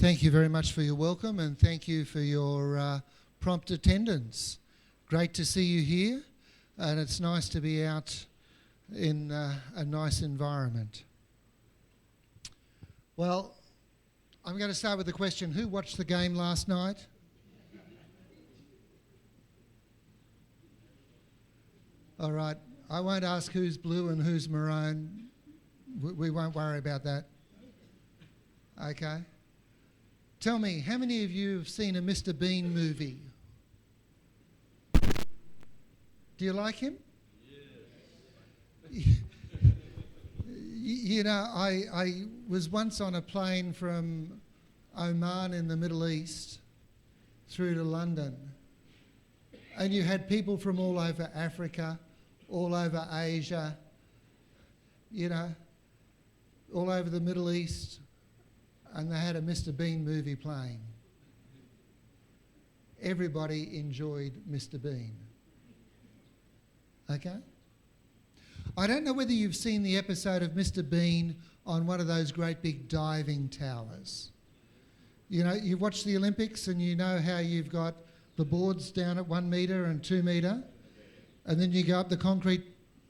Thank you very much for your welcome, and thank you for your prompt attendance. Great to see you here, and it's nice to be out in a nice environment. Well, I'm going to start with the question, who watched the game last night? All right, I won't ask who's blue and who's maroon. We won't worry about that. Okay. Tell me, how many of you have seen a Mr. Bean movie? Do you like him? Yes. You know, I was once on a plane from Oman in the Middle East through to London, and you had people from all over Africa, all over Asia, you know, all over the Middle East, and they had a Mr. Bean movie playing. Everybody enjoyed Mr. Bean. Okay? I don't know whether you've seen the episode of Mr. Bean on one of those great big diving towers. You know, you've watched the Olympics and you know how you've got the boards down at 1 metre and 2 metre, and then you go up the concrete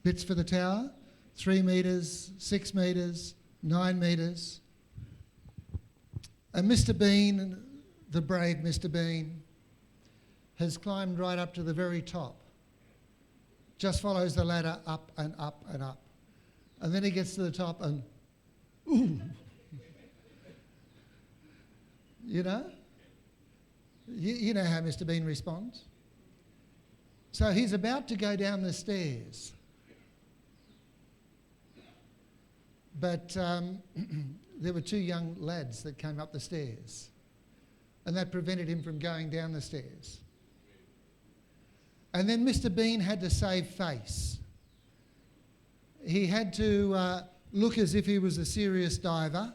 bits for the tower, 3 metres, 6 metres, 9 metres. And Mr. Bean, the brave Mr. Bean, has climbed right up to the very top. Just follows the ladder up and up and up. And then he gets to the top and, ooh. You know? You know how Mr. Bean responds. So he's about to go down the stairs. But there were 2 young lads that came up the stairs, and that prevented him from going down the stairs. And then Mr. Bean had to save face. He had to look as if he was a serious diver,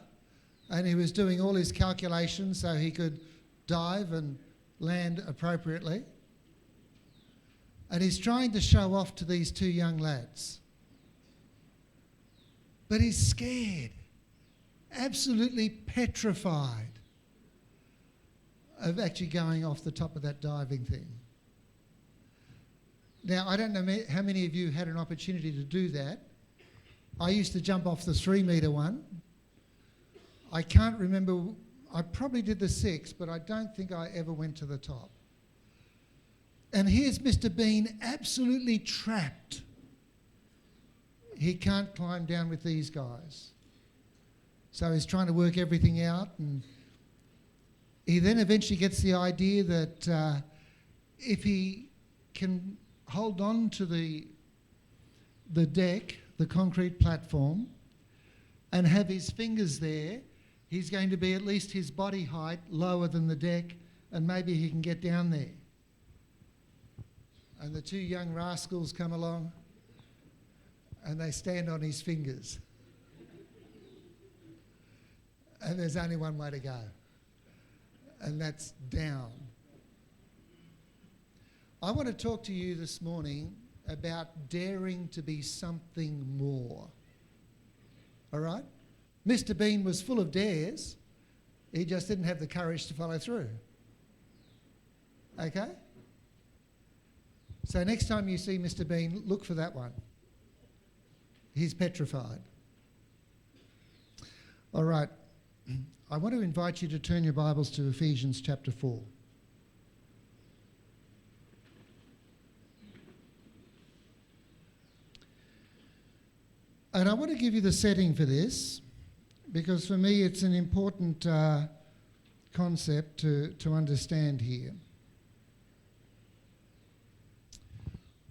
and he was doing all his calculations so he could dive and land appropriately. And he's trying to show off to these 2 young lads. But he's scared, absolutely petrified of actually going off the top of that diving thing. Now, I don't know how many of you had an opportunity to do that. I used to jump off the 3 metre one. I can't remember, I probably did the 6, but I don't think I ever went to the top. And here's Mr. Bean absolutely trapped. He can't climb down with these guys. So he's trying to work everything out, and he then eventually gets the idea that if he can hold on to the deck, the concrete platform, and have his fingers there, he's going to be at least his body height lower than the deck, and maybe he can get down there. And the 2 young rascals come along, and they stand on his fingers. And there's only one way to go, and that's down. I want to talk to you this morning about daring to be something more. All right? Mr. Bean was full of dares. He just didn't have the courage to follow through. Okay? So next time you see Mr. Bean, look for that one. He's petrified. All right. I want to invite you to turn your Bibles to Ephesians chapter 4. And I want to give you the setting for this, because for me it's an important concept to understand here.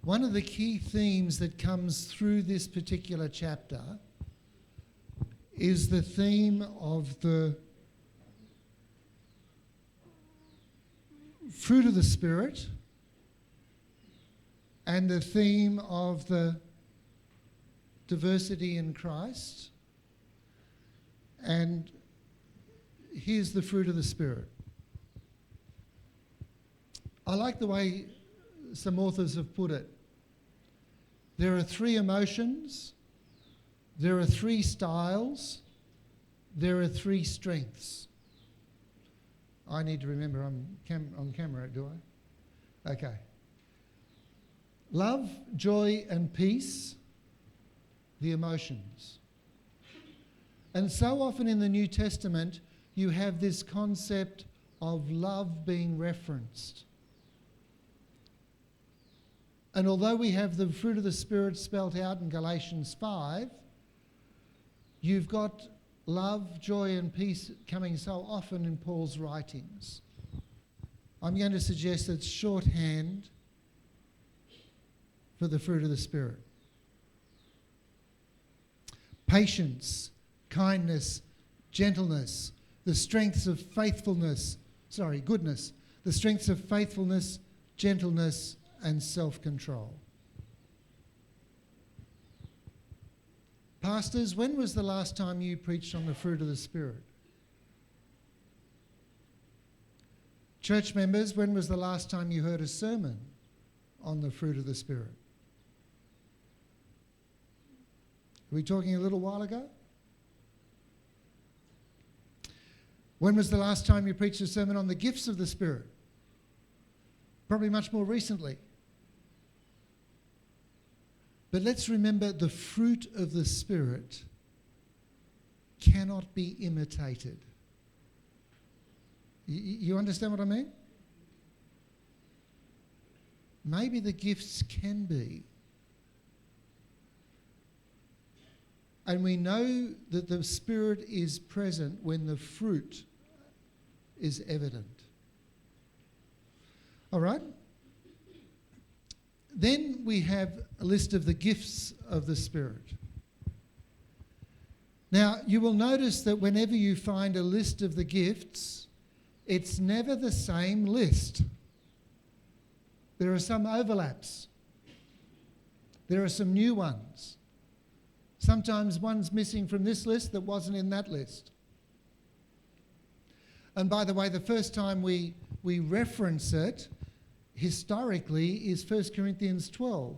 One of the key themes that comes through this particular chapter is the theme of the fruit of the Spirit and the theme of the diversity in Christ. And here's the fruit of the Spirit. I like the way some authors have put it. There are 3 emotions, there are 3 styles, there are 3 strengths. I need to remember I'm on camera, do I? Okay. Love, joy and peace, the emotions. And so often in the New Testament, you have this concept of love being referenced. And although we have the fruit of the Spirit spelt out in Galatians 5, you've got love, joy and peace coming so often in Paul's writings. I'm going to suggest it's shorthand for the fruit of the Spirit. Patience, kindness, gentleness, the strengths of goodness, the strengths of faithfulness, gentleness and self-control. Pastors, when was the last time you preached on the fruit of the Spirit? Church members, when was the last time you heard a sermon on the fruit of the Spirit? Are we talking a little while ago? When was the last time you preached a sermon on the gifts of the Spirit? Probably much more recently. But let's remember the fruit of the Spirit cannot be imitated. You understand what I mean? Maybe the gifts can be. And we know that the Spirit is present when the fruit is evident. All right? Then we have a list of the gifts of the Spirit. Now, you will notice that whenever you find a list of the gifts, it's never the same list. There are some overlaps. There are some new ones. Sometimes one's missing from this list that wasn't in that list. And by the way, the first time we reference it historically is 1 Corinthians 12.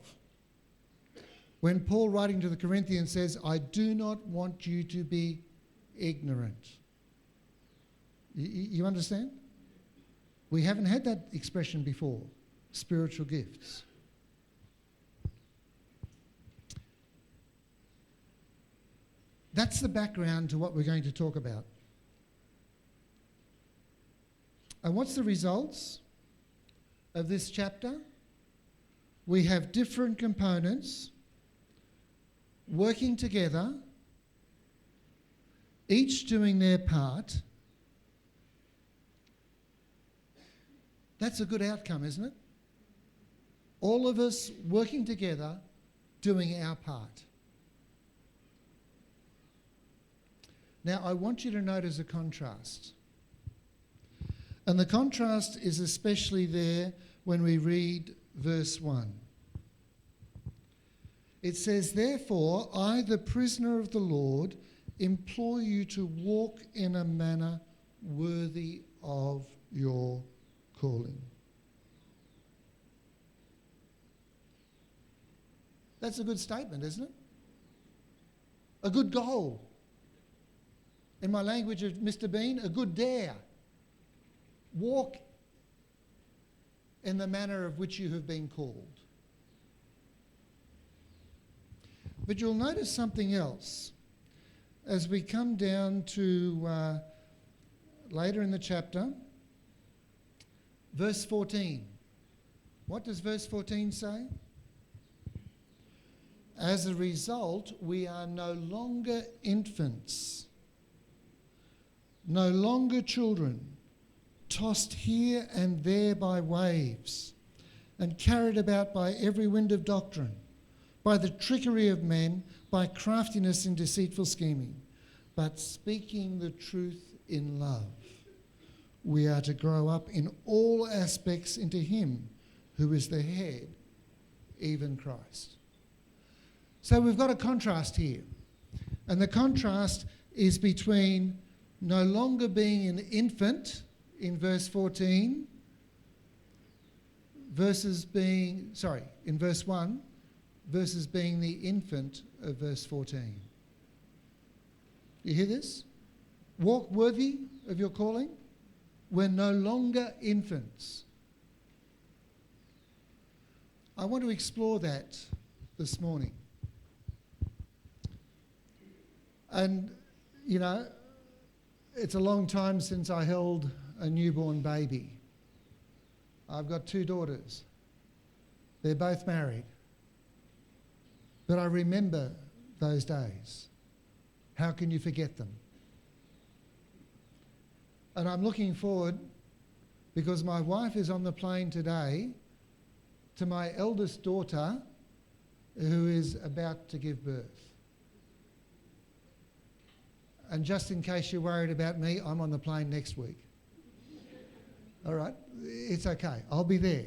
When Paul, writing to the Corinthians, says, I do not want you to be ignorant. You understand? We haven't had that expression before, spiritual gifts. That's the background to what we're going to talk about. And what's the results of this chapter? We have different components working together, each doing their part. That's a good outcome, isn't it? All of us working together, doing our part. Now, I want you to notice a contrast. And the contrast is especially there when we read verse 1. It says, therefore, I, the prisoner of the Lord, implore you to walk in a manner worthy of your calling. That's a good statement, isn't it? A good goal. In my language of Mr. Bean, a good dare. Walk in the manner of which you have been called. But you'll notice something else as we come down to later in the chapter, verse 14. What does verse 14 say? As a result, we are no longer infants, no longer children, tossed here and there by waves, and carried about by every wind of doctrine, by the trickery of men, by craftiness in deceitful scheming, but speaking the truth in love. We are to grow up in all aspects into Him who is the head, even Christ. So we've got a contrast here. And the contrast is between no longer being an infant in verse 14 versus being, in verse 1 versus being the infant of verse 14. You hear this? Walk worthy of your calling. We're no longer infants. I want to explore that this morning. And, you know, it's a long time since I held a newborn baby. I've got 2 daughters. They're both married. But I remember those days. How can you forget them? And I'm looking forward, because my wife is on the plane today, to my eldest daughter who is about to give birth. And just in case you're worried about me, I'm on the plane next week. All right? It's okay. I'll be there.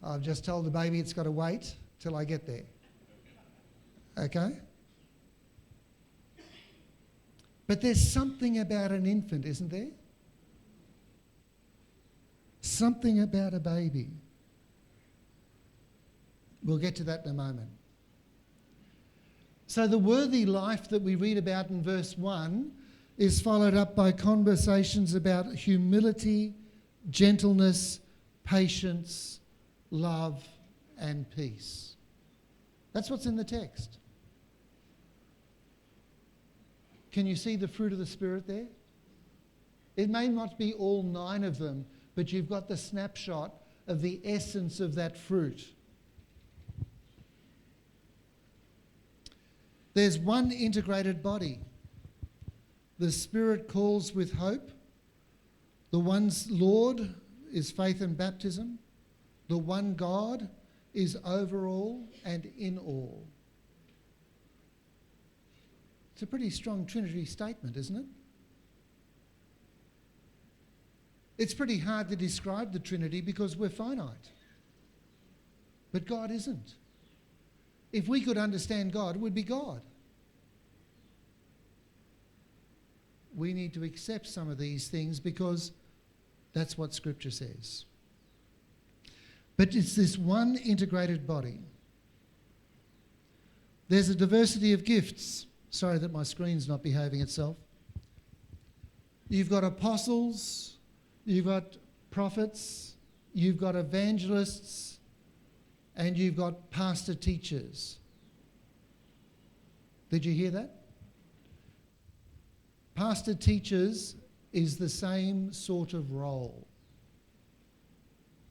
I've just told the baby it's got to wait till I get there. Okay? But there's something about an infant, isn't there? Something about a baby. We'll get to that in a moment. So the worthy life that we read about in verse 1 is followed up by conversations about humility, gentleness, patience, love, and peace. That's what's in the text. Can you see the fruit of the Spirit there? It may not be all 9 of them, but you've got the snapshot of the essence of that fruit. There's one integrated body. The Spirit calls with hope. The one Lord is faith and baptism. The one God is over all and in all. It's a pretty strong Trinity statement, isn't it? It's pretty hard to describe the Trinity because we're finite. But God isn't. If we could understand God, it would be God. We need to accept some of these things because that's what Scripture says. But it's this one integrated body. There's a diversity of gifts. Sorry that my screen's not behaving itself. You've got apostles, you've got prophets, you've got evangelists, and you've got pastor teachers. Did you hear that? Pastor teachers is the same sort of role.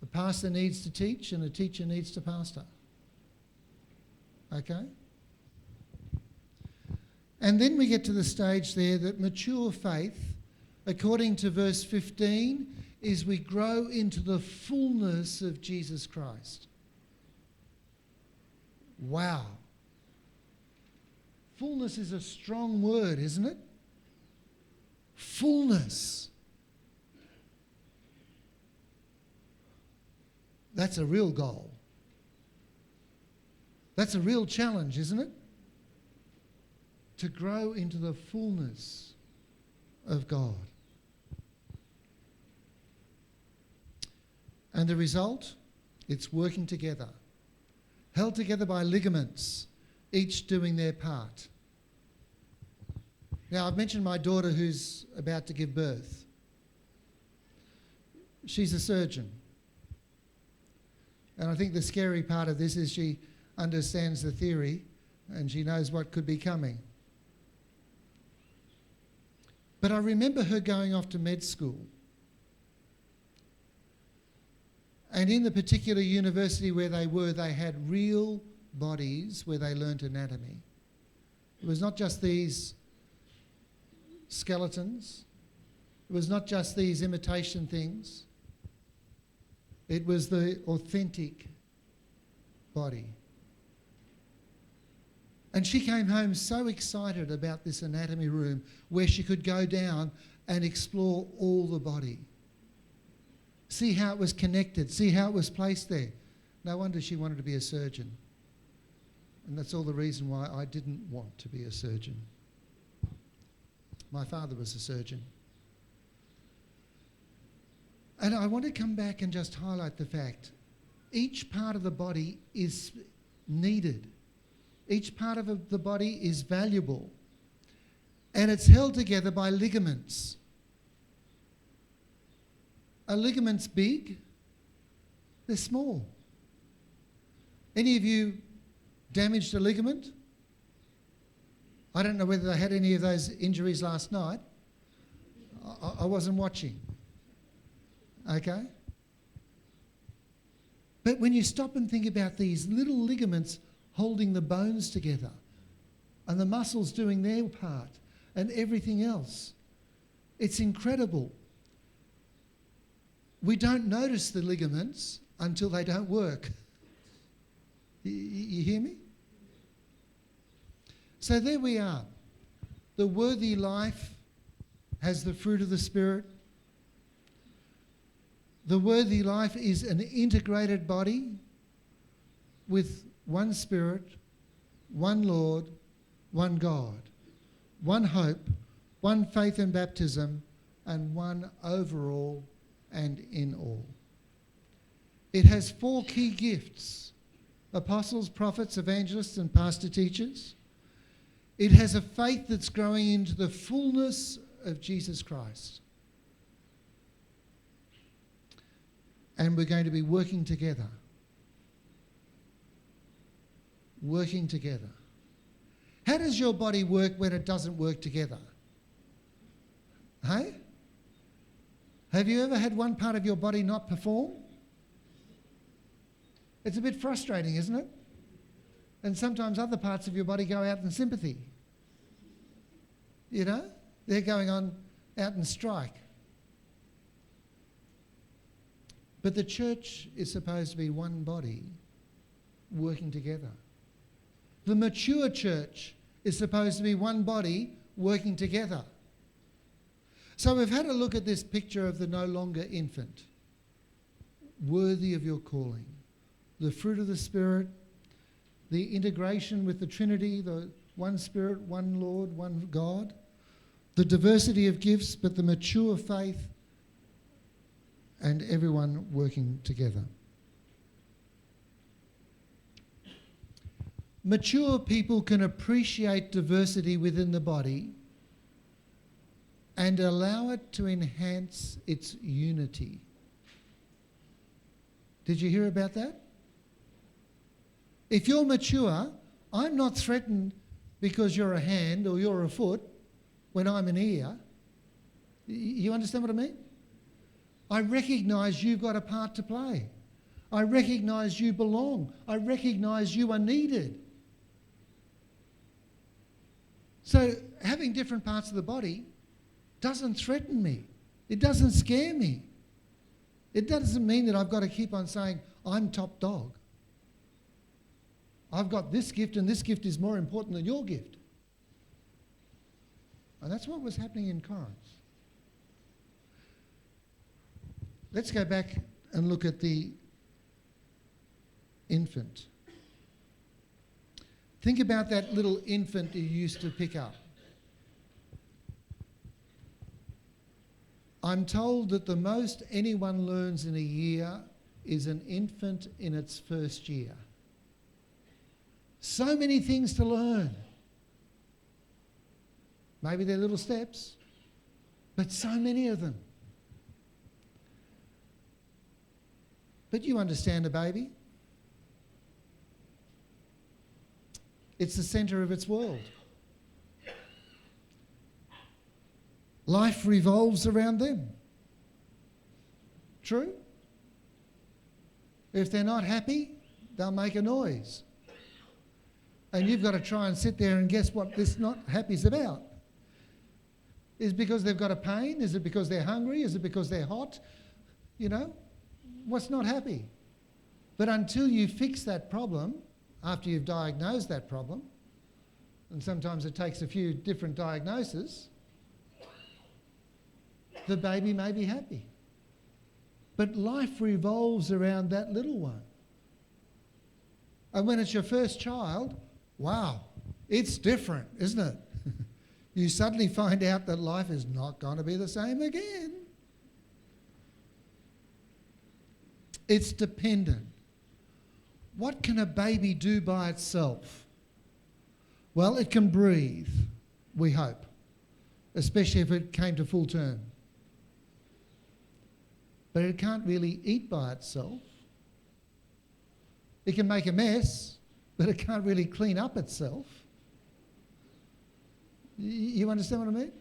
The pastor needs to teach and a teacher needs to pastor. Okay? And then we get to the stage there that mature faith, according to verse 15, is we grow into the fullness of Jesus Christ. Wow. Fullness is a strong word, isn't it? Fullness. That's a real goal. That's a real challenge, isn't it? To grow into the fullness of God. And the result? It's working together. Held together by ligaments, each doing their part. Now, I've mentioned my daughter who's about to give birth. She's a surgeon. And I think the scary part of this is she understands the theory and she knows what could be coming. But I remember her going off to med school. And in the particular university where they were, they had real bodies where they learnt anatomy. It was not just these skeletons. It was not just these imitation things. It was the authentic body. And she came home so excited about this anatomy room where she could go down and explore all the body. See how it was connected, see how it was placed there. No wonder she wanted to be a surgeon. And that's all the reason why I didn't want to be a surgeon. My father was a surgeon. And I want to come back and just highlight the fact each part of the body is needed. Each part of the body is valuable. And it's held together by ligaments. Are ligaments big? They're small. Any of you damaged a ligament? I don't know whether they had any of those injuries last night. I wasn't watching. Okay? But when you stop and think about these little ligaments holding the bones together and the muscles doing their part and everything else, it's incredible. We don't notice the ligaments until they don't work. You hear me? So there we are. The worthy life has the fruit of the Spirit. The worthy life is an integrated body with one Spirit, one Lord, one God, one hope, one faith and baptism, and one overall and in all. It has 4 key gifts: apostles, prophets, evangelists, and pastor teachers. It has a faith that's growing into the fullness of Jesus Christ. And we're going to be working together. Working together. How does your body work when it doesn't work together? Hey? Have you ever had one part of your body not perform? It's a bit frustrating, isn't it? And sometimes other parts of your body go out in sympathy. You know? They're going on out in strike. But the church is supposed to be one body working together. The mature church is supposed to be one body working together. So we've had a look at this picture of the no longer infant, worthy of your calling. The fruit of the Spirit, the integration with the Trinity, the one Spirit, one Lord, one God, the diversity of gifts, but the mature faith, and everyone working together. Mature people can appreciate diversity within the body and allow it to enhance its unity. Did you hear about that? If you're mature, I'm not threatened because you're a hand or you're a foot when I'm an ear. You understand what I mean? I recognise you've got a part to play. I recognise you belong. I recognise you are needed. So having different parts of the body doesn't threaten me. It doesn't scare me. It doesn't mean that I've got to keep on saying, I'm top dog. I've got this gift and this gift is more important than your gift. And that's what was happening in Corinth. Let's go back and look at the infant. Think about that little infant you used to pick up. I'm told that the most anyone learns in a year is an infant in its first year. So many things to learn. Maybe they're little steps, but so many of them. But you understand a baby. It's the centre of its world. Life revolves around them. True? If they're not happy, they'll make a noise. And you've got to try and sit there and guess what this not happy's about. Is it because they've got a pain? Is it because they're hungry? Is it because they're hot? You know, what's not happy? But until you fix that problem, after you've diagnosed that problem, and sometimes it takes a few different diagnoses, the baby may be happy. But life revolves around that little one. And when it's your first child, wow, it's different, isn't it? You suddenly find out that life is not going to be the same again. It's dependent. What can a baby do by itself? Well, it can breathe, we hope, especially if it came to full term. but it can't really eat by itself. It can make a mess, but it can't really clean up itself. You understand what I mean?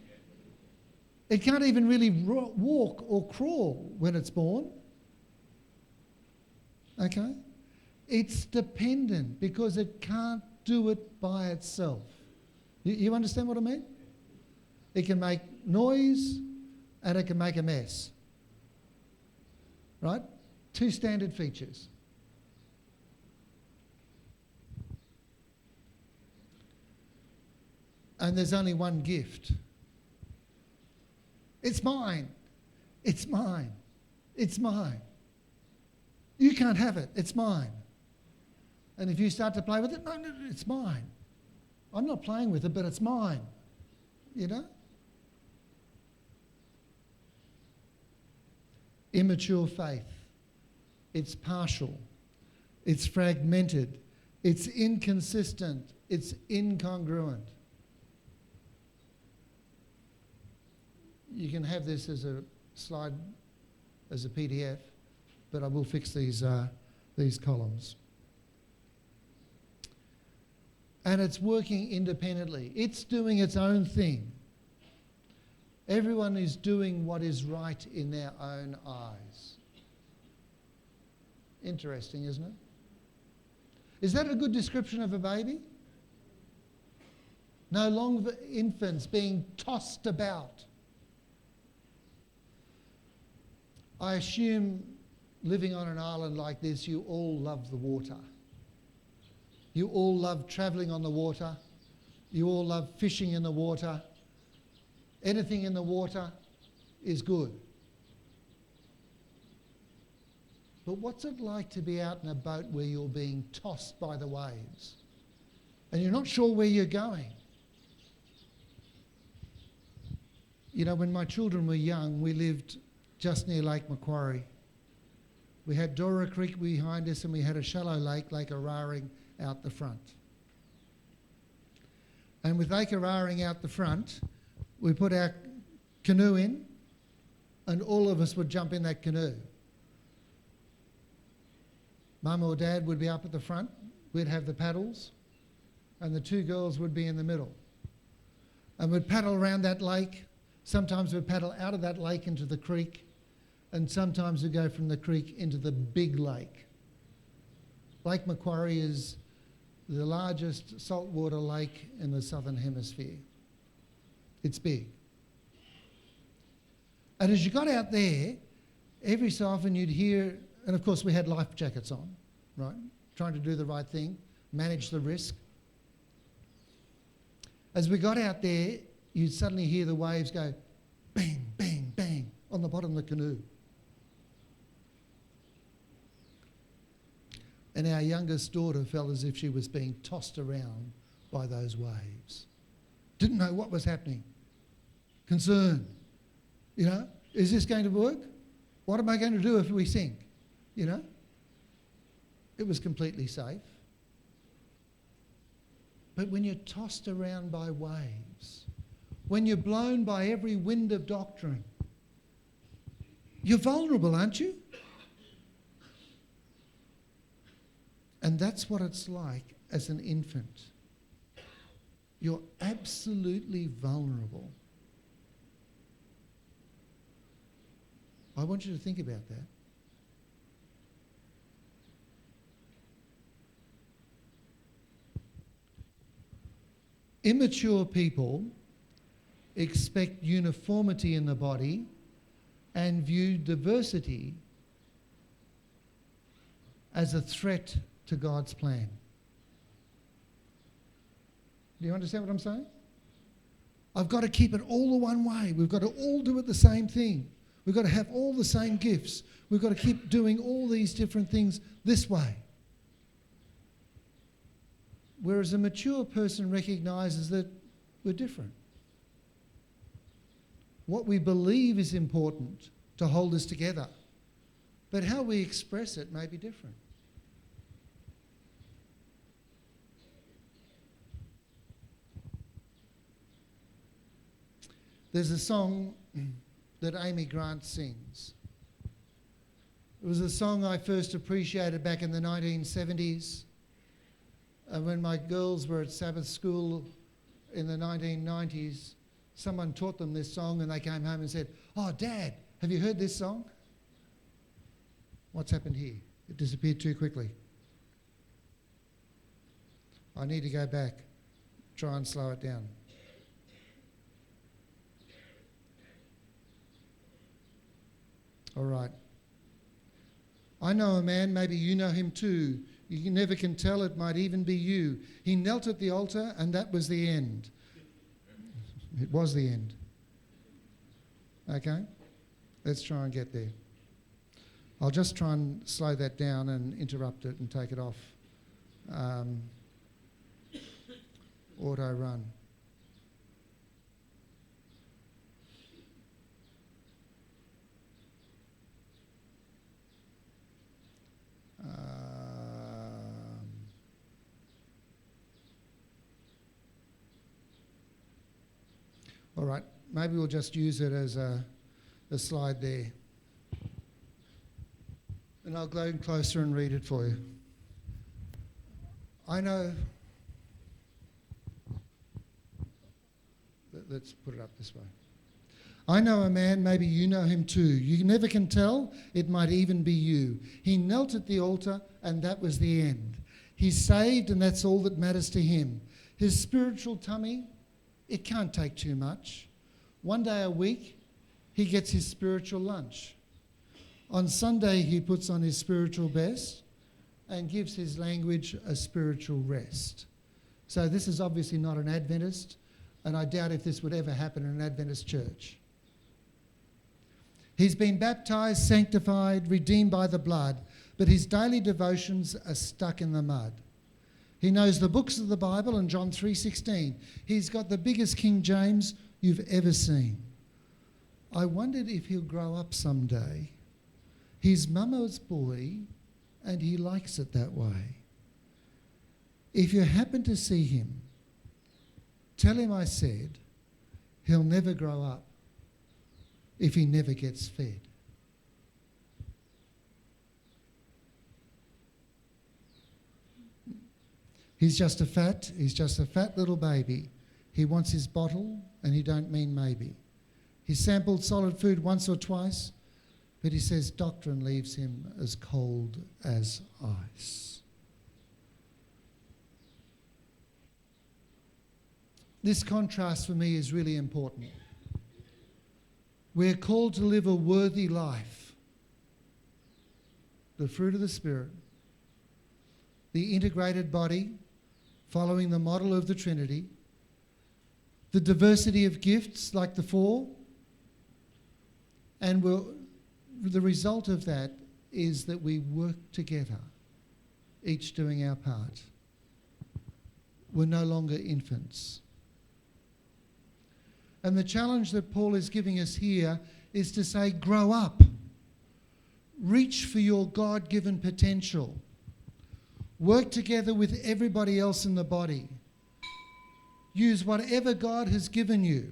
It can't even really walk or crawl when it's born. Okay? It's dependent because it can't do it by itself. You understand what I mean? It can make noise and it can make a mess. Right? Two standard features. And there's only one gift. It's mine. It's mine. It's mine. You can't have it. It's mine. And if you start to play with it, no, it's mine. I'm not playing with it, but it's mine. You know? Immature faith. It's partial. It's fragmented. It's inconsistent. It's incongruent. You can have this as a slide, as a PDF, but I will fix these columns. And it's working independently. It's doing its own thing. Everyone is doing what is right in their own eyes. Interesting, isn't it? Is that a good description of a baby? No longer infants being tossed about. I assume living on an island like this, you all love the water. You all love travelling on the water. You all love fishing in the water. Anything in the water is good. But what's it like to be out in a boat where you're being tossed by the waves and you're not sure where you're going? You know, when my children were young, we lived just near Lake Macquarie. We had Dora Creek behind us and we had a shallow lake, Lake Araring, out the front. And with Lake Araring out the front, we put our canoe in and all of us would jump in that canoe. Mum or Dad would be up at the front, we'd have the paddles, and the two girls would be in the middle. And we'd paddle around that lake. Sometimes we'd paddle out of that lake into the creek, and sometimes we'd go from the creek into the big lake. Lake Macquarie is the largest saltwater lake in the southern hemisphere. It's big. And as you got out there, every so often you'd hear, and of course we had life jackets on, right? Trying to do the right thing, manage the risk. As we got out there, you'd suddenly hear the waves go bang, bang, bang on the bottom of the canoe. And our youngest daughter felt as if she was being tossed around by those waves. Didn't know what was happening. Concerned. You know, is this going to work? What am I going to do if we sink? You know? It was completely safe. But when you're tossed around by waves, when you're blown by every wind of doctrine, you're vulnerable, aren't you? And that's what it's like as an infant. You're absolutely vulnerable. I want you to think about that. Immature people expect uniformity in the body and view diversity as a threat to God's plan. Do you understand what I'm saying? I've got to keep it all the one way. We've got to all do it the same thing. We've got to have all the same gifts. We've got to keep doing all these different things this way. Whereas a mature person recognises that we're different. What we believe is important to hold us together, but how we express it may be different. There's a song that Amy Grant sings, It was a song I first appreciated back in the 1970s. And when my girls were at Sabbath school in the 1990s, someone taught them this song and they came home and said, "Oh, Dad, have you heard this song?" What's happened here? It disappeared too quickly. I need to go back, try and slow it down. All right. I know a man, maybe you know him too. You never can tell, it might even be you. He knelt at the altar and that was the end. It was the end. Okay? Let's try and get there. I'll just try and slow that down and interrupt it and take it off. Auto run. All right, maybe we'll just use it as a slide there. And I'll go in closer and read it for you. I know... Let's put it up this way. I know a man, maybe you know him too. You never can tell, it might even be you. He knelt at the altar and that was the end. He's saved and that's all that matters to him. His spiritual tummy, it can't take too much. One day a week, he gets his spiritual lunch. On Sunday, he puts on his spiritual best and gives his language a spiritual rest. So this is obviously not an Adventist, and I doubt if this would ever happen in an Adventist church. He's been baptised, sanctified, redeemed by the blood, but his daily devotions are stuck in the mud. He knows the books of the Bible and John 3:16. He's got the biggest King James you've ever seen. I wondered if he'll grow up someday. His mama's boy, and he likes it that way. If you happen to see him, tell him I said he'll never grow up if he never gets fed. He's just a fat little baby. He wants his bottle and he don't mean maybe. He sampled solid food once or twice, but he says doctrine leaves him as cold as ice. This contrast for me is really important. We're called to live a worthy life. The fruit of the Spirit, the integrated body, following the model of the Trinity, the diversity of gifts like the four, and the result of that is that we work together, each doing our part. We're no longer infants. And the challenge that Paul is giving us here is to say, grow up. Reach for your God-given potential. Work together with everybody else in the body. Use whatever God has given you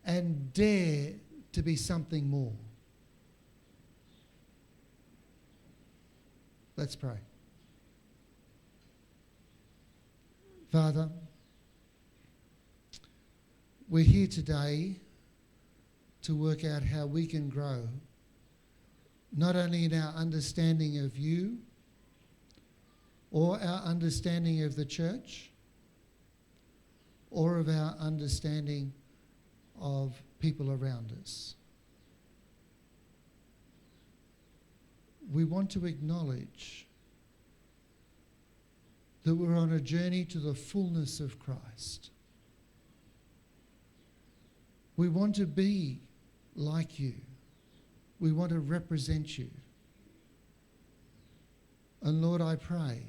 and dare to be something more. Let's pray. Father, we're here today to work out how we can grow, not only in our understanding of you or our understanding of the church or of our understanding of people around us. We want to acknowledge that we're on a journey to the fullness of Christ. We want to be like you. We want to represent you. And Lord, I pray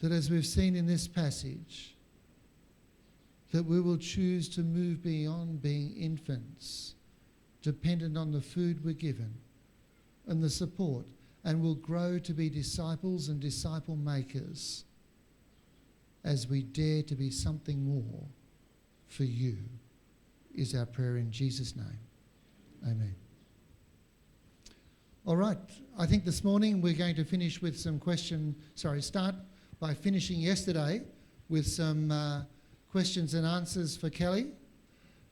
that as we've seen in this passage, that we will choose to move beyond being infants, dependent on the food we're given and the support, and will grow to be disciples and disciple makers as we dare to be something more for you, is our prayer in Jesus' name. Amen. All right. I think this morning we're going to finish with some start by finishing yesterday with some questions and answers for Kelly.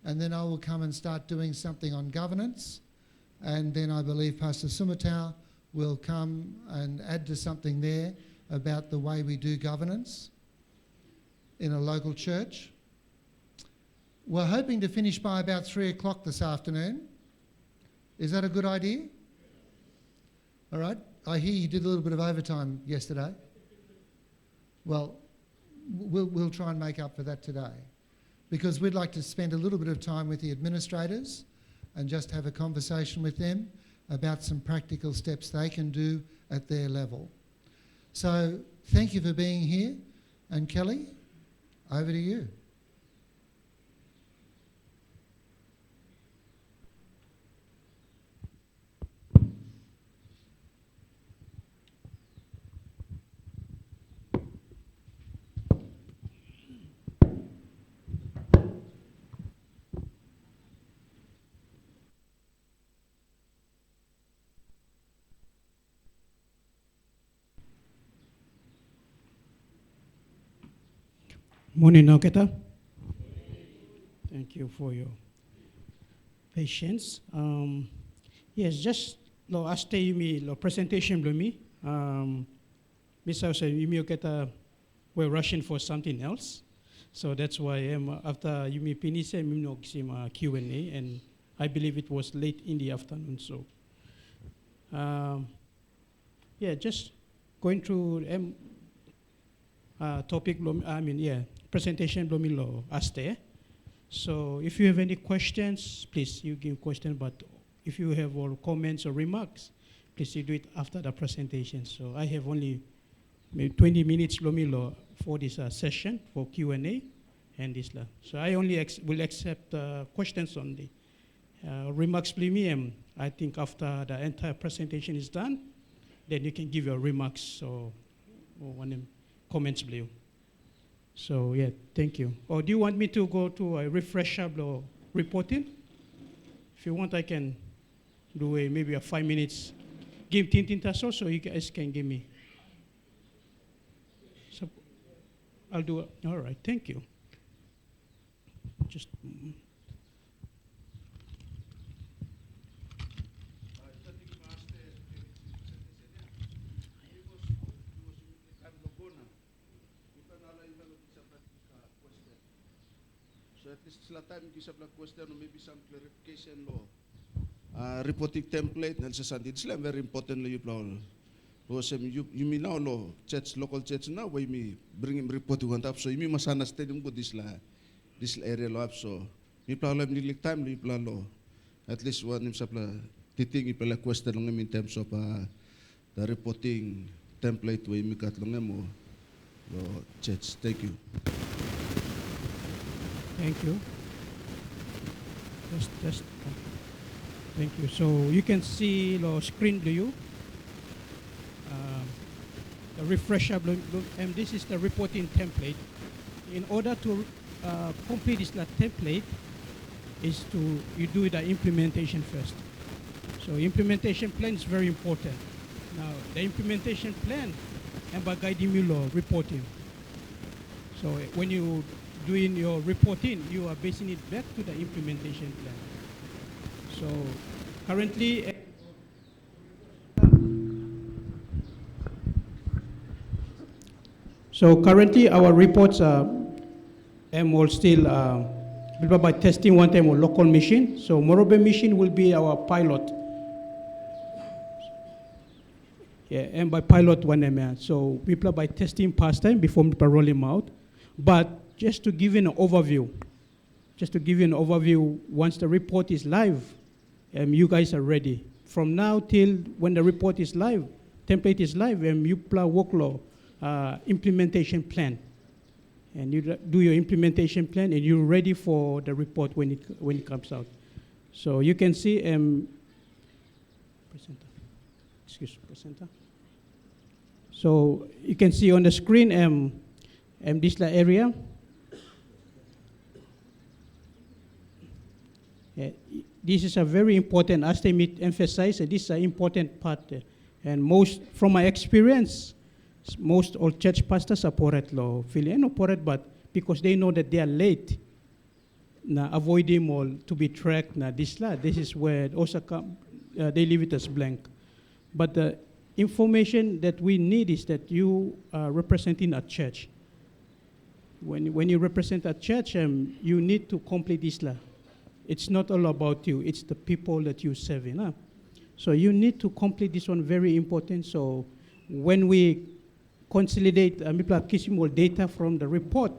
And then I will come and start doing something on governance. And then I believe Pastor Sumitau will come and add to something there about the way we do governance in a local church. We're hoping to finish by about 3 o'clock this afternoon. Is that a good idea? All right. I hear you did a little bit of overtime yesterday. Well, we'll try and make up for that today, because we'd like to spend a little bit of time with the administrators and just have a conversation with them about some practical steps they can do at their level. So thank you for being here. And Kelly, over to you. Morning, Noketa. Thank you for your patience. Yes, just aste yumi presentation blumi. Mr. Yumi Oketa were rushing for something else, so that's why after Yumi finish Q&A, and I believe it was late in the afternoon. So, yeah, just going through topic. Presentation Blomilo Aste. So if you have any questions, please you give question. But if you have all comments or remarks, please you do it after the presentation. So I have only maybe 20 minutes Blomilo for this session for Q&A and this. So I only will accept questions on the remarks. Premium. I think after the entire presentation is done, then you can give your remarks or one comments blue. So yeah, thank you. Or do you want me to go to a refresher or reporting? If you want, I can do maybe a 5 minutes. Give Tintin Tasso, so you guys can give me. So I'll do it. All right, thank you. Just. So at least sila time kisap lang question or maybe some clarification law. Reporting template and sa Sunday. It's very important you plan. Because you mean now law church local church now why me bring him report to up. So you mean masana stadium go this area law up. So me plan lang nilik time you plan law. At least one him sapla titing ipala question lang in terms of the reporting template way me kat lang mo church. Thank you. Thank you. Just. Thank you. So you can see the screen, do you? The refresher, and this is the reporting template. In order to complete this template, is you do the implementation first. So implementation plan is very important. Now the implementation plan and by guiding you reporting. So when you doing your reporting, you are basing it back to the implementation plan. So currently, our reports are all still by testing one time on local machine. So Morobe machine will be our pilot. Yeah, and by pilot one time. So people by testing past time before we roll them out. But just to give you an overview, once the report is live, you guys are ready. From now till when the report is live, template is live, you plan workload implementation plan. And you do your implementation plan and you're ready for the report when it comes out. So you can see, presenter. So you can see on the screen this area. this is a very important, as they emphasize, this is an important part. And most, from my experience, most all church pastors are poret law, feeling no poret, but because they know that they are late, na avoid them all to be tracked. Na this is where also come, they leave it as blank. But the information that we need is that you are representing a church. When you represent a church, you need to complete this law. It's not all about you, it's the people that you're serving. Huh? So you need to complete this one, very important. So when we consolidate data from the report,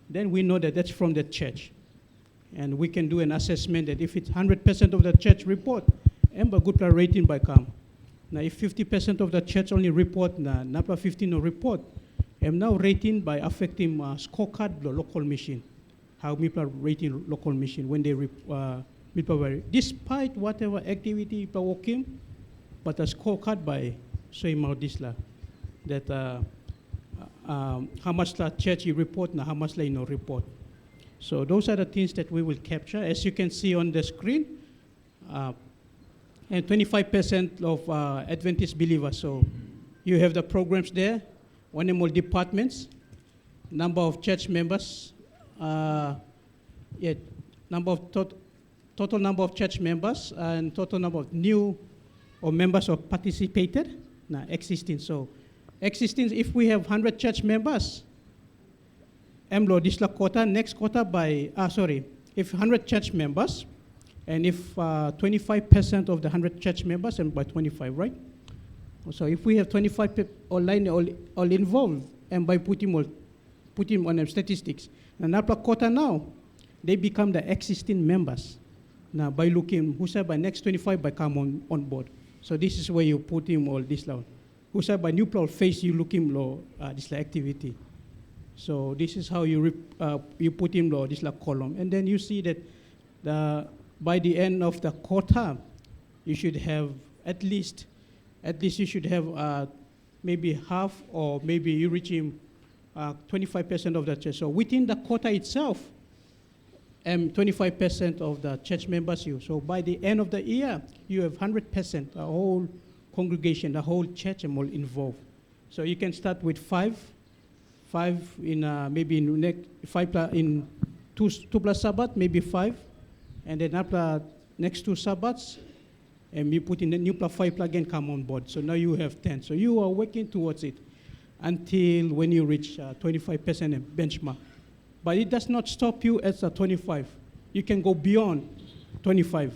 then we know that that's from the church. And we can do an assessment that if it's 100% of the church report, emba good rating by come. Now if 50% of the church only report, napa 15 no report, I'm now rating by affecting scorecard the local mission. How people are rating local mission when they despite whatever activity people working, but a scorecard by showing out this la that how much the church you report and how much they no report. So those are the things that we will capture. As you can see on the screen, and 25% of Adventist believers. So you have the programs there, one and more departments, number of church members, number of total number of church members and total number of new or members who participated, existing. So existing, if we have 100 church members, this quarter, next quarter by, if 100 church members, and if 25% of the 100 church members, and by 25, right? So if we have 25 people online all involved, and by putting on the statistics, and after quarter now, they become the existing members. Now by looking, who said by next 25 by come on board. So this is where you put him all this level. Who said by new people face you looking low this activity. So this is how you put in this column, and then you see that by the end of the quarter, you should have at least you should have maybe half, or maybe you reach 25% of the church. So within the quarter itself, 25% of the church members you. So by the end of the year, you have 100%, the whole congregation, the whole church all involved. So you can start with five in maybe in 5 in two plus Sabbath, maybe 5, and then after next 2 Sabbaths, and you put in the new plus 5 again come on board. So now you have 10. So you are working towards it until when you reach 25% benchmark. But it does not stop you at 25. You can go beyond 25,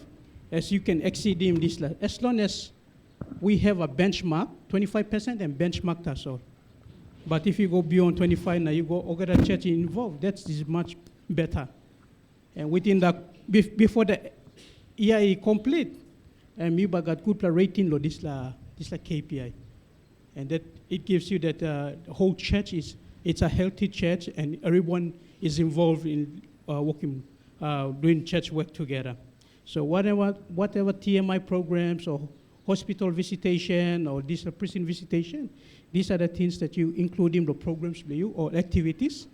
as you can exceed him this level. As long as we have a benchmark, 25% and benchmark, that's all. But if you go beyond 25, now you go over the church involved, that is much better. And within the, before the year is complete, and you got good rating lo this KPI. And that it gives you that the whole church it's a healthy church, and everyone is involved in working, doing church work together. So whatever TMI programs or hospital visitation or this prison visitation, these are the things that you include in the programs for you or activities,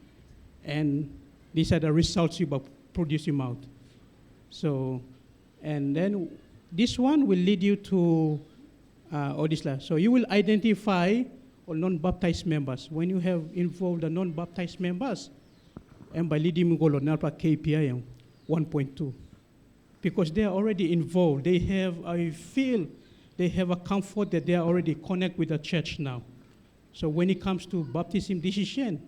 and these are the results you produce them out. So, and then this one will lead you to so you will identify all non-baptized members. When you have involved the non-baptized members, and by leading them go to KPI 1.2, because they are already involved. They have, I feel, they have a comfort that they are already connected with the church now. So when it comes to baptism decision,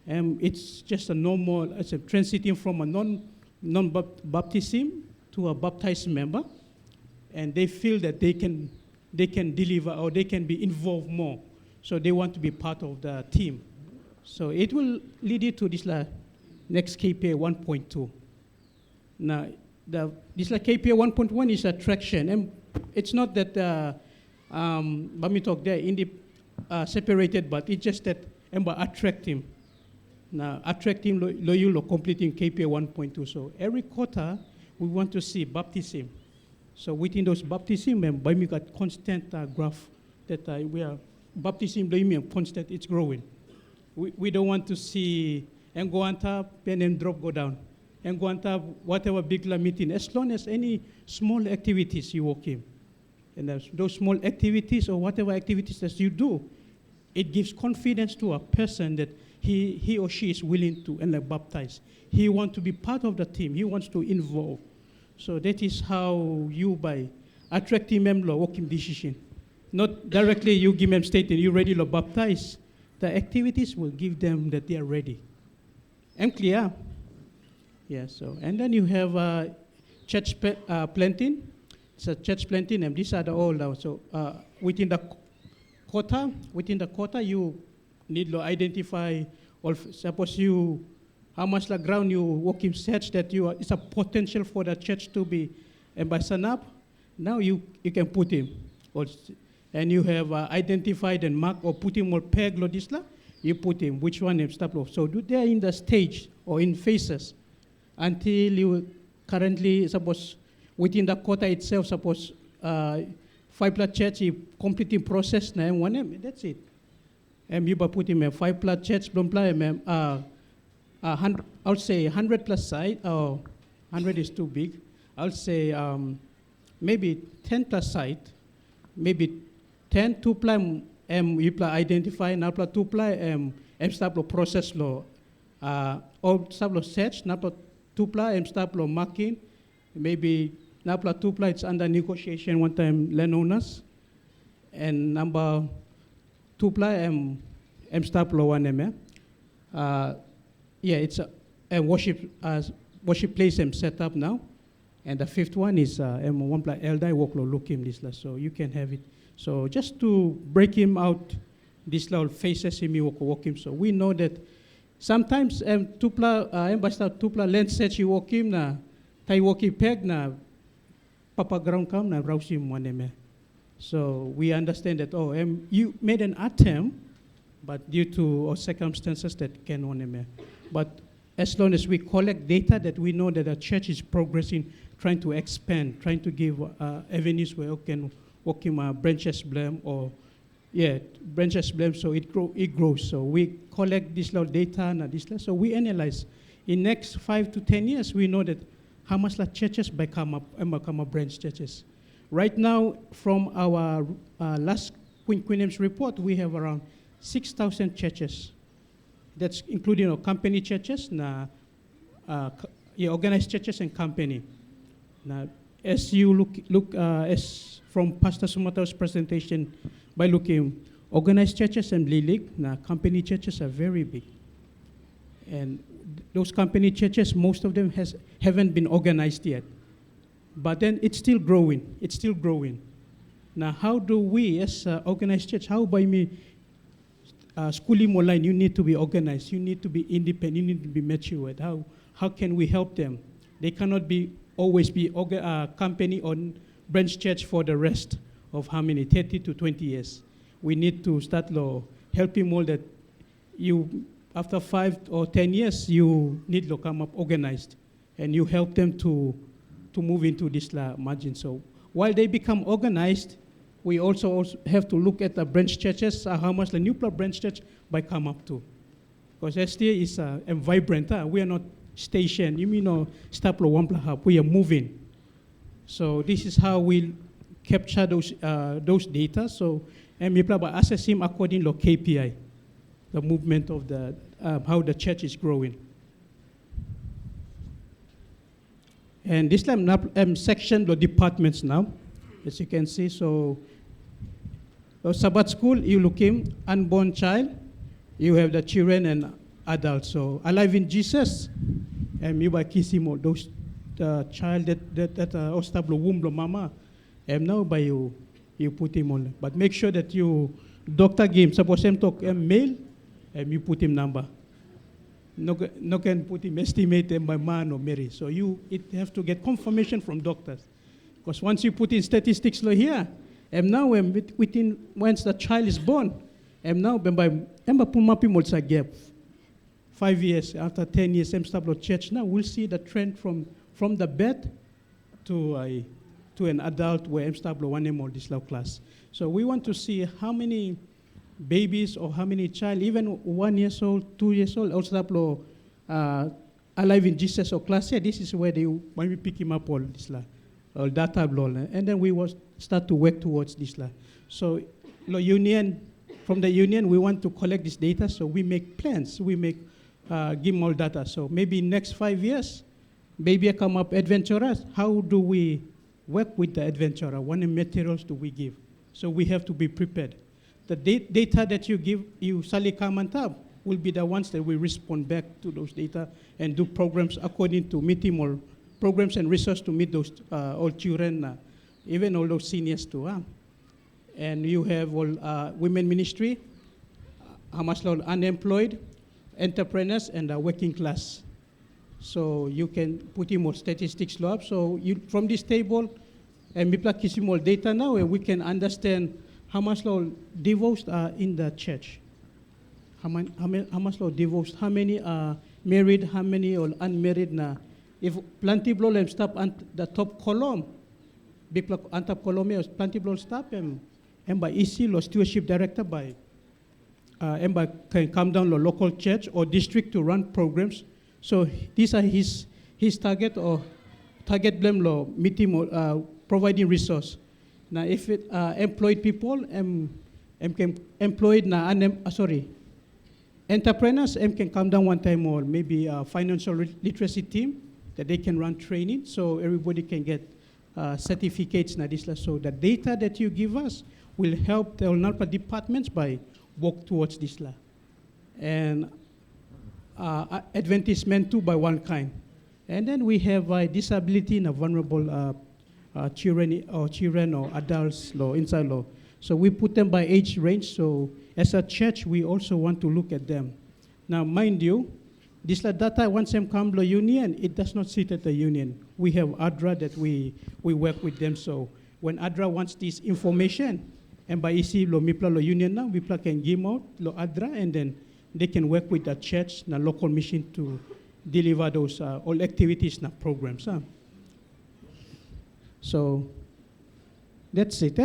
it's just a normal, it's a transiting from a non-baptism to a baptized member, and they feel that they can deliver or they can be involved more. So they want to be part of the team. So it will lead you to this next KPI 1.2. Now, this KPI 1.1 is attraction, and it's not that let me talk there in the separated, but it's just that attract him. Now attract him loyal completing KPI 1.2. So every quarter we want to see baptism. So within those baptism, we got constant graph that we are baptism constant. It's growing. We don't want to see and go on top and then drop, go down. and go on top whatever big la meeting, as long as any small activities you work in. And those small activities or whatever activities that you do, it gives confidence to a person that he or she is willing to baptize. He wants to be part of the team. He wants to involve. So that is how you, by attracting them, working decision. Not directly you give them stating you're ready to baptize. The activities will give them that they are ready. Am clear? Yeah, so, and then you have church planting. It's a church planting, and these are the all. So within the quota, you need to identify, or suppose you, how much the ground you work in such that it's a potential for the church to be ambassador up. Now you can put him. And you have identified and marked or put him or peg lodisla, you put him, which one is stop. So they are in the stage or in phases until you currently, suppose, within the quota itself, suppose 5 church, you completing process na one that's it. And you put him a 5 church, I'll say 100 plus site, or 100 is too big. I'll say maybe 10 plus site, maybe 10, 2 ply, you identify, now 2 ply, stop process law, or stop search, now 2 ply, stop marking, maybe now 2 ply, it's under negotiation one time landowners, and number 2 ply, stop law 1 yeah, it's a worship place set up now. And the 5th one is one ply elder workload look him this so you can have it. So just to break him out, this little faces him walk him. So we know that sometimes ambassador 2 ply land set you walk him na tai walk peg na papa ground come na rouse him one. So we understand that you made an attempt, but due to circumstances that can one. But as long as we collect data that we know that the church is progressing, trying to expand, trying to give avenues where we can work in branches blame or branches blame, so it grows. So we collect this lot data and this lot. So we analyze. In next 5 to 10 years, we know that how much the churches become a branch churches. Right now, from our last Queen's report, we have around 6,000 churches. That's including company churches, organized churches and company. Now, as you look as from Pastor Sumato's presentation, by looking, organized churches and league, company churches are very big. And those company churches, most of them haven't been organized yet. But then it's still growing. It's still growing. Now, how do we, as organized church, how by me, schooling online, you need to be organized, you need to be independent, you need to be matured. How can we help them? They cannot always be company or branch church for the rest of how many, 30 to 20 years. We need to start helping all that after 5 or 10 years, you need to come up organized, and you help them to move into this margin. So while they become organized, we also have to look at the branch churches, how much the nuclear branch church by come up to. Because STA is vibrant. We are not stationed. You mean stop one hub. We are moving. So this is how we capture those data. So and we assess him according to KPI, the movement of how the church is growing. And this time section the departments now, as you can see. So Sabbath school, you look him, unborn child, you have the children and adults. So alive in Jesus, and you by kiss him those child that ostablo womb mama, and now by you put him on. But make sure that you doctor game. Suppose him talk male, and you put him number. No can put him estimate him by man or Mary. So it have to get confirmation from doctors, because once you put in statistics here. And now once the child is born, and now by gap 5 years after 10 years, church now we'll see the trend from the bed to an adult where one this class. So we want to see how many babies or how many child, even 1 year old, 2 years old, also alive in Jesus or class here, this is where they when we pick him up all this all data blah, and then we will start to work towards this So the union, from the union, we want to collect this data, so we make plans, we make give them all data. So maybe next 5 years, maybe I come up adventurers. How do we work with the adventurer? What materials do we give? So we have to be prepared. The data that you give, you suddenly come on top, will be the ones that will respond back to those data and do programs according to meeting all programs and research to meet those all children, even all those seniors too. And you have all women ministry, how much unemployed, entrepreneurs, and working class. So you can put in more statistics up. So you, from this table, and we plug more data now, and we can understand how much divorced are in the church. How much divorced, how many are married, how many are unmarried now. If plenty blow stop on the top column, big on top column, plenty blow stop and by EC, stewardship director by can come down the local church or district to run programs. So these are his target or target blame law meeting providing resource. Now if it employed people employed na entrepreneurs can come down one time or maybe a financial literacy team that they can run training so everybody can get certificates na this. So the data that you give us will help the NALPA departments by work towards this law. And advertisement too by one kind. And then we have disability in a vulnerable children or adults law, inside law. So we put them by age range. So as a church, we also want to look at them. Now, mind you, this data, once them come to the union, it does not sit at the union. We have ADRA that we work with them. So when ADRA wants this information, and by EC, MIPLA union now, MIPLA can give out ADRA, and then they can work with the church, the local mission to deliver those all activities and programs. So that's it.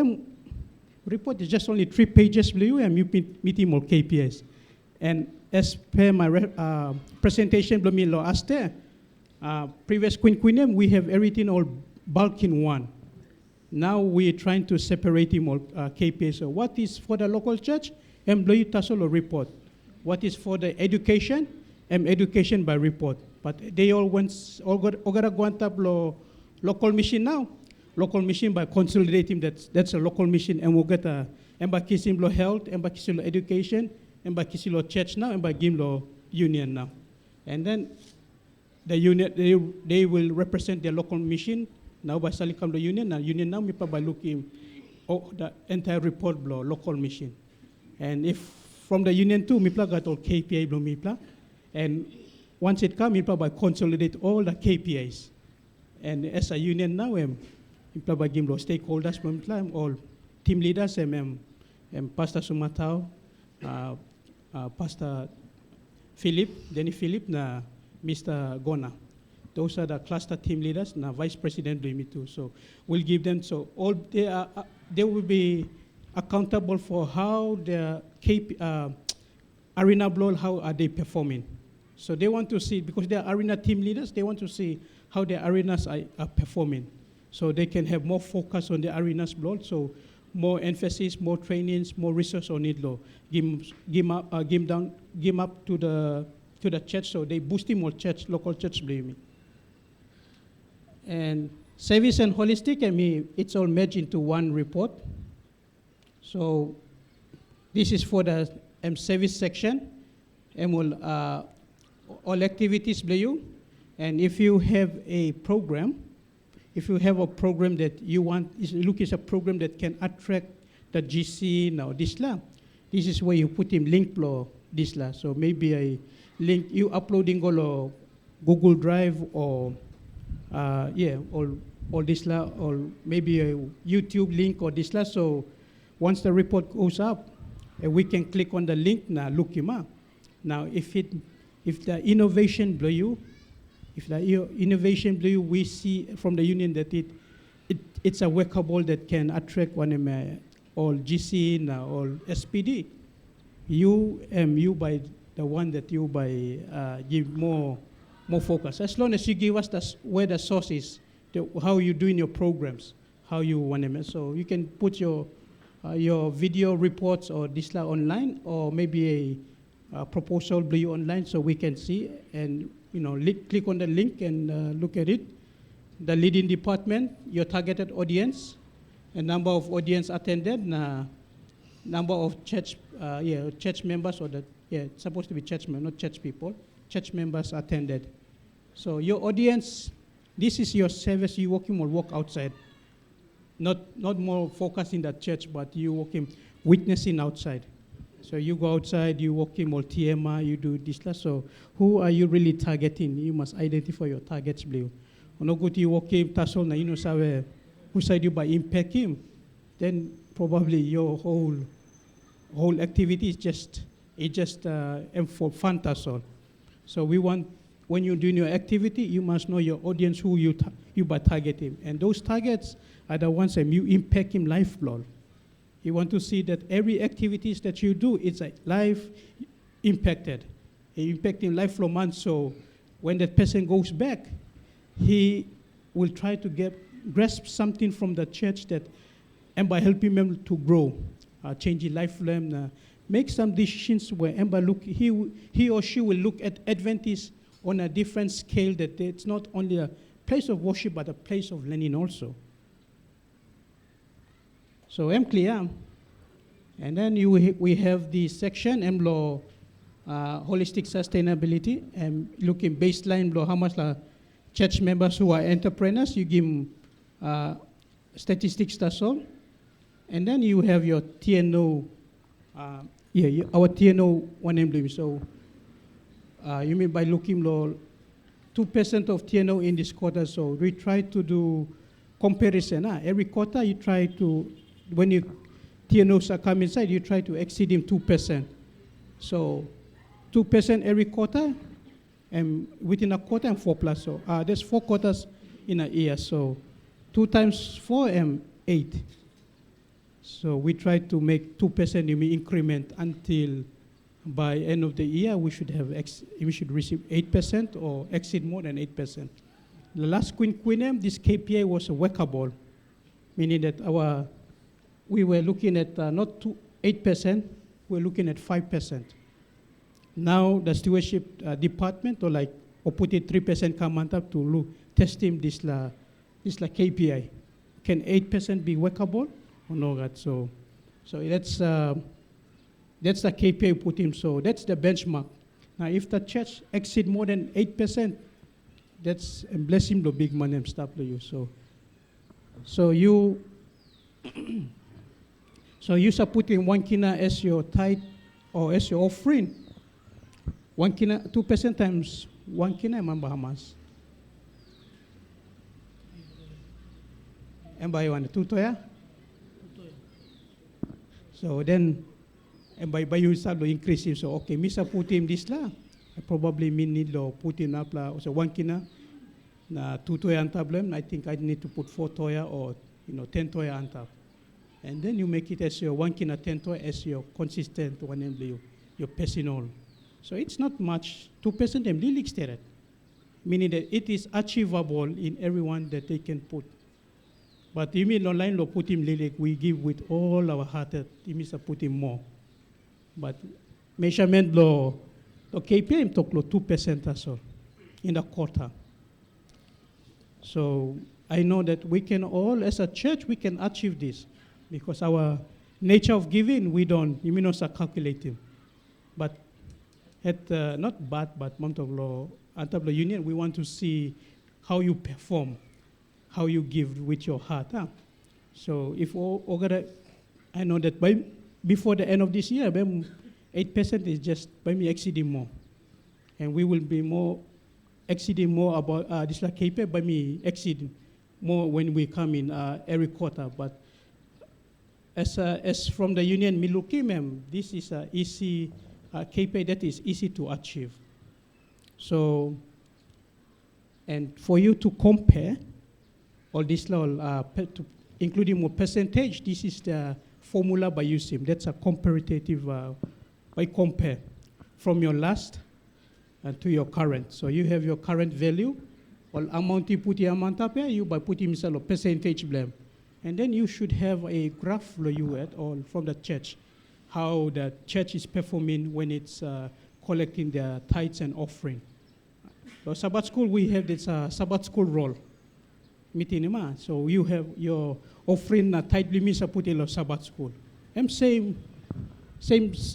Report is just only 3 pages, and you meeting more KPIs. And as per my presentation, previous quinquennium, we have everything all bulk in one. Now we're trying to separate them all KPIs. So what is for the local church? Employee Tasolo report. What is for the education? Education by report. But they all gotta go on top local mission now. Local mission by consolidating that's a local mission, and we'll get a Kisilo health, Kisilo education, Kisilo church now, Gimlo union now. And then the union they will represent their local mission now by Salikam the union. Now union now by looking the entire report blow local mission. And if from the union too, MIPLA got all KPI blow MIPLA. And once it comes, MIPLA by consolidate all the KPIs. And as a union now, MIPLA by Gimlo stakeholders, MIPLA, all team leaders, Pastor Sumatao, Pastor Denny Philip, na Mr. Gona. Those are the cluster team leaders, na Vice President doing it too. So we'll give them, so all they will be accountable for how the arena blow, how are they performing. So they want to see, because they are arena team leaders, they want to see how the arenas are performing. So they can have more focus on the arenas blow, so more emphasis, more trainings, more research on it law. Give up to the church, so they boosting more church, local church believe. And service and holistic, it's all merged into one report. So this is for the service section, and will all activities below you. And if you have a program, that you want, look is a program that can attract the GC now this this is where you put in link flow this So maybe a link you uploading all Google Drive or or this or maybe a YouTube link or this So once the report goes up, we can click on the link now, look him up. Now if the innovation blow you, we see from the union that it's a workable that can attract all GC now, all SPD. You by the one that you by give more more focus. As long as you give us where the source is, how you doing your programs, how you want them. So you can put your video reports or this online, or maybe a proposal blue online, so we can see and click on the link and look at it. The leading department, your targeted audience, a number of audience attended, number of church members, or it's supposed to be church members, not church people. Church members attended. So your audience, this is your service. You working or work outside, not more focused in the church, but you working witnessing outside. So you go outside, you working more TMA, you do this. So who are you really targeting? You must identify your targets. Blue. No good you working tasol na sabe who side you by impact him, then probably your whole activity is just for fun tasol. So we want, when you're doing your activity, you must know your audience, who you by targeting, and those targets are the ones that you impact him lifelong. You want to see that every activities that you do is a life impacted, impacting lifelong months. So when that person goes back, he will try to grasp something from the church and by helping them to grow, changing life, make some decisions where he or she will look at Adventists on a different scale, that it's not only a place of worship but a place of learning also. So I'm clear. And then we have the section MLO holistic sustainability, and looking baseline how much church members who are entrepreneurs, you give them statistics, that's all. And then you have your TNO, our TNO 1MW. So you mean by looking 2% of TNO in this quarter. So we try to do comparison. Every quarter you try to, when TNOs are come inside, you try to exceed them 2%. So 2% every quarter, and within a quarter and 4+. So there's 4 quarters in a year. So 2 times 4 and 8. So we try to make 2% increment until by end of the year we should receive 8% or exceed more than 8%. The last quinquennium, this KPI was workable, meaning that we were looking at not 8%, we're looking at 5%. Now the stewardship department or put it 3% come on top to testing this KPI. Can 8% be workable or not? So that's the KPI put him. So that's the benchmark. Now if the church exceed more than 8%, that's bless him the big money and stuff to you. So you should put in 1 kina as your tithe or as your offering. 1 kina, 2% times 1 kina, remember how much? And by 1, 2 toya? So then, and by you start to increase him. So okay, Misa put him this la. I probably need to put him up la. So 1 kina, na 2 toya on tablet. I think I need to put 4 toya or 10 toya on top. And then you make it as your 1 kina 10 toya as your consistent one, your personal. So it's not much, 2% them really extended, meaning that it is achievable in everyone that they can put. But you mean online lo put him lilik, we give with all our heart that you means put him more. But measurement lo KPM talk lo 2% as well in the quarter. So I know that we can all, as a church, we can achieve this because our nature of giving, we don't, you mean also calculating. But not bad, but month of law, Antablo Union, we want to see how you perform, how you give with your heart. So if I know that before the end of this year, 8% is just by me exceeding more. And we will be exceeding more about this like KPI by me exceeding more when we come in every quarter. But as from the union, this is a easy KPI that is easy to achieve. So, and for you to compare all this law, including more percentage, this is the formula by using. That's a comparative by compare from your last to your current. So you have your current value, or amount you put your amount up here, you by putting a percentage blame. And then you should have a graph for you at all from the church, how the church is performing when it's collecting their tithes and offering. So Sabbath school, we have this Sabbath school role. Meeting, so you have your offering tithe limits put in Sabbath school. And same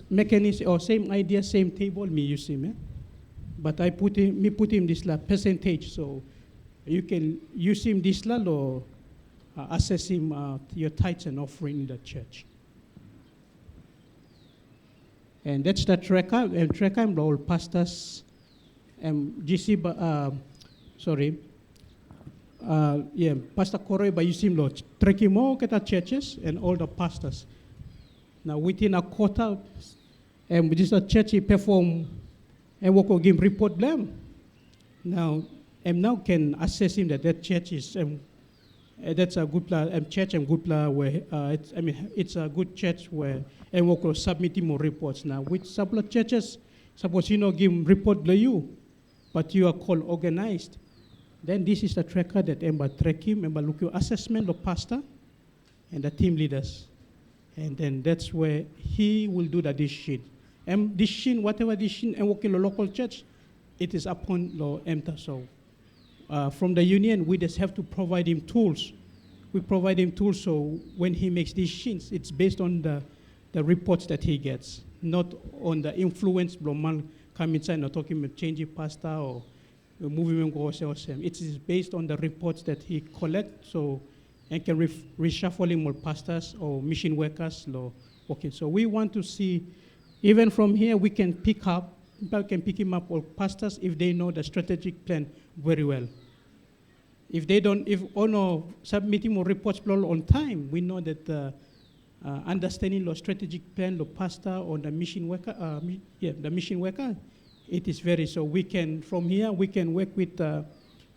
mechanism or same idea, same table me you see me. But I put him this percentage, so you can use him this or assess him your tithes and offering in the church. And that's the tracker, and tracker and all pastors, GC, Pastor Corey by using law, tracking more at the churches and all the pastors. Now within a quarter, and with this church he perform and work or give report blame. Now can assess him that church is that's a good church and good where it's a good church where and work or submitting more reports. Now with some churches, suppose you give report to you, but you are called organized. Then this is the tracker that Emma track him, Emma look your assessment of pastor and the team leaders. And then that's where he will do the decision. And decision, whatever decision, and work in the local church, it is upon law enter. So from the union, we just have to provide him tools. We provide him tools so when he makes decisions, it's based on the reports that he gets, not on the influence of man come inside and talking about changing pastor or moving go. It is based on the reports that he collects, so and can reshuffling more pastors or mission workers. Okay, so we want to see, even from here, we can pick up, people can pick him up, or pastors if they know the strategic plan very well. If they don't, if no submitting more reports on time, we know that understanding the strategic plan, the pastor or the mission worker, the mission worker, it is very, so we can, from here, we can work with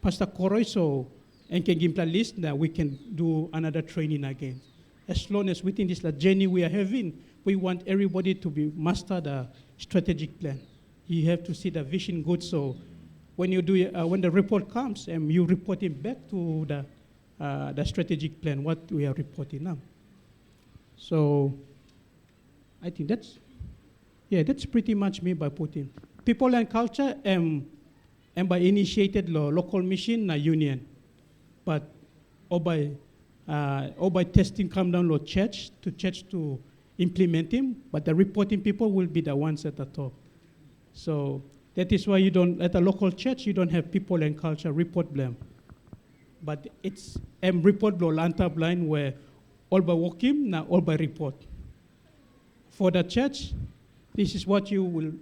Pastor Corey, so, and can give him a list that we can do another training again. As long as within this journey we are having, we want everybody to be master the strategic plan. You have to see the vision good, so when you do, when the report comes, you report it back to the strategic plan, what we are reporting now. So, I think that's pretty much me by putting. People and culture, and by initiated local mission union, but or by testing come down church to implement him, but the reporting people will be the ones at the top. So that is why you don't, at a local church, you don't have people and culture report blame. But it's report blow lanta blind where all by walking, now all by report. For the church, this is what you will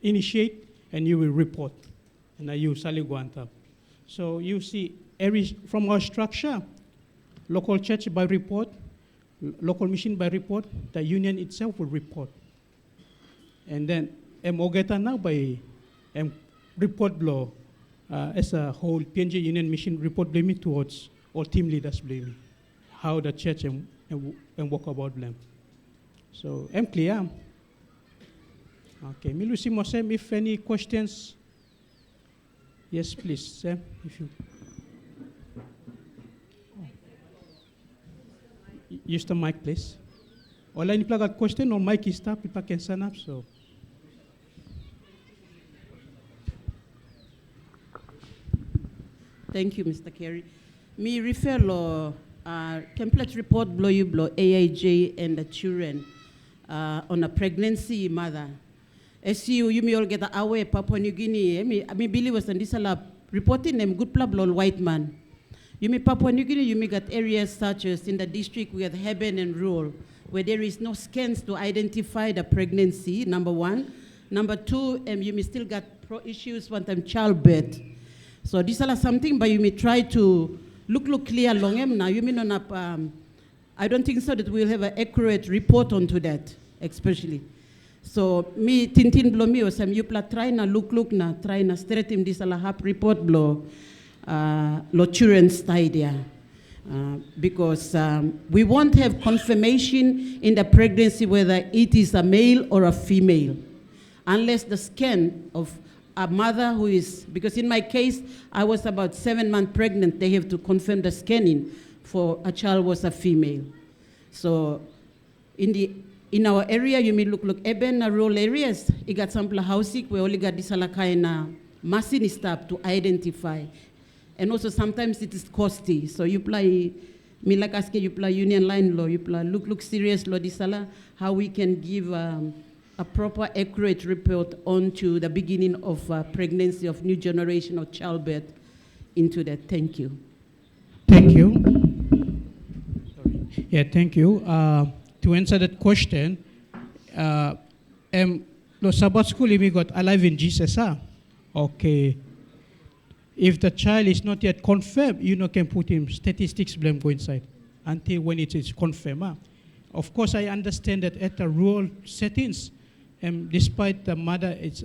initiate and you will report. And you sally go on top. So you see, from our structure, local church by report, local mission by report, the union itself will report. And then Ogeta now by report blow as a whole PNG union mission report blaming towards all team leaders blaming how the church and work about blame. So I'm clear. Okay, Milusi Mosem, if any questions, yes, please, Sam, if you. Use the mic, please. All any plug out question or mic is up, people can stand up. So. Thank you, Mr. Kerry. Me refer template report blow AIJ and the children on a pregnancy mother. As you may all get away Papua New Guinea. Me Billy was on this reporting them good blow white man. You may Papua New Guinea, you may get areas such as in the district we have Heben and rural, where there is no scans to identify the pregnancy, number one. Number two, you may still get issues one time childbirth. So this is something, but you may try to look clear along them now. You may not I don't think so that we'll have an accurate report onto that, especially. So me tintin blow me or some you try na look na try na straighten this hap report blow lo children's idea. Because we won't have confirmation in the pregnancy whether it is a male or a female unless the scan of a mother who is, because in my case, I was about 7 months pregnant. They have to confirm the scanning for a child was a female. So in our area, you may look urban rural areas, you got some housing where only got this kind of machine stuff to identify. And also sometimes it is costly. So you play, me like asking you play union line law, you play look serious law this how we can give a proper, accurate report onto the beginning of pregnancy of new generation of childbirth into that. Thank you. Thank you. Sorry. Yeah, thank you. To answer that question, lo Sabbath school we got alive in Jesus. Okay. If the child is not yet confirmed, you can put him statistics blame go inside until when it is confirmed. Of course, I understand that at the rural settings, despite the mother it's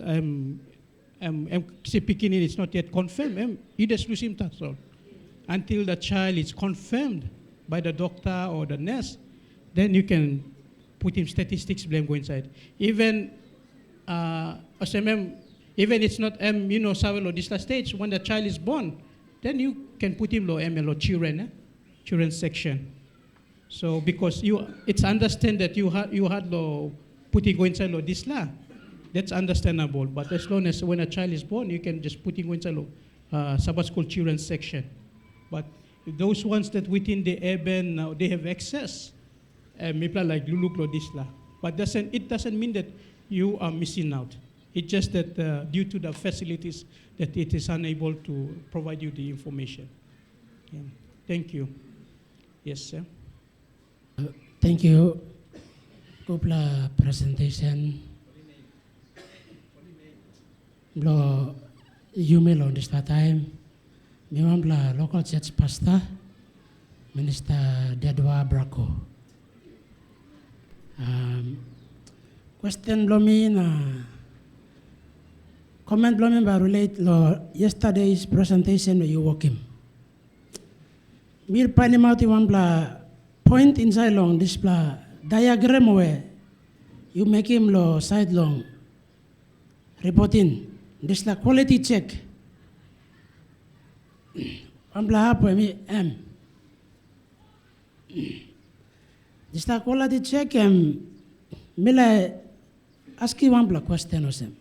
speaking it's not yet confirmed, you just lose him, that's all. Until the child is confirmed by the doctor or the nurse, then you can put him statistics blame go inside. Even even it's not Savile or this stage, when the child is born, then you can put him or children section. So because it's understand that you had putting go inside this law, that's understandable. But as long as when a child is born, you can just put go inside Sabbath school children section. But those ones that within the urban now they have access, people like look this law. But it doesn't mean that you are missing out. It's just that due to the facilities that it is unable to provide you the information. Yeah. Thank you. Yes, sir. Thank you. Kupla presentation. Blo email on this time. Memang local church pastor, Minister Dedwa Brako. Question blomin. Comment blomin ba relate lo yesterday's presentation where you walk him. Mir panimauti one bla point inside long this bla diagram where you make him lo side long reporting this la quality check. One bla hapo mi this la quality check mila ask you one bla question or some.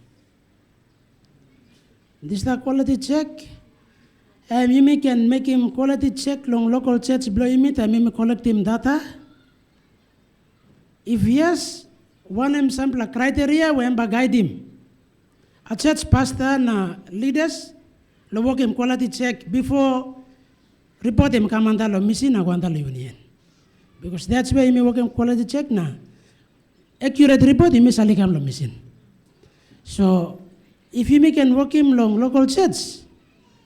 This the quality check. You can make him quality check long local church blow him it and collect him data. If yes, one sample criteria we guide him. A church pastor na leaders lo work him quality check before report him kamanda lo missing na gwanda lo union. Because that's where he work him quality check na accurate report him salikam lo missing. So if you can work him long local church,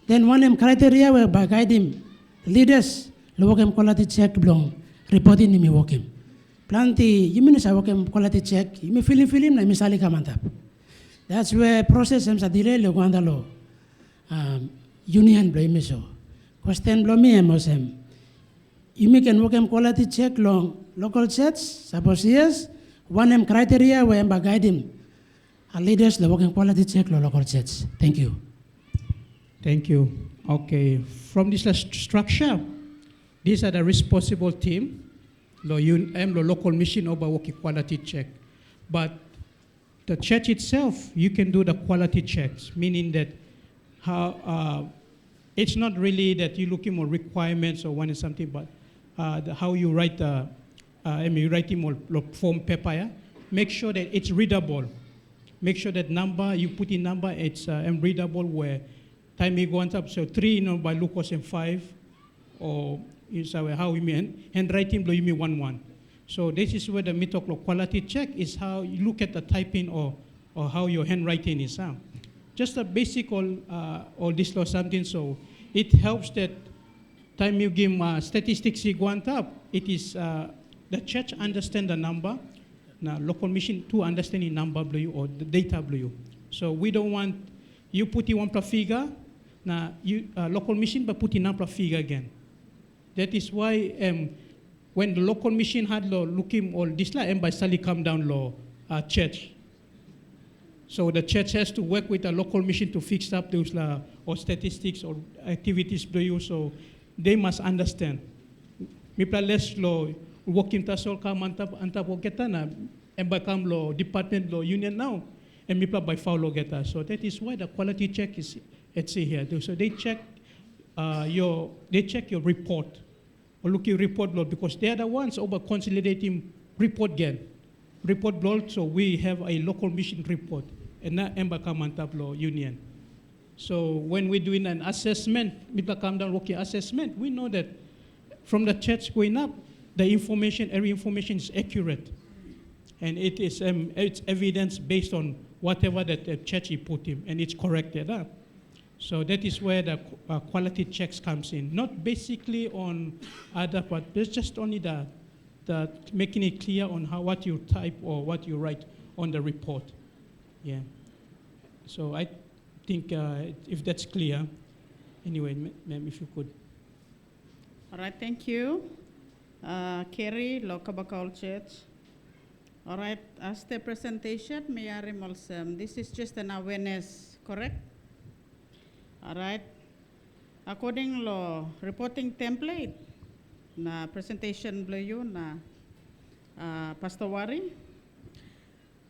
then one criteria will by guide him leaders lo work him quality check long reporting him work him. Planti you mean work him quality check, you fill him na misali kamantap. That's where process em sa delay lo gwanda lo union blame so. Question blow me emosem. You can work him quality check long local church, suppose yes, one criteria will by guide him. Leaders, the working quality check local church. Thank you. Thank you. Okay. From this structure, these are the responsible team. Local mission over working quality check. But the church itself, you can do the quality checks, meaning that how it's not really that you're looking for requirements or wanting something, but how you write the writing form paper. Yeah? Make sure that it's readable. Make sure that number, you put in number, it's readable where time you go on top. So 3, by Lucas and 5, or how we mean, handwriting, you mean 1-1. So this is where the method of quality check is how you look at the typing or how your handwriting is. Just a basic all this or something. So it helps that time you give statistics you go on top, it is the church understand the number. Now, local mission to understanding number blue or the data blue. So we don't want you put in one figure. Now you local mission but put in another figure again. That is why when the local mission had looking all this and by suddenly come down church. So the church has to work with the local mission to fix up those or statistics or activities below you. So they must understand. Mipla less law working tasol ka antap geta na and become law department law union now and mipla by follow geta. So that is why the quality check is at say here. So they check your report or look your report law because they are the ones over consolidating report again. Report block, so we have a local mission report and not Embakamantab Law Union. So when we're doing an assessment, people come down working assessment, we know that from the church going up, the information, every information is accurate. And it is it's evidence based on whatever that the church put in, and it's corrected. So that is where the quality checks comes in. Not basically on other part, but just only the making it clear on what you type or what you write on the report. Yeah. So I think if that's clear, anyway, ma'am, if you could. All right, thank you. Kerry, Lokabakal Church. All right, as the presentation, Mayarim Olsem, this is just an awareness, correct? All right. According to reporting template, na presentation below you na Pastor Wari.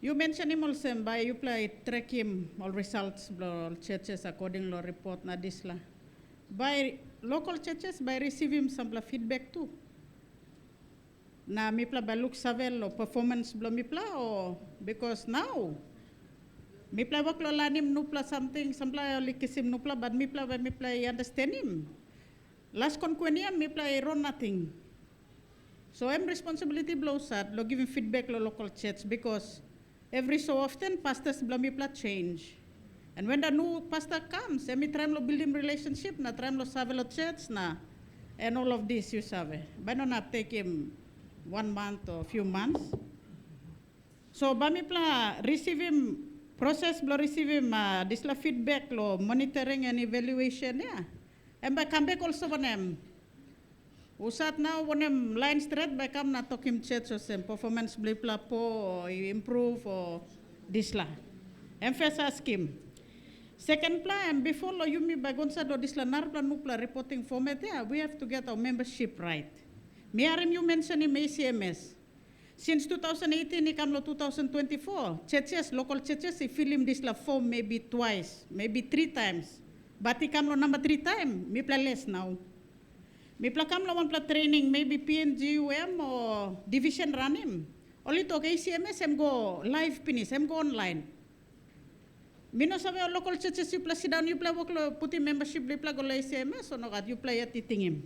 You mentioned him also by you play track him all results below churches according to report na disla. By local churches by receiving some feedback too. Na mipla by look savel or performance below mipla or because now mipla work lo lanim nupla something sampla likisim nupla but mipla by mipla understand him. Last conquenia, me play run nothing. So I'm responsibility blows at lo giving feedback lo local church because every so often pastors blow me play change. And when the new pastor comes, every time lo building relationship, na time lo save lo church na, and all of this you save. But no not take him 1 month or few months. So ba me play receive him process blow receive him this la feedback lo monitoring and evaluation yeah. And by come back also when I'm usat now when I'm line straight by come na talk him church or some performance blip po or improve or this la. And first ask him. Second plan before lo you me by gonsa do this la nar plan nupla reporting format yeah, we have to get our membership right. Me arim you mention him ACMS. Since 2018 ikam lo 2024 churches local churches I fill him this la form maybe twice maybe 3 times. But he come lo number 3 time, me play less now. Me play come lo one play training, maybe PNGUM or division run him. Only talk ACMS, I'm go live finish, I'm go online. Me no sabi local churches you play sit down, you play work lo put in membership, you play go lo ACMS or no god, you play at eating him.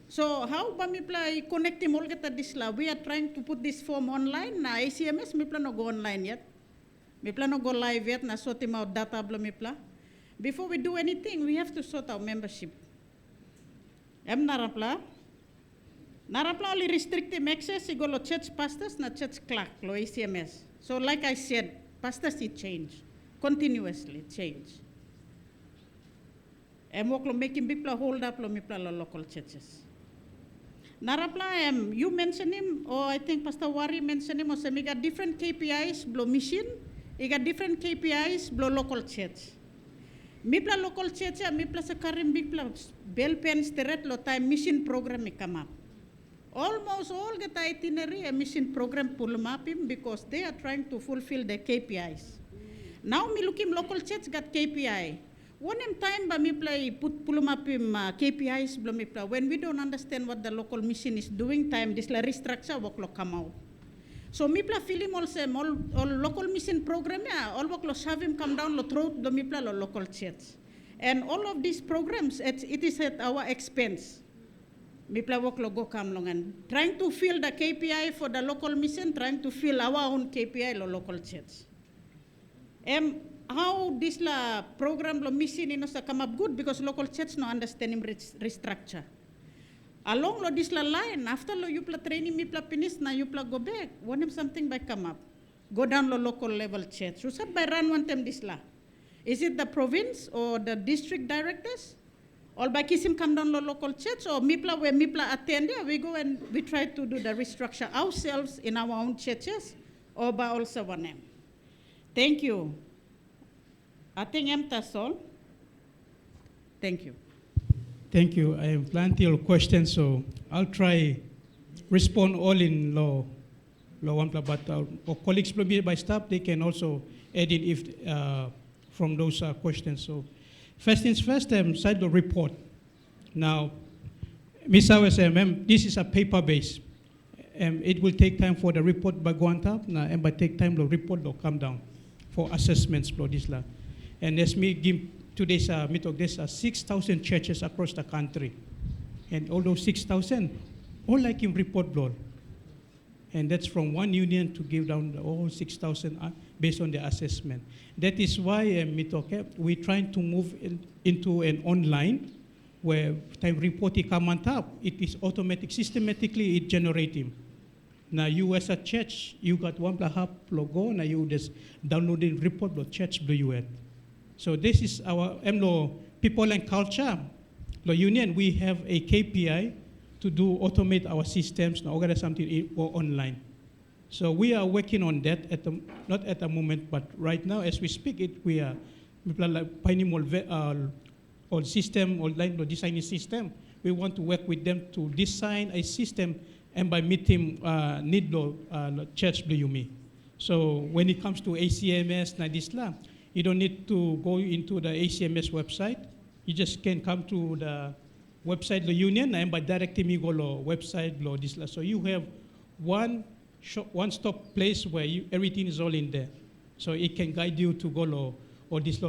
So how ba me play connect him all get at this la? We are trying to put this form online, na ACMS me play no go online yet. Me play no go live yet, na sort him out data blo me play. Before we do anything, we have to sort our membership. Narapla only restrictive access, you go to church pastors, not church clerk, lo ACMS. So like I said, pastors it change, continuously change. And work lo making people hold up lo mipla lo local churches. Narapla, you mentioned him, or I think Pastor Wari mentioned him, or some, he got different KPIs, blow mission, he got different KPIs, blow local church. Mipla local church, mipla sa karim mipla bell pen steret lo time mission program come up. Almost all get itinerary a mission program pull up him because they are trying to fulfill their KPIs. Now me look him local church got KPI. One time ba mipla put pull up him KPIs blo mipla when we don't understand what the local mission is doing time this la restructure work lo come out. So mipla film also all local mission program yeah, all work lo have him come down lo throat the mipla lo local church. And all of these programs it is at our expense. Mipla work lo go come long and trying to fill the KPI for the local mission, trying to fill our own KPI lo local church. How this la program lo mission ino sa come up good because local church no understand him restructure. Along lo this la line, after lo you pla training me pla finish na you pla go back. Want him something by come up. Go down lo local level church. So sab by run one time this la. Is it the province or the district directors? Or by kiss him come down lo local church or mipla where mipla attend there, we go and we try to do the restructure ourselves in our own churches or by also one name. Thank you. I think that's all. Thank you. Thank you. I have plenty of questions, so I'll try respond all in law one, but our colleagues by staff, they can also add in if from those questions. So first things first, side the report. Now, Ms. Awes, this is a paper-based. It will take time for the report by going up, and by take time the report will come down for assessments for this law. And as me give today's meeting, there's 6,000 churches across the country, and all those 6,000, all like in report blood. And that's from one union to give down all 6,000 based on the assessment. That is why we're trying to move into an online where time reporting come on top. It is automatic, systematically it generating. Now you as a church, you got one hub logo, now you just downloading report the church do you at. So this is our people and culture. The union, we have a KPI to do automate our systems, now organize something online. So we are working on that not at the moment, but right now as we speak, we are finding more system, online designing system. We want to work with them to design a system and by meeting need church do you me. So when it comes to ACMS, Nadisla, you don't need to go into the ACMS website. You just can come to the website the union and by directing me go to website disla. So you have one-stop place where everything is all in there. So it can guide you to go or this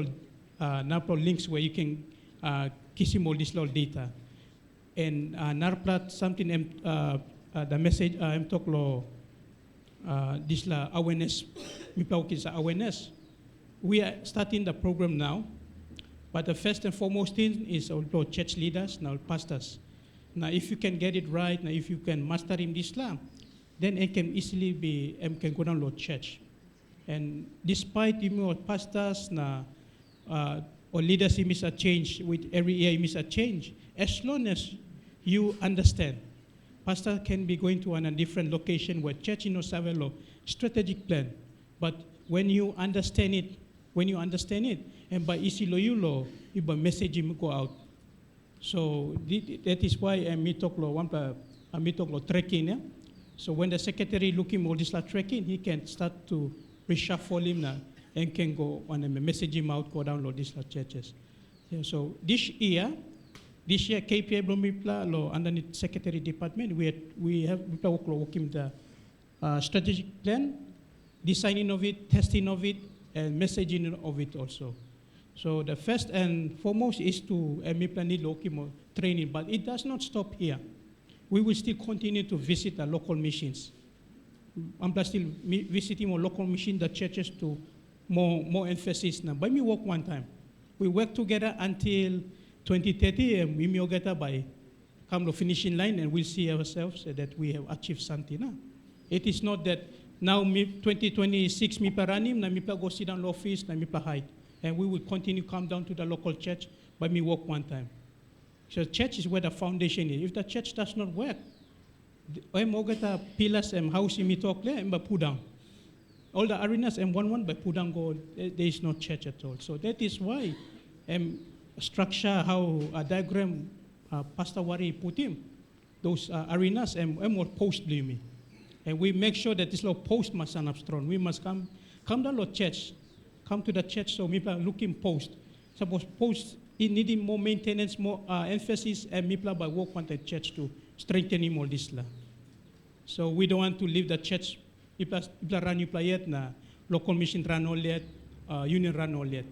links where you can kiss him all this data. And narplat something the message I'm talk this awareness. Awareness. We are starting the program now. But the first and foremost thing is also church leaders, now pastors. Now, if you can get it right, now if you can master in Islam, then it can easily be can go down to church. And despite pastors or leaders miss a change with every year miss a change, as long as you understand, pastor can be going to a different location where church Savelo strategic plan. But when you understand it, and by easy you by message him go out. So that is why me talk tracking. Yeah? So when the secretary looking all this tracking, he can start to reshuffle him now and can go on and message him out, go download these churches. Yeah, so this year KPI Blomipla underneath secretary department, we have working the strategic plan, designing of it, testing of it, and messaging of it also. So the first and foremost is to need training, but it does not stop here. We will still continue to visit the local missions. I'm still visiting more local missions, the churches to more emphasis now. By me work one time. We work together until 2030, and we may get by come to finishing line, and we'll see ourselves that we have achieved something. Now. It is not that now 2026 me paranim, na me go sit down in the office, na me hide. And we will continue come down to the local church, but me work one time. So church is where the foundation is. If the church does not work, I'm get pillars and house me talk there and put down. All the arenas and one by put down go, there is no church at all. So that is why structure how a diagram Pastor Wari put him, those arenas and more post me. And we make sure that this post must stand up strong. We must come down to church. Come to the church so people looking post. Suppose post it needing more maintenance, more emphasis, and people by work on the church to strengthen him all this. So we don't want to leave the church. People run you play yet na local mission run all yet, union run all yet.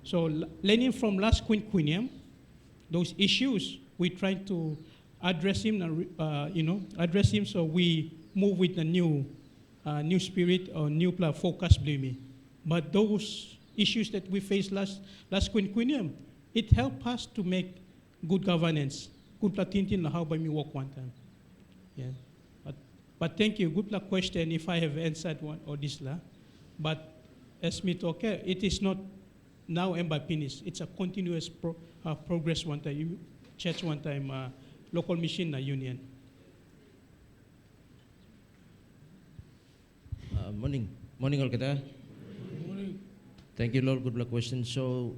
So learning from last quinquennium, those issues we try to address him. Address him. So we move with the new spirit or new focus, believe me. But those issues that we faced last quinquennium, it helped us to make good governance. Good platintin how by me work one time. Yeah. But thank you. Good luck question if I have answered one or this la. But as me talk, it is not now and by finish. It's a continuous progress one time. Church one time, local mission union. Morning all kita. Thank you, Lord. Good luck question. So,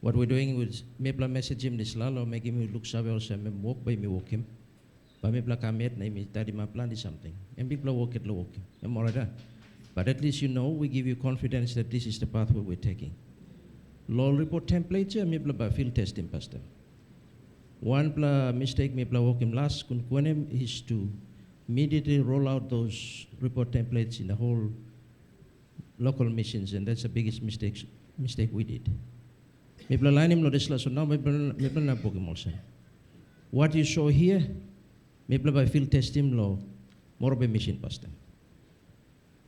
what we're doing with Mepla message him this lalo, make him look sabi also, walk by me walk him. But Mepla kamet na imi tadi ma plan something. And people walk it, walk him. And more than. But at least you know, we give you confidence that this is the pathway we're taking. Law report template, Mepla by field testing pastor. One mistake Mepla walk him last kunkuenem is to immediately roll out those report templates in the whole local missions, and that's the biggest mistake we did. Mepla line him lo desla, so now Mepla na bokim also. What you saw here, Mepla by field test him lo more by mission pastor.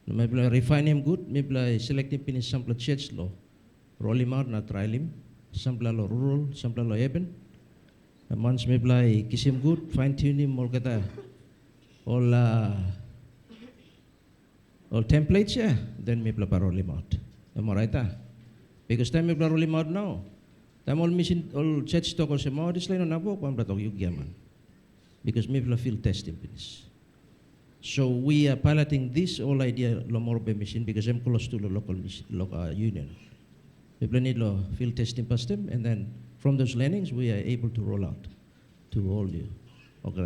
Mepla refine him good, Mepla select him in sample church lo, roll him out na trial him, sample lo rural, sample lo eben. And once Mepla kiss him good, fine tune him all kata all templates, yeah, then Mepla pa roll him out. Am I right? Because time Mepla roll him out now. Time all mission, all church talk also, ma this line na po, kung prato yung yaman. Because Mepla field testing finish. So we are piloting this whole idea lo more by mission because I'm close to the local mission, local union. Mepla need lo field testing system, and then from those learnings we are able to roll out to all the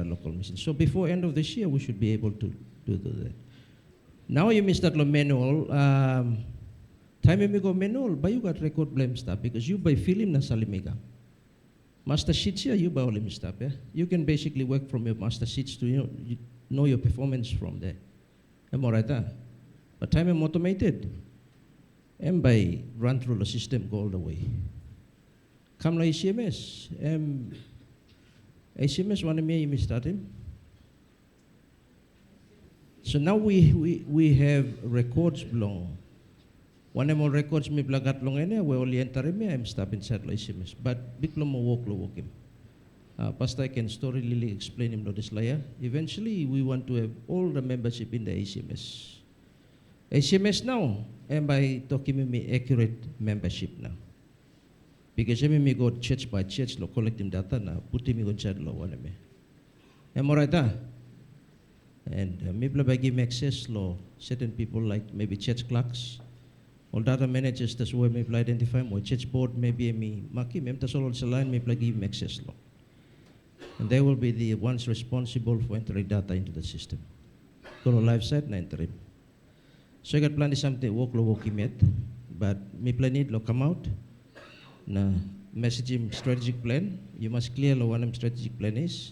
local missions. So before end of this year, we should be able to do that. Now you missed that manual. Time you go manual, but you got record blame stuff because you by film na salimiga. Master sheets here, you by all stuff. Yeah? You can basically work from your master sheets to you know your performance from there. Am I right? But time I'm automated, and by run through the system go all the way. Come like ACMS. ACMS one of me you start him. So now we have records belong. One more records me blagat long ene we only enter me I'm stop inside lo ACMS. But big lo walk him. Pastor I can story really explain him lo this layer. Eventually we want to have all the membership in the ACMS. ACMS now and by talking me accurate membership now. Because me go church by church lo collecting data na put me go chat lo one me. Am I right? And maybe by give access law certain people like maybe church clerks, all data managers that's where maybe identify more church board maybe me maki mem that's all line maybe give access law. And they will be the ones responsible for entering data into the system. Go to live site na enter. So I got plan is something walk met, but me plan it lo come out. Na message him strategic plan. You must clear lo one strategic plan is.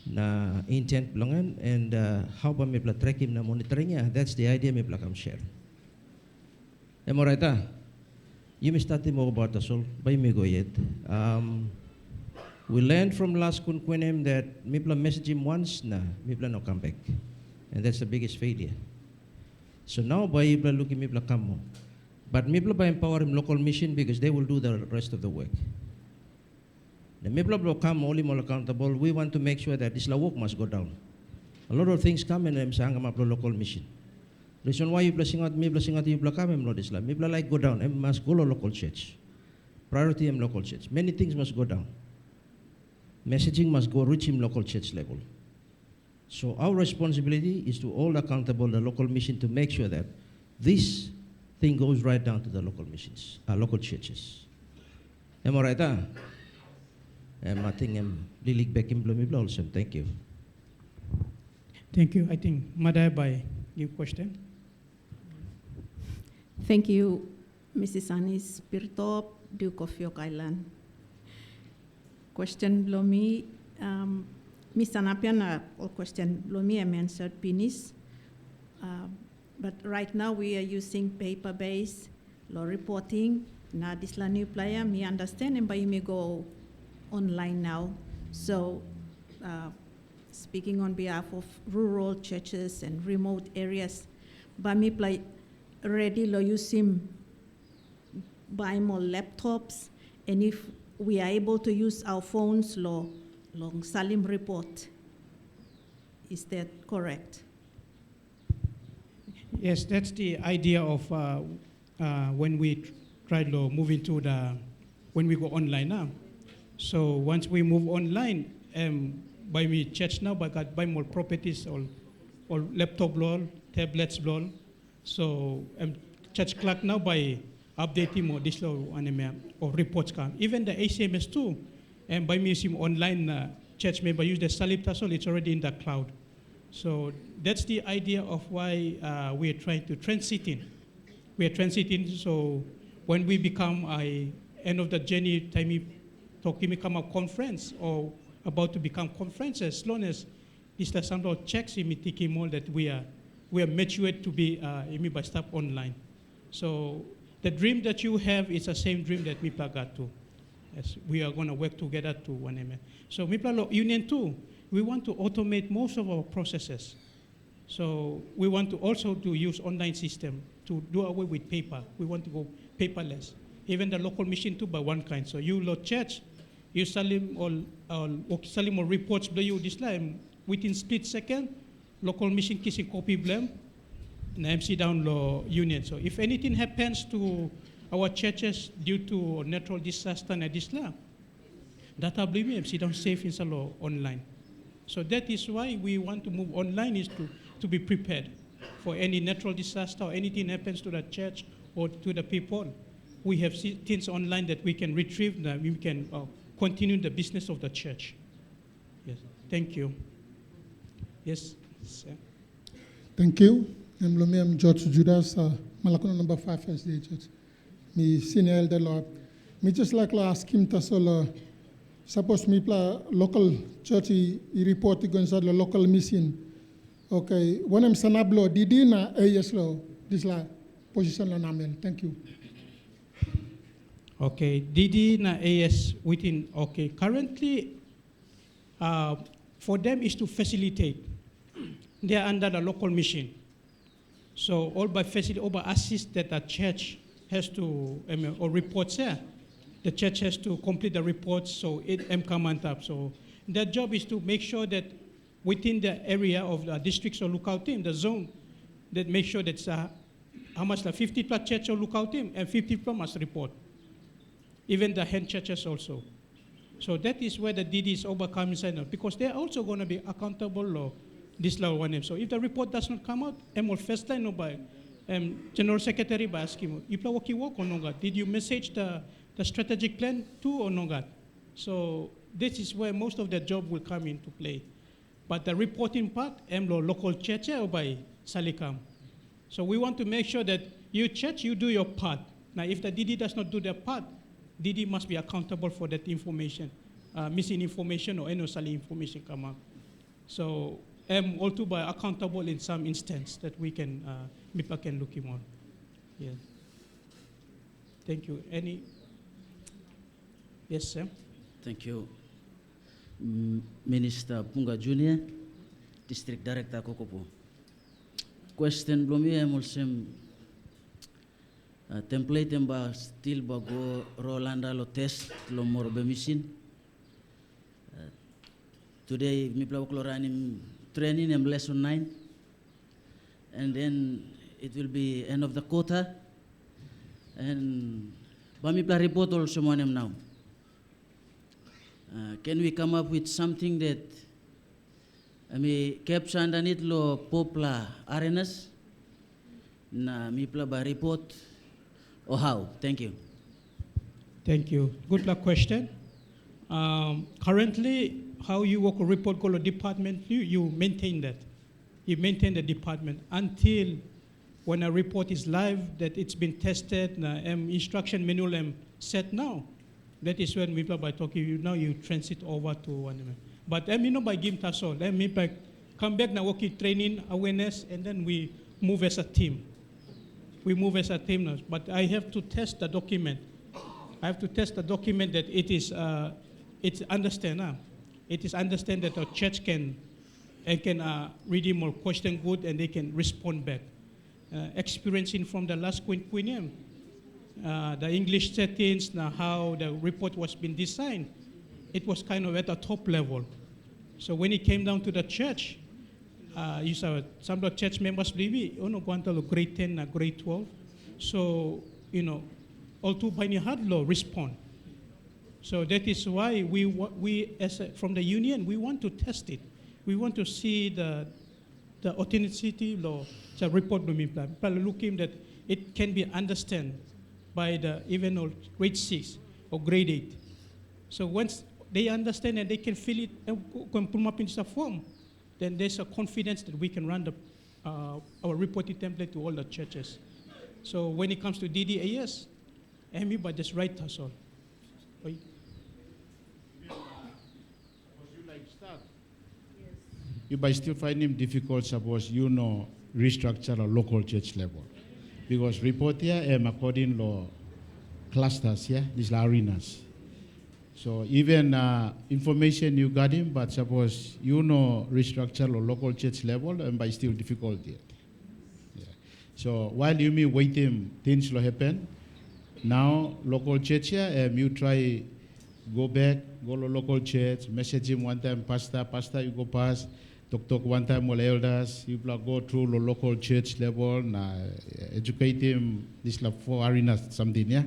Na intent belongan and how ba me track him na monitoring niya. That's the idea me come share. Am I right? You may start more about the soul by me go yet. We learned from last kunkuenem that me message him once na me no come back, and that's the biggest failure. So now by me looking me come more. But Mipla by empower him local mission because they will do the rest of the work. The Mipla will come only more accountable. We want to make sure that this work must go down. A lot of things come and I'm saying I'm local mission. Reason why you blessing out me blessing out you come I'm not Islam. Mipla like go down. I must go to local church. Priority I'm local church. Many things must go down. Messaging must go reach him local church level. So our responsibility is to all accountable the local mission to make sure that this thing goes right down to the local missions, local churches. Am I right? I think I'm really back in Blooming also. Thank you. Thank you. I think Madai by new question. Thank you, Mrs. Anis Pirtop, Duke of York Island. Question Blomi, Miss Anapian, all question Blomi, I'm answered Pinis. But right now we are using paper-based law reporting. Now this la new player, me understand, and by you may go online now. So speaking on behalf of rural churches and remote areas, by me play ready law using buy more laptops, and if we are able to use our phones law long Salim report. Is that correct? Yes, that's the idea of when we try to move into when we go online now. So once we move online, by me church now, but got buy more properties or laptop law, tablets law. So church clerk now by updating more this law or reports come. Even the ACMS too, and by using online church member use the Salib Tassel, it's already in the cloud. So that's the idea of why we are trying to transit in. We are transiting, so when we become end of the journey, time we become a conference or about to become conference, as long as this the some of checks in all that we are matured to be by step online. So the dream that you have is the same dream that Mipla got to. Yes, we are going to work together to one amen. So Mipla Union too, we want to automate most of our processes. So we want to also to use online system to do away with paper. We want to go paperless. Even the local mission too by one kind. So you lot church, you salim or reports below you this time within split second, local mission kissing copy blame, and MC down law union. So if anything happens to our churches due to natural disaster and this law, data blame MC down safe in the law online. So that is why we want to move online is to be prepared for any natural disaster or anything happens to the church or to the people. We have things online that we can retrieve, that we can continue the business of the church. Yes, thank you. Yes, sir. Thank you. I'm George Judas, Malakuna number 5 SD Church. Me senior elder law. Me just like to ask him to solo. Suppose me play local church report against the local mission. Okay, when I'm sanablo, didi na AS law, this la position la namel. Thank you. Okay, DD na AS within, okay, currently for them is to facilitate. They are under the local mission. So all by facilitate, all by assist that the church has to, or reports there. The church has to complete the reports so it come on top. So their job is to make sure that within the area of the districts or lookout team, the zone, that make sure that how much the 50 plus church or lookout team and 50 plus must report. Even the hand churches also. So that is where the DD is overcoming sign because they are also going to be accountable or this law one. So if the report does not come out, I'm all first line by General Secretary by asking, you play work or no God? Did you message the strategic plan too or no God? So this is where most of the job will come into play. But the reporting part, local church or by Salikam. So we want to make sure that you church, you do your part. Now if the DD does not do their part, DD must be accountable for that information, missing information or any sali information come up. So I'm also by accountable in some instance that we can, MIPA can look him on. Yeah. Thank you. Any? Yes, sir. Thank you. Minister Punga Junior, District Director Kokopo. Question blomi emulsem template emba still bago Rolanda lo test lo morbe machine. Today mi pla klorani training em lesson 9 and then it will be end of the quarter and bami pla report also monem now. Can we come up with something that capture underneath lo popla arenas na mipla ba report or how? Thank you. Thank you. Good luck question. Currently, how you work a report go to department, you maintain that. You maintain the department until when a report is live, that it's been tested, instruction manual set now. That is when we by talking you now you transit over to one. But by giving tasol, by come back now working training awareness and then we move as a team. We move as a team now. But I have to test the document. I have to test the document that it is it's understand. It is understand that our church can read him or question good and they can respond back. Experiencing from the last Queen the English settings, how the report was being designed, it was kind of at the top level. So when it came down to the church, you saw some of the church members maybe go to grade 10, grade 12. So, all too many hard law respond. So that is why we from the union, we want to test it. We want to see the authenticity law, the report plan. Looking that it can be understood by the even or grade 6 or grade 8. So once they understand and they can fill it and can put them up in the form, then there's a confidence that we can run our reporting template to all the churches. So when it comes to DDAS, Amy, but just write us all. Oi. You might still find him difficult, suppose you know restructure a local church level. Because report here according to clusters, yeah, these are arenas. So even information you got him, but suppose you know restructure or local church level, and by still difficult yet. Yeah. So while you may waiting, things will happen. Now local church here, you try go back, go to local church, message him one time, pastor, you go past, talk one time with elders, you go through the local church level, educate him, this like 4 arenas, something, yeah?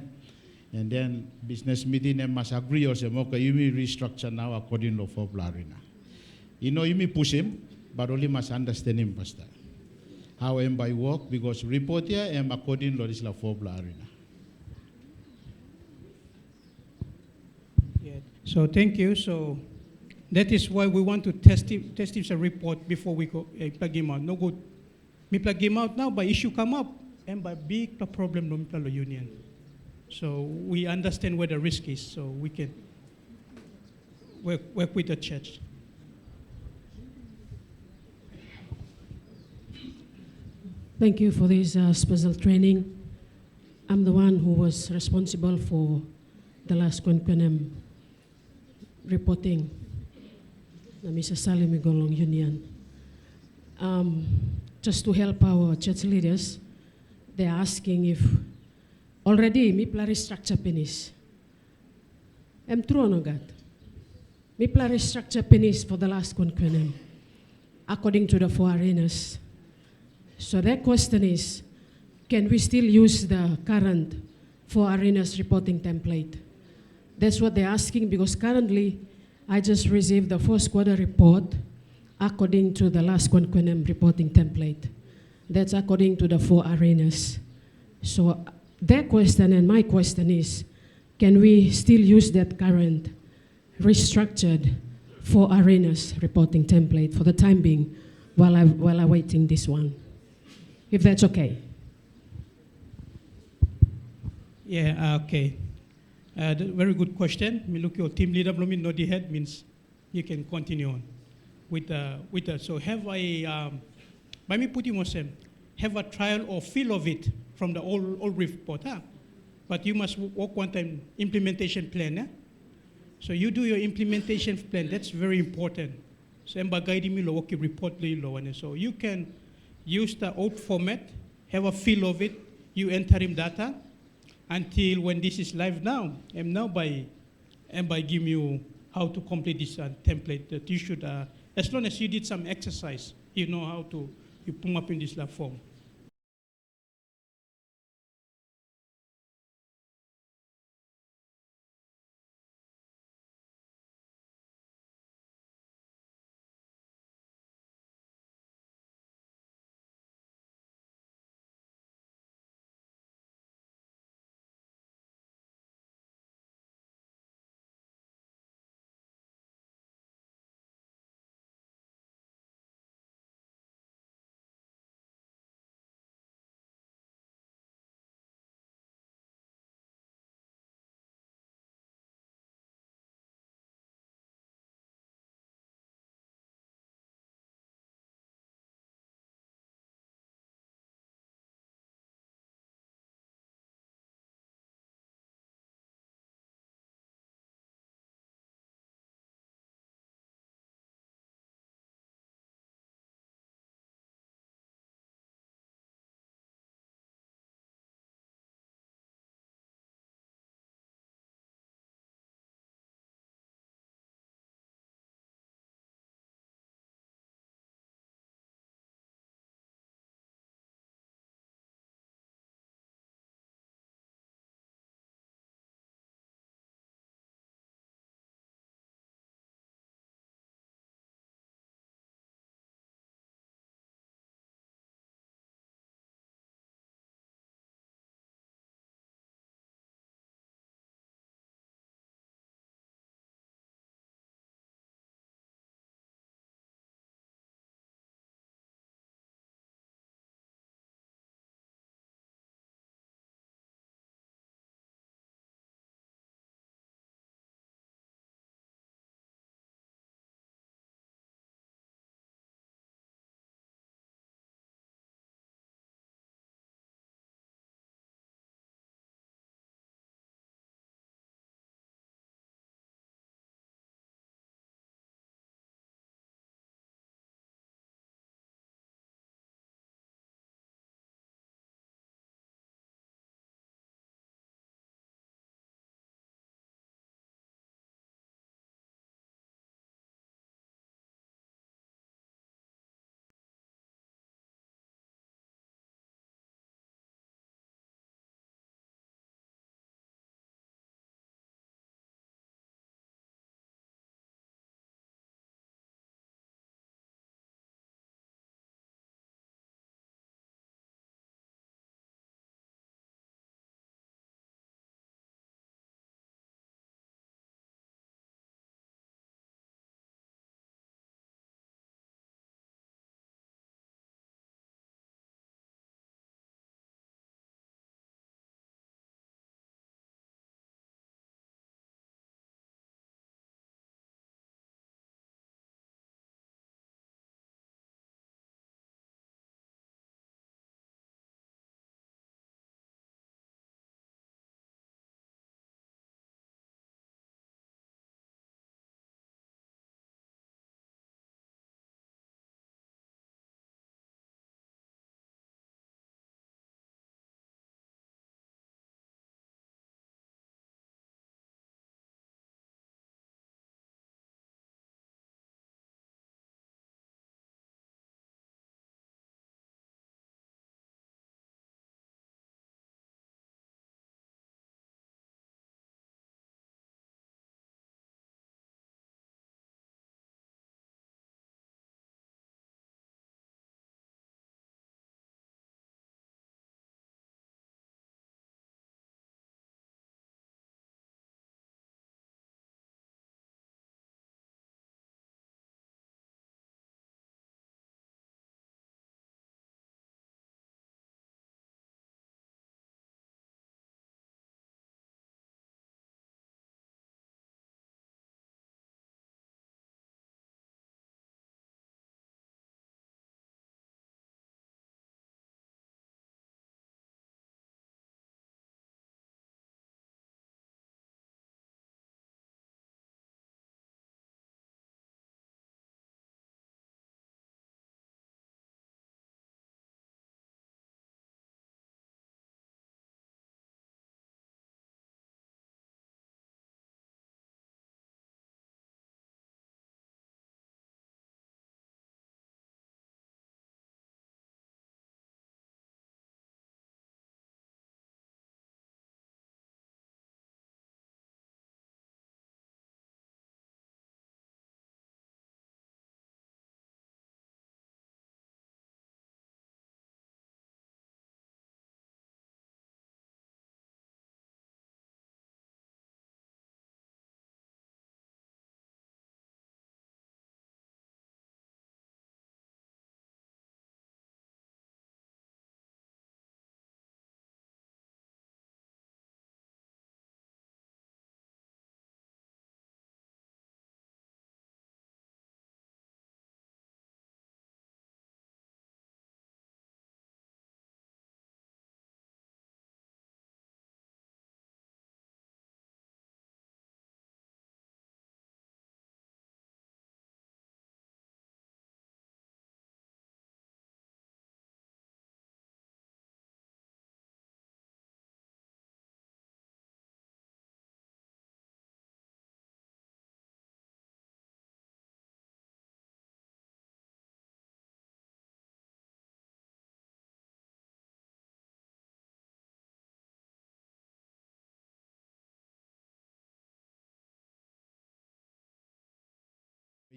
And then business meeting and must agree or say, okay, you may restructure now according to 4 arena. You know, you may push him, but only must understand him, pastor. How am I work? Because report here am according to this like 4 arena. Yeah. So thank you. So that is why we want to test his report before we go plug him out. No good. We plug him out now, but issue come up, and by big problem no the union. So we understand where the risk is, so we can work with the church. Thank you for this special training. I'm the one who was responsible for the last Quenquenem reporting, Mr. Salim Igolong Union. Just to help our church leaders, they're asking if already mi plari structure penis. True or not? Mi plari structure penis for the last Quenquenem, according to the 4 arenas. So their question is, can we still use the current 4 arenas reporting template? That's what they're asking, because currently I just received the first quarter report according to the last Quenquenem reporting template. That's according to the 4 arenas. So their question and my question is, can we still use that current restructured 4 arenas reporting template for the time being while I'm waiting this one? If that's okay. Yeah, okay. Very good question. Me look your team leader, blooming nod the head means you can continue on with that. So have by me putting on some, have a trial or feel of it from the old report, huh? But you must work one time implementation plan, eh? So you do your implementation plan. That's very important. So I'm guiding me work report and so you can use the old format, have a feel of it. You enter in data until when this is live now. And now by giving you how to complete this template that you should, as long as you did some exercise, you know how to you put up in this lab form.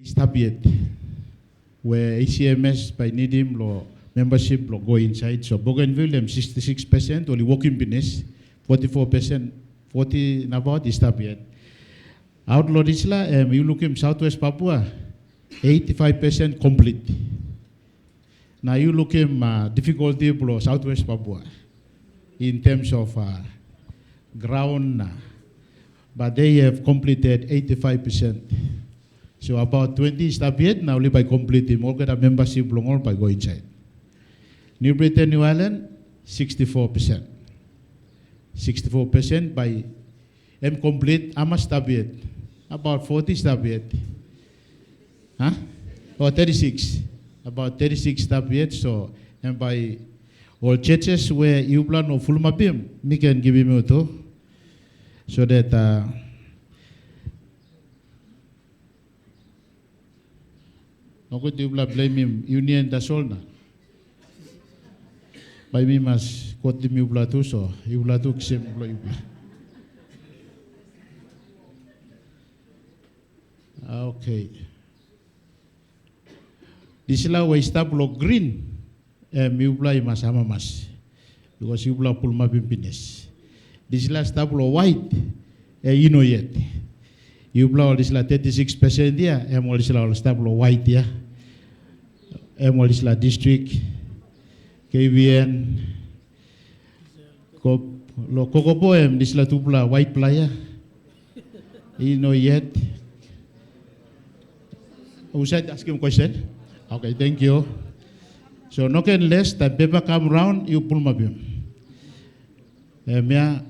Stop yet. Where ACMS by need him lo membership lo go inside. So Bougainville 66% only working business, 44%, 40 about is stop yet. Outlaw Isla, you look him Southwest Papua, 85% complete. Now you look him difficulty below Southwest Papua in terms of ground, but they have completed 85%. So about 20 stop yet, now by completing, all get a membership belong all by go inside. New Britain, New Ireland, 64%. 64% by complete, ama stop yet. About 40 stop yet. Huh? Or 36. About 36 stop yet. So, and by all churches where you plan of full mapim, me can give him to, so that no good you blame him, union that's all na. By me mas quote him you blatu so, you blatu ksem you okay. This is why stablo green. You blay mas ama mas. Because you bla pulma pimpines. This is stablo white. You know yet. You bla this la 36% dia. All this la stablo white ya. All this la district. KVN. Lo kokopo this la tupla white playa. You know yet. Who said ask him question? Okay, thank you. So no can less that paper come round, you pull my beam. Mea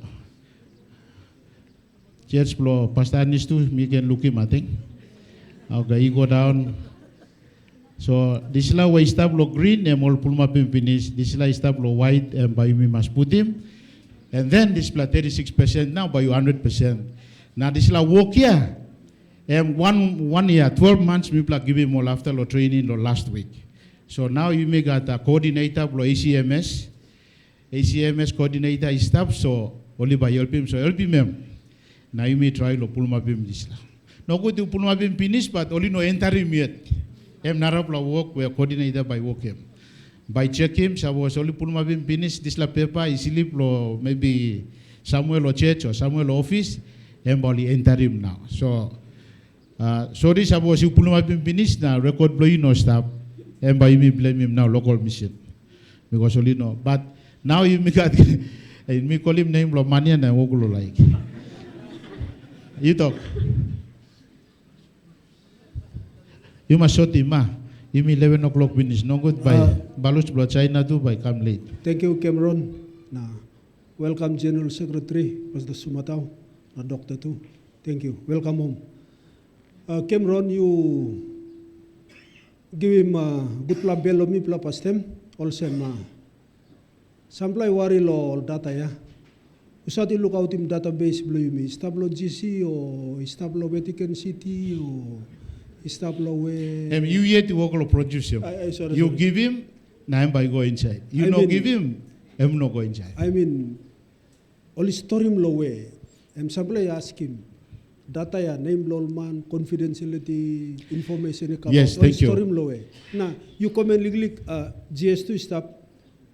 church blow pastor needs to me can look him, I think. Okay, you go down. So this is why stablo green and all pull my beam finish. This is stablo white and by me must put him. And then this plus 36% now by you 100%. Now this is walk here. And one year, 12 months, we give him all after the training last week. So now you may got a coordinator for ACMS. ACMS coordinator is staff, so only by help him. So help him. Now you may try to pull my beam this. No good to pull my beam finish, but only no enter him yet. I'm not a work where coordinator by work him. By check him, so I was only pull my beam finish this la paper, easily maybe somewhere or church or somewhere office, and only enter him now. So sorry, suppose you pull my finish now, record blow you no stop, and by me blame him now, local mission. Because only no. But now you make me call him name Romania and I walk like. You talk. You must shot him, you mean 11 o'clock finish. No good by Balus blood China too by come late. Thank you, Cameron. Nah, welcome General Secretary, Pastor Sumatao, Doctor too. Thank you. Welcome home. Cameron, you give him good plan bello mi pla pastem also samplay wari lo data ya. Usati look out him database blow mi stablo GC or stablo Vatican City or stablo we. You yet to work lo produce him. You give him, now by go inside. You no give him, no go inside. I mean, only store him lo way. Samplay ask him. Data ya name lolman confidentiality information yes, thank you. Now you comment legally GS2 stop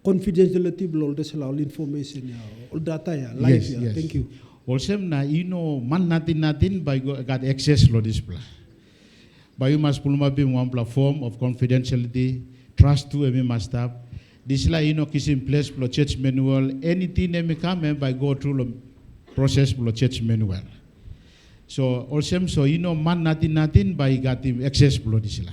confidentiality blol this all information ya all data ya live yes, ya. Yes. Thank you. Also na you know man natin by got access lo display. By you must pull up in one platform of confidentiality trust to me must have this la you know kiss in place for church manual anything may come by go through the process for church manual. So also so you know man natin by got him access below this la.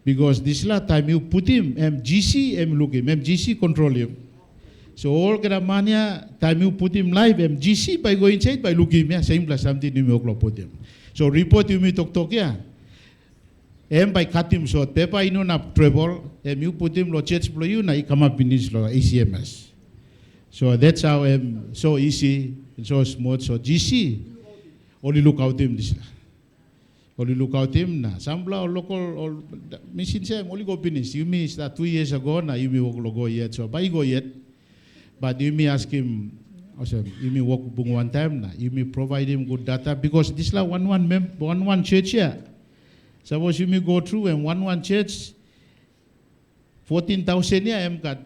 Because this la time you put him MGC look him MGC control him. So all gramania time you put him live MGC by go inside by look him same plus something you may put him. So report you may talk ya. By cut him short paper you know na trouble you put him lo church below you na come up finish lo ACMS. So that's how so easy. So smooth, so GC only look out him this. Only look out him na. Sambla or local or machine say only go finish. You may start 2 years ago na you may go yet. So by go yet. But you may ask him you may work one time na, you may provide him good data because this la one church here. Suppose you may go through and one church 14,000 ya got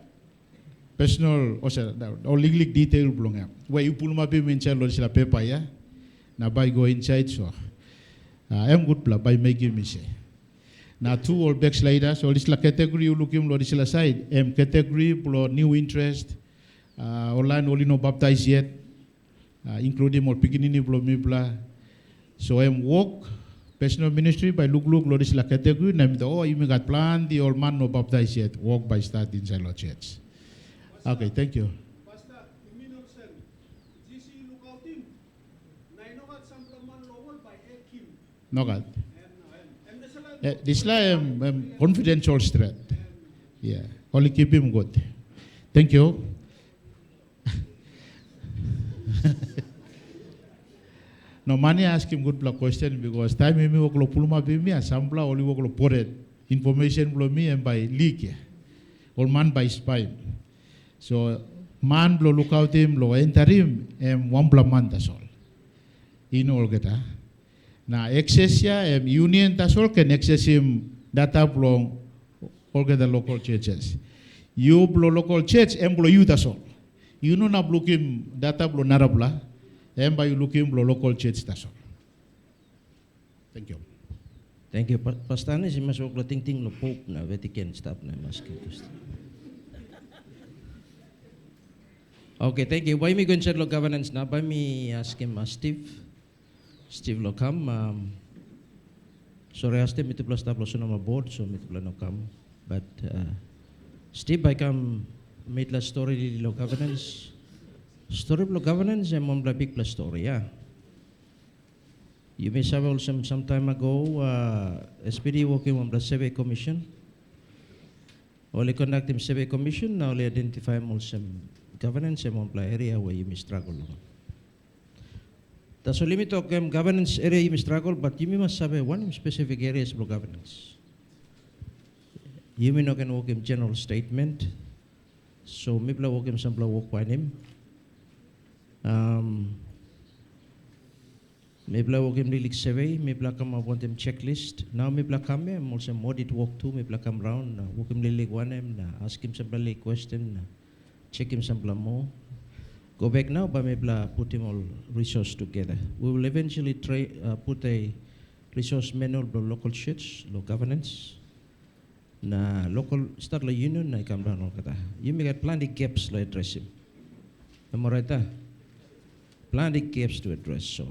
personal or legal detail belong ya. Where you pull my payment chalo sila paper ya. Na by go inside so. Good pla by making me say. Now two or backsliders, so this la category you looking lo this la side. Category plo new interest. Online only no baptized yet, including more beginning plo mi pla. So work personal ministry by look lo this la category. Name the you may got plan the old man no baptized yet. Walk by start inside la church. Okay, thank you. No God. This is confidential threat. Yeah, only keep him good. Thank you. No, money ask him good question because time me work lo pulma be me assembla only work lo poret information blow me and by leak or man by spy. So man blow look out him lo enter him and one bla man that's all. In all geta. Na access ya union that's all can access him data blow all get the local churches. You blow local church and blow you that's all. You know na blow him data blow narabla. And by looking blow local church that's all. Thank you. Thank you. Pastane si masuk lo ting lo Pope na Vatican stop na mas kitos. Okay, thank you. Why me going to lo governance na? By me ask him Steve. Steve lo come. Sorry, ask him ito plus stop lo sunama board so ito plus no come. But Steve, I come meet la story lo governance. Story of governance and one big plus story, yeah. You may have also some time ago, SPD working on the survey commission. Only conducting survey commission, now only identify some governance and one area where you may struggle. That's only me talk governance area you may struggle, but you must have one specific areas of governance. You may not can work in general statement, so maybe work in some work by him. Maybe I work in the survey, maybe I come up with them checklist. Now maybe I come here, I'm also audit walk too, maybe I come round, work in the league one, ask him some question, check him some more. Go back now, but maybe I put him all resource together. We will eventually put a resource manual for local church, local governance. Na local start la union, I come down all that. You may get plenty gaps to address him. Am I right there? Plenty gaps to address. So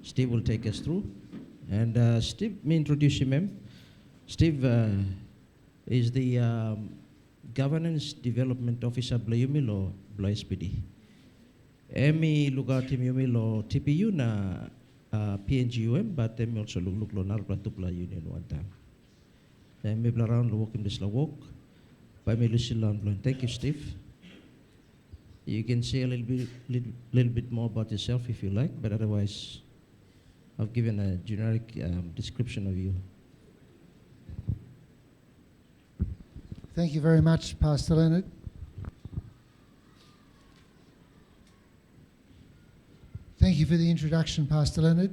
Steve will take us through. And Steve, me introduce him. Steve is the Governance Development Officer Blayumi lo SPD. Emi lugar tim yumi lo TPU na PNGUM, but emi also look lo narra tupla union one time. Then maybe around lo walk in this la walk. By me Lucilla. Thank you, Steve. You can say a little bit more about yourself if you like, but otherwise, I've given a generic description of you. Thank you very much, Pastor Leonard. Thank you for the introduction, Pastor Leonard.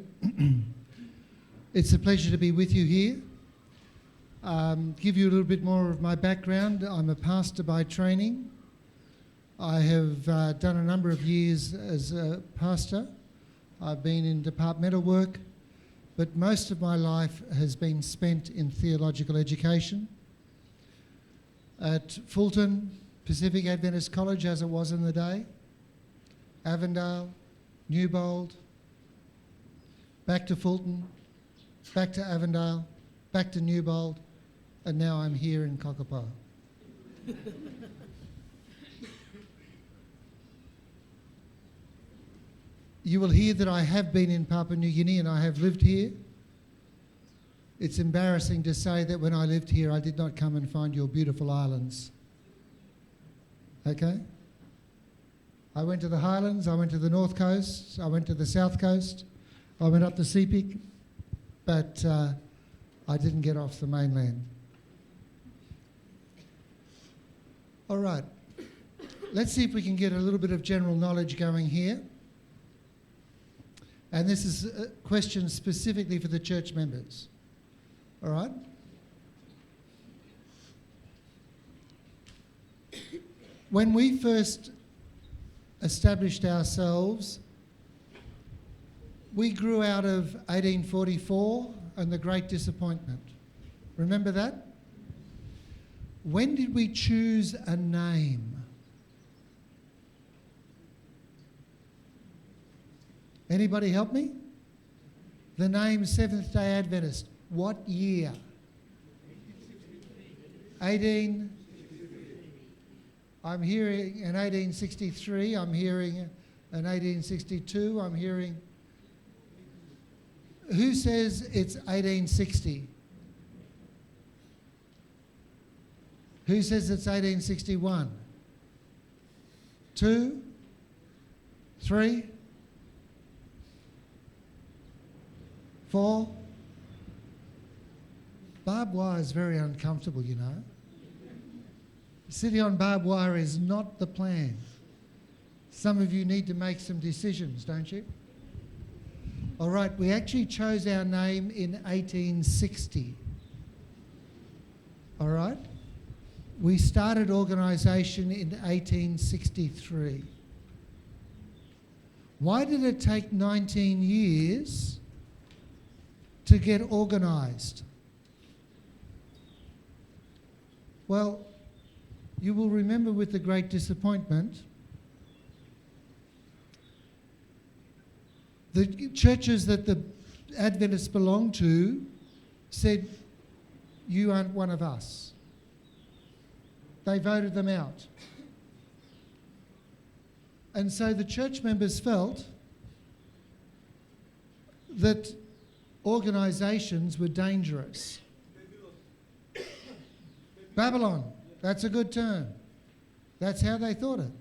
It's a pleasure to be with you here. Give you a little bit more of my background. I'm a pastor by training. I have done a number of years as a pastor. I've been in departmental work, but most of my life has been spent in theological education. At Fulton, Pacific Adventist College as it was in the day, Avondale, Newbold, back to Fulton, back to Avondale, back to Newbold, and now I'm here in Kokopo. You will hear that I have been in Papua New Guinea and I have lived here. It's embarrassing to say that when I lived here, I did not come and find your beautiful islands. Okay? I went to the Highlands, I went to the North Coast, I went to the South Coast, I went up to Sepik, but I didn't get off the mainland. All right. let's see if we can get a little bit of general knowledge going here. And this is a question specifically for the church members. All right? When we first established ourselves, we grew out of 1844 and the Great Disappointment. Remember that? When did we choose a name? Anybody help me? The name Seventh-day Adventist. What year? 18. I'm hearing an 1863. I'm hearing an 1862. I'm hearing. Who says it's 1860? Who says it's 1861? 2? 3? 4? Barbed wire is very uncomfortable, you know. Sitting on barbed wire is not the plan. Some of you need to make some decisions, don't you? All right, we actually chose our name in 1860. All right? We started organisation in 1863. Why did it take 19 years to get organised? Well, you will remember with the Great Disappointment, the churches that the Adventists belonged to said, you aren't one of us. They voted them out. And so the church members felt that organisations were dangerous. Babylon, that's a good term. That's how they thought it.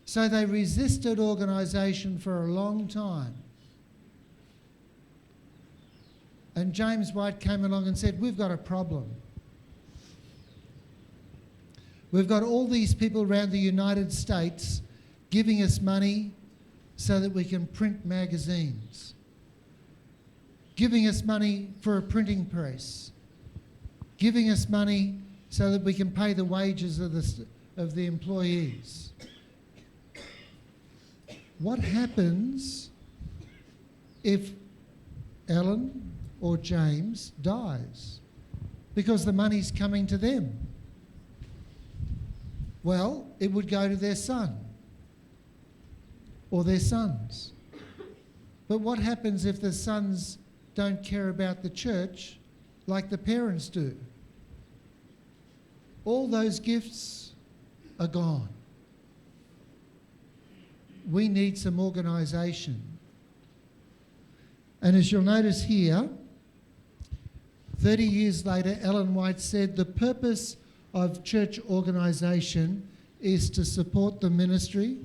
So they resisted organisation for a long time. And James White came along and said, we've got a problem. We've got all these people around the United States giving us money so that we can print magazines, giving us money for a printing press, giving us money so that we can pay the wages of the employees. What happens if Ellen or James dies? Because the money's coming to them. Well, it would go to their son or their sons. But what happens if the sons don't care about the church like the parents do? All those gifts are gone. We need some organisation. And as you'll notice here, 30 years later, Ellen White said the purpose of church organisation is to support the ministry,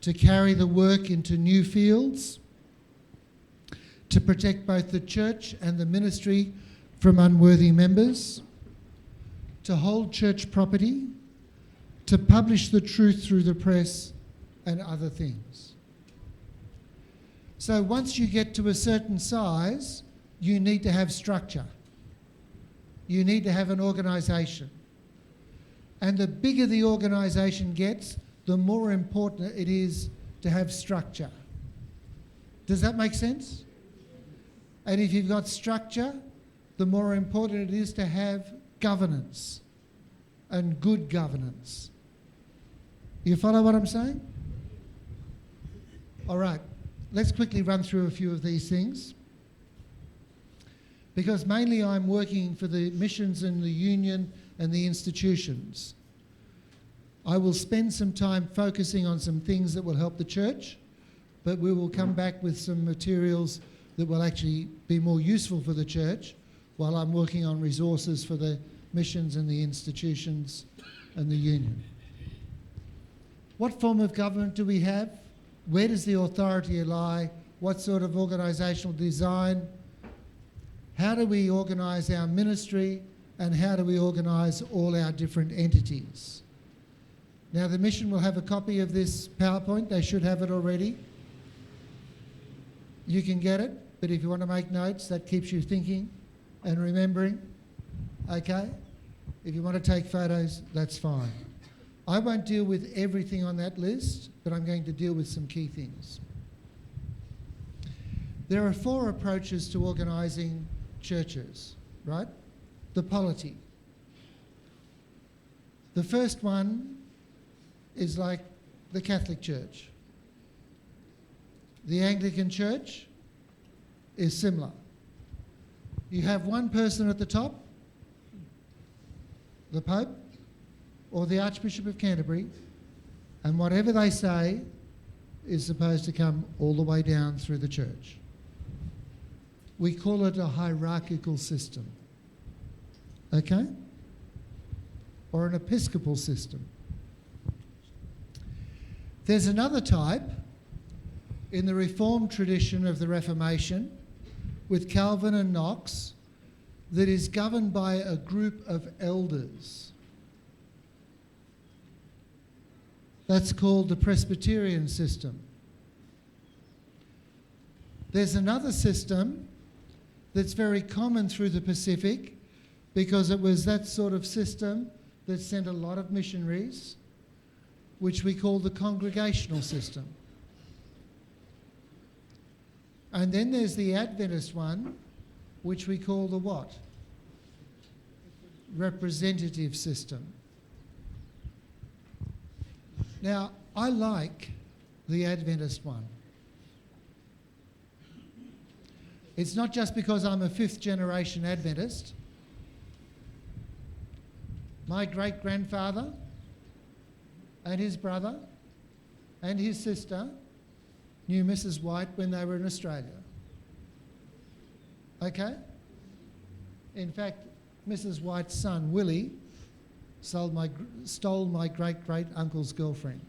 to carry the work into new fields, to protect both the church and the ministry from unworthy members, to hold church property, to publish the truth through the press, and other things. So once you get to a certain size, you need to have structure. You need to have an organisation. And the bigger the organisation gets, the more important it is to have structure. Does that make sense? And if you've got structure, the more important it is to have governance and good governance. You follow what I'm saying? All right, let's quickly run through a few of these things. Because mainly I'm working for the missions and the union and the institutions. I will spend some time focusing on some things that will help the church, but we will come back with some materials that will actually be more useful for the church while I'm working on resources for the missions and the institutions and the union. What form of government do we have? Where does the authority lie? What sort of organisational design? How do we organise our ministry, and how do we organise all our different entities? Now the mission will have a copy of this PowerPoint. They should have it already. You can get it, but if you want to make notes, that keeps you thinking and remembering. Okay? If you want to take photos, that's fine. I won't deal with everything on that list, but I'm going to deal with some key things. There are 4 approaches to organising churches, right? The polity. The first one is like the Catholic Church. The Anglican Church is similar. You have one person at the top, the Pope or the Archbishop of Canterbury, and whatever they say is supposed to come all the way down through the church. We call it a hierarchical system, okay? Or an episcopal system. There's another type in the Reformed tradition of the Reformation with Calvin and Knox that is governed by a group of elders. That's called the Presbyterian system. There's another system that's very common through the Pacific because it was that sort of system that sent a lot of missionaries, which we call the congregational system. And then there's the Adventist one, which we call the what? Representative system. Now, I like the Adventist one. It's not just because I'm a 5th generation Adventist. My great-grandfather and his brother and his sister knew Mrs. White when they were in Australia. Okay? In fact, Mrs. White's son, Willie, stole my great-great-uncle's girlfriend.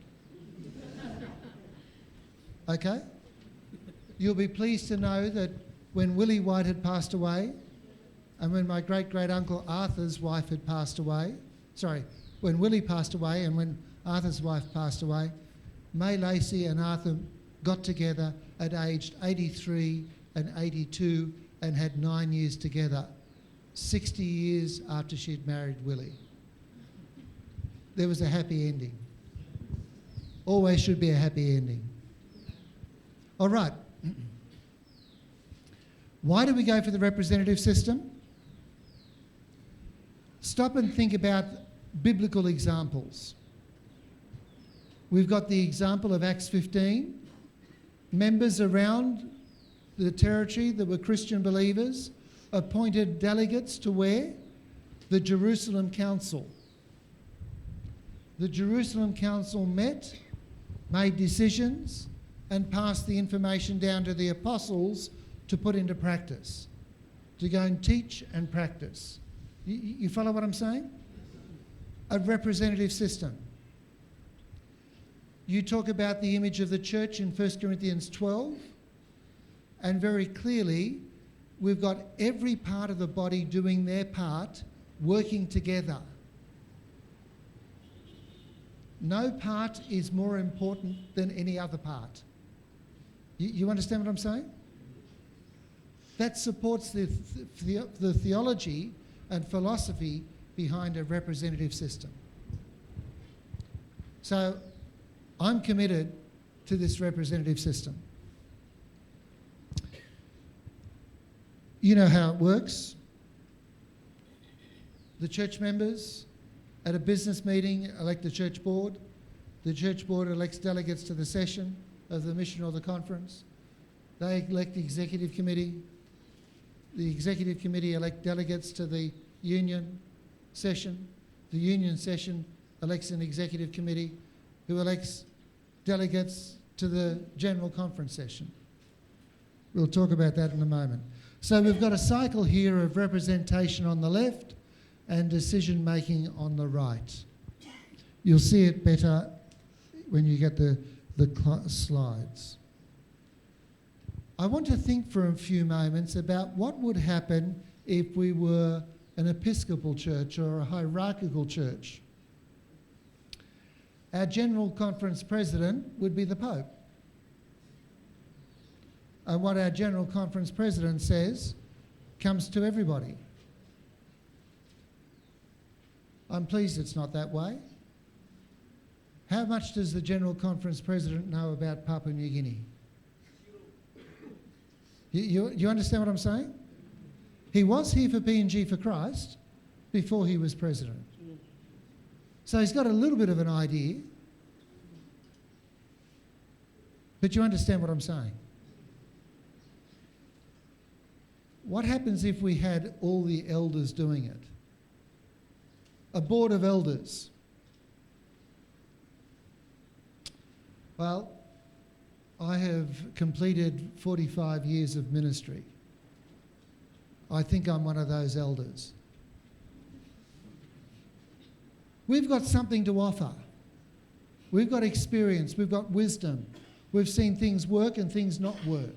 Okay? You'll be pleased to know that when Willie White had passed away, and when my great-great-uncle Arthur's wife had passed away, when Willie passed away and when Arthur's wife passed away, May Lacey and Arthur got together at aged 83 and 82 and had 9 years together, 60 years after she'd married Willie. There was a happy ending. Always should be a happy ending. All right. Why do we go for the representative system? Stop and think about biblical examples. We've got the example of Acts 15. Members around the territory that were Christian believers appointed delegates to where? The Jerusalem Council. The Jerusalem Council met, made decisions, and passed the information down to the apostles to put into practice, to go and teach and practice. You follow what I'm saying? A representative system. You talk about the image of the church in 1 Corinthians 12, and very clearly, we've got every part of the body doing their part, working together. No part is more important than any other part. You understand what I'm saying? That supports the theology and philosophy behind a representative system. So I'm committed to this representative system. You know how it works. The church members at a business meeting elect the church board. The church board elects delegates to the session of the mission or the conference. They elect the executive committee. The executive committee elect delegates to the union session. The union session elects an executive committee who elects delegates to the general conference session. We'll talk about that in a moment. So we've got a cycle here of representation on the left and decision making on the right. You'll see it better when you get the slides. I want to think for a few moments about what would happen if we were an Episcopal church or a hierarchical church. Our General Conference President would be the Pope. And what our General Conference President says comes to everybody. I'm pleased it's not that way. How much does the General Conference President know about Papua New Guinea? You understand what I'm saying? He was here for PNG for Christ before he was president. So he's got a little bit of an idea. But you understand what I'm saying? What happens if we had all the elders doing it? A board of elders. Well, I have completed 45 years of ministry. I think I'm one of those elders. We've got something to offer. We've got experience, we've got wisdom. We've seen things work and things not work.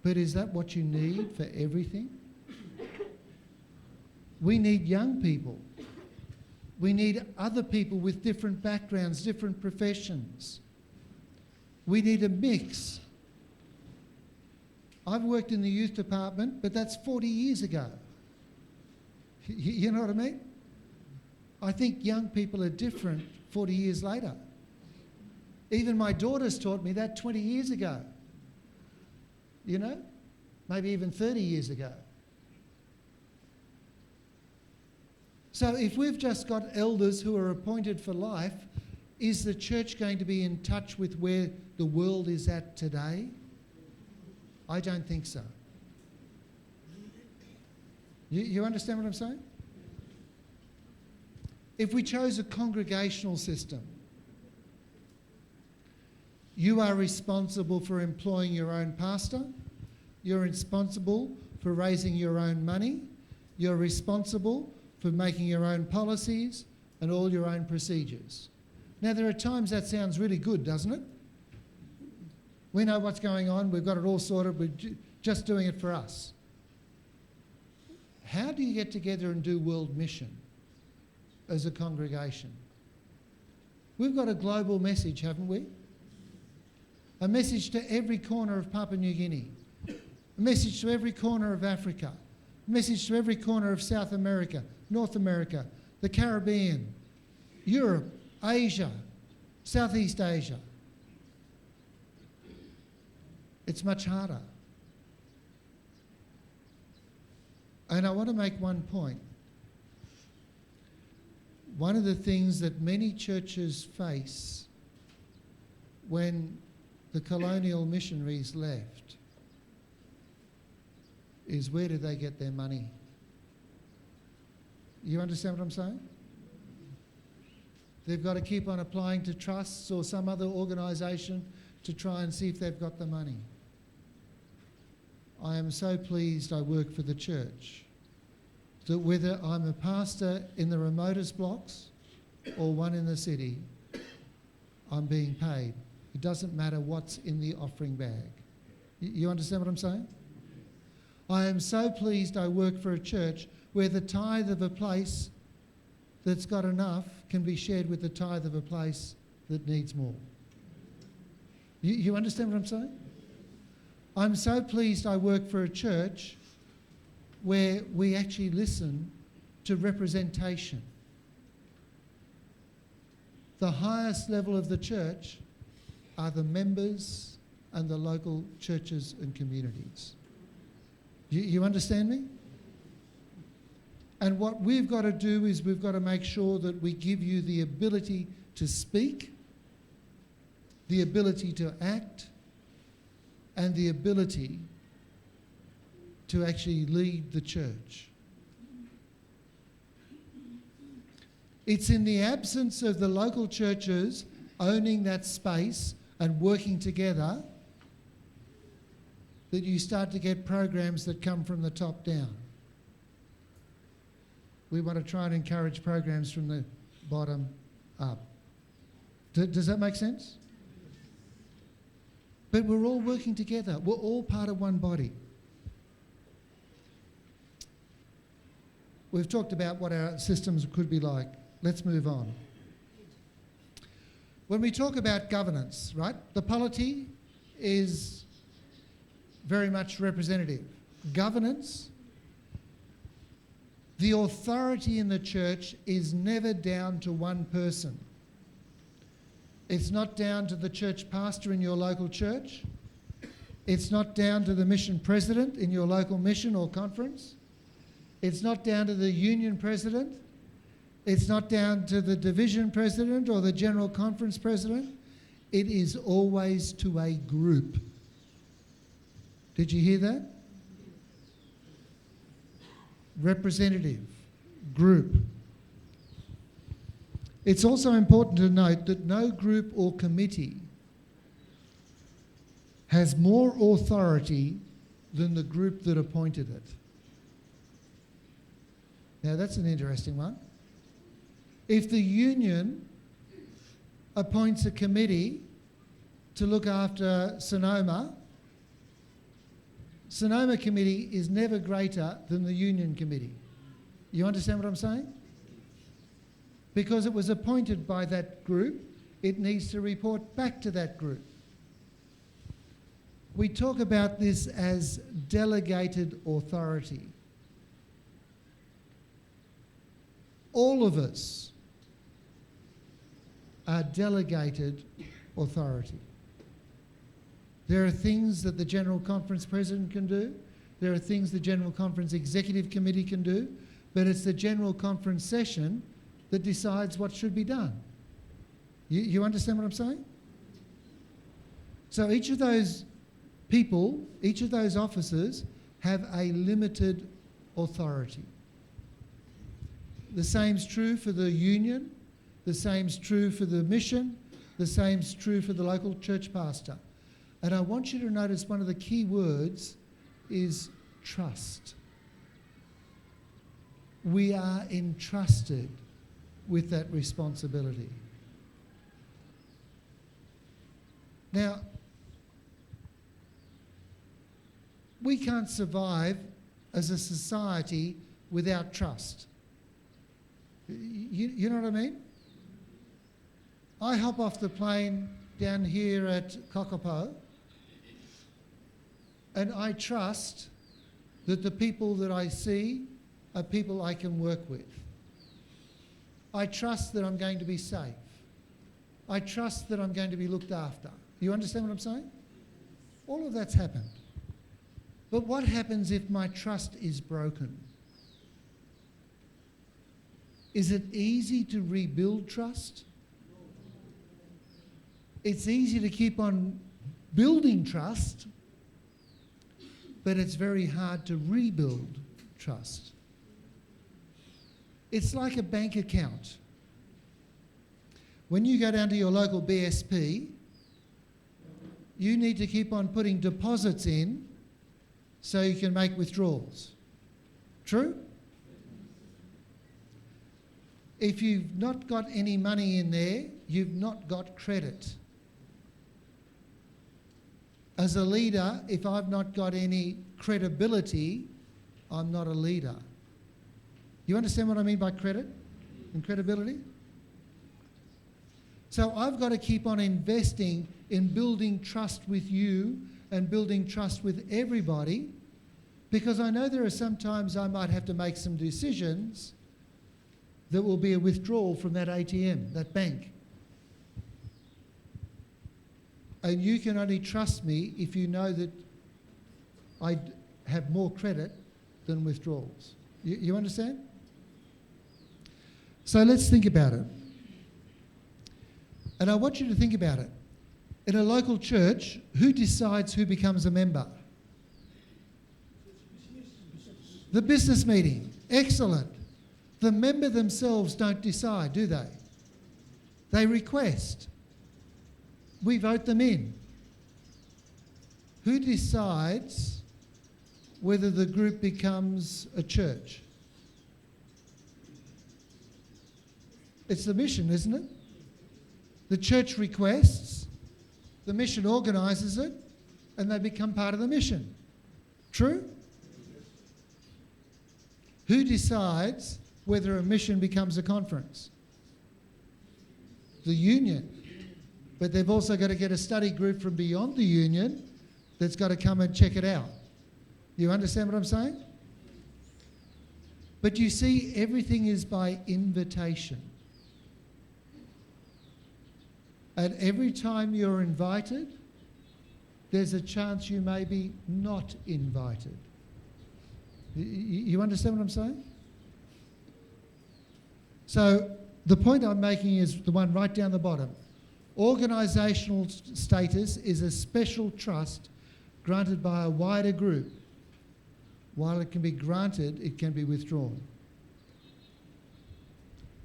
But is that what you need for everything? We need young people. We need other people with different backgrounds, different professions. We need a mix. I've worked in the youth department, but that's 40 years ago. You know what I mean? I think young people are different 40 years later. Even my daughters taught me that 20 years ago. You know? Maybe even 30 years ago. So if we've just got elders who are appointed for life, is the church going to be in touch with where the world is at today? I don't think so. You understand what I'm saying? If we chose a congregational system, you are responsible for employing your own pastor, you're responsible for raising your own money, you're responsible for making your own policies and all your own procedures. Now, there are times that sounds really good, doesn't it? We know what's going on, we've got it all sorted, we're just doing it for us. How do you get together and do world mission as a congregation? We've got a global message, haven't we? A message to every corner of Papua New Guinea, a message to every corner of Africa, a message to every corner of South America, North America, the Caribbean, Europe, Asia, Southeast Asia. It's much harder. And I want to make one point. One of the things that many churches face when the colonial missionaries left is, where did they get their money? You understand what I'm saying? They've got to keep on applying to trusts or some other organisation to try and see if they've got the money. I am so pleased I work for the church that whether I'm a pastor in the remotest blocks or one in the city, I'm being paid. It doesn't matter what's in the offering bag. You understand what I'm saying? I am so pleased I work for a church where the tithe of a place that's got enough can be shared with the tithe of a place that needs more. You understand what I'm saying? I'm so pleased I work for a church where we actually listen to representation. The highest level of the church are the members and the local churches and communities. You understand me? And what we've got to do is we've got to make sure that we give you the ability to speak, the ability to act, and the ability to actually lead the church. It's in the absence of the local churches owning that space and working together that you start to get programs that come from the top down. We want to try and encourage programs from the bottom up. Does that make sense? But we're all working together. We're all part of one body. We've talked about what our systems could be like. Let's move on. When we talk about governance, right, the polity is very much representative. Governance, the authority in the church is never down to one person. It's not down to the church pastor in your local church. It's not down to the mission president in your local mission or conference. It's not down to the union president. It's not down to the division president or the general conference president. It is always to a group. Did you hear that? Representative, group. It's also important to note that no group or committee has more authority than the group that appointed it. Now that's an interesting one. If the union appoints a committee to look after Sonoma, Sonoma committee is never greater than the union committee. You understand what I'm saying? Because it was appointed by that group, it needs to report back to that group. We talk about this as delegated authority. All of us are delegated authority. There are things that the General Conference President can do. There are things the General Conference Executive Committee can do. But it's the General Conference session that decides what should be done. You understand what I'm saying? So each of those people, each of those officers have a limited authority. The same's true for the union, the same's true for the mission, the same's true for the local church pastor. And I want you to notice one of the key words is trust. We are entrusted with that responsibility. Now, we can't survive as a society without trust. You know what I mean? I hop off the plane down here at Kokopo and I trust that the people that I see are people I can work with. I trust that I'm going to be safe. I trust that I'm going to be looked after. You understand what I'm saying? All of that's happened. But what happens if my trust is broken? Is it easy to rebuild trust? It's easy to keep on building trust, but it's very hard to rebuild trust. It's like a bank account. When you go down to your local BSP, you need to keep on putting deposits in so you can make withdrawals. True? If you've not got any money in there, you've not got credit. As a leader, if I've not got any credibility, I'm not a leader. You understand what I mean by credit and credibility? So I've got to keep on investing in building trust with you and building trust with everybody, because I know there are some times I might have to make some decisions that will be a withdrawal from that ATM, that bank. And you can only trust me if you know that I have more credit than withdrawals. You understand? So let's think about it. And I want you to think about it. In a local church, who decides who becomes a member? The business meeting. Excellent. The member themselves don't decide, do they? They request. We vote them in. Who decides whether the group becomes a church? It's the mission, isn't it? The church requests, the mission organises it, and they become part of the mission. True? Who decides whether a mission becomes a conference? The union. But they've also got to get a study group from beyond the union that's got to come and check it out. You understand what I'm saying? But you see, everything is by invitation. And every time you're invited, there's a chance you may be not invited. You understand what I'm saying? So the point I'm making is the one right down the bottom. Organisational status is a special trust granted by a wider group. While it can be granted, it can be withdrawn.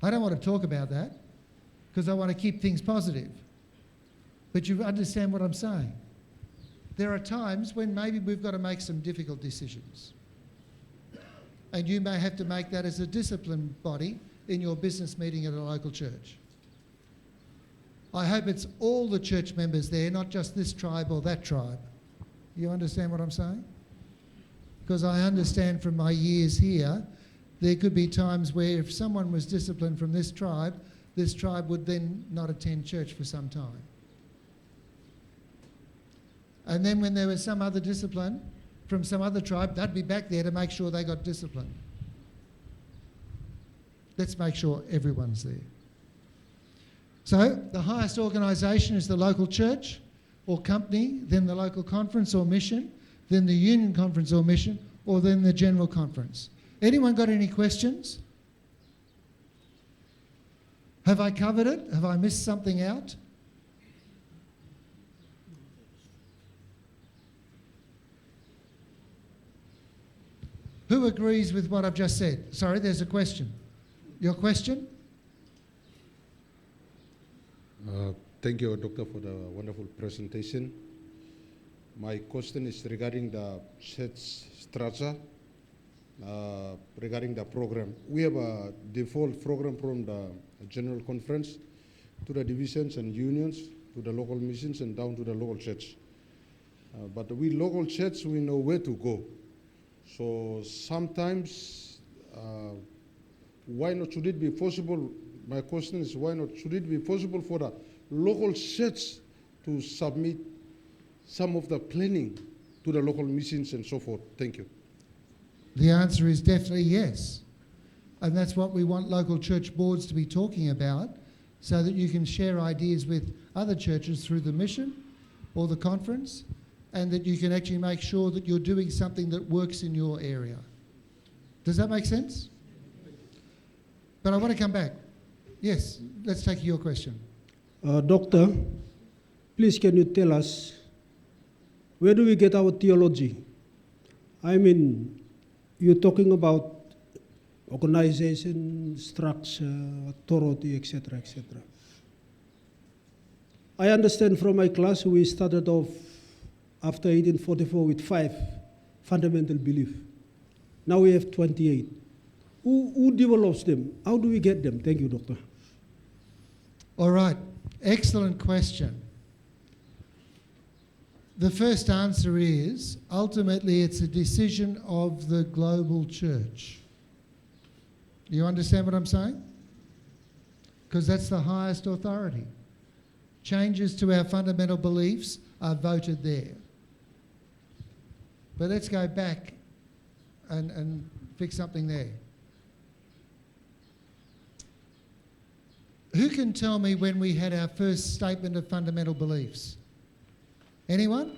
I don't want to talk about that because I want to keep things positive. But you understand what I'm saying. There are times when maybe we've got to make some difficult decisions. And you may have to make that as a disciplined body in your business meeting at a local church. I hope it's all the church members there, not just this tribe or that tribe. You understand what I'm saying? Because I understand from my years here, there could be times where if someone was disciplined from this tribe would then not attend church for some time. And then when there was some other discipline from some other tribe, they'd be back there to make sure they got disciplined. Let's make sure everyone's there. So the highest organisation is the local church or company, then the local conference or mission, then the union conference or mission, or then the general conference. Anyone got any questions? Have I covered it? Have I missed something out? Who agrees with what I've just said? Sorry, there's a question. Your question? Thank you, Doctor, for the wonderful presentation. My question is regarding the church structure, regarding the program. We have a default program from the General Conference to the divisions and unions, to the local missions, and down to the local church. But we local church, we know where to go. So sometimes, why not should it be possible? My question is, why not should it be possible for the local church to submit some of the planning to the local missions and so forth? Thank you. The answer is definitely yes. And that's what we want local church boards to be talking about, so that you can share ideas with other churches through the mission or the conference, and that you can actually make sure that you're doing something that works in your area. Does that make sense? But I want to come back. Yes, let's take your question. Doctor, please can you tell us, where do we get our theology? I mean, you're talking about organization, structure, authority, etc., etc. I understand from my class we started off after 1844 with 5 fundamental beliefs. Now we have 28. Who develops them? How do we get them? Thank you, Doctor. All right, excellent question. The first answer is, ultimately it's a decision of the global church. You understand what I'm saying? Because that's the highest authority. Changes to our fundamental beliefs are voted there. But let's go back and fix something there. Who can tell me when we had our first statement of fundamental beliefs? Anyone?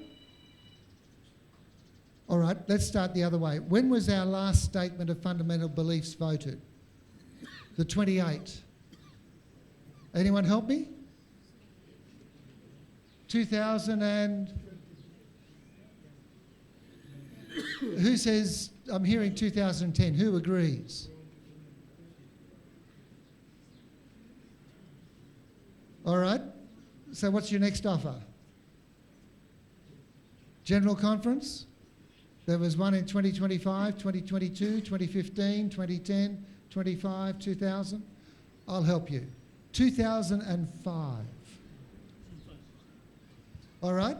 All right, let's start the other way. When was our last statement of fundamental beliefs voted? The 28. Anyone help me? 2000 and... Who says, I'm hearing 2010, who agrees? All right, so what's your next offer? General Conference? There was one in 2025, 2022, 2015, 2010, 25, 2000. I'll help you. 2005. All right,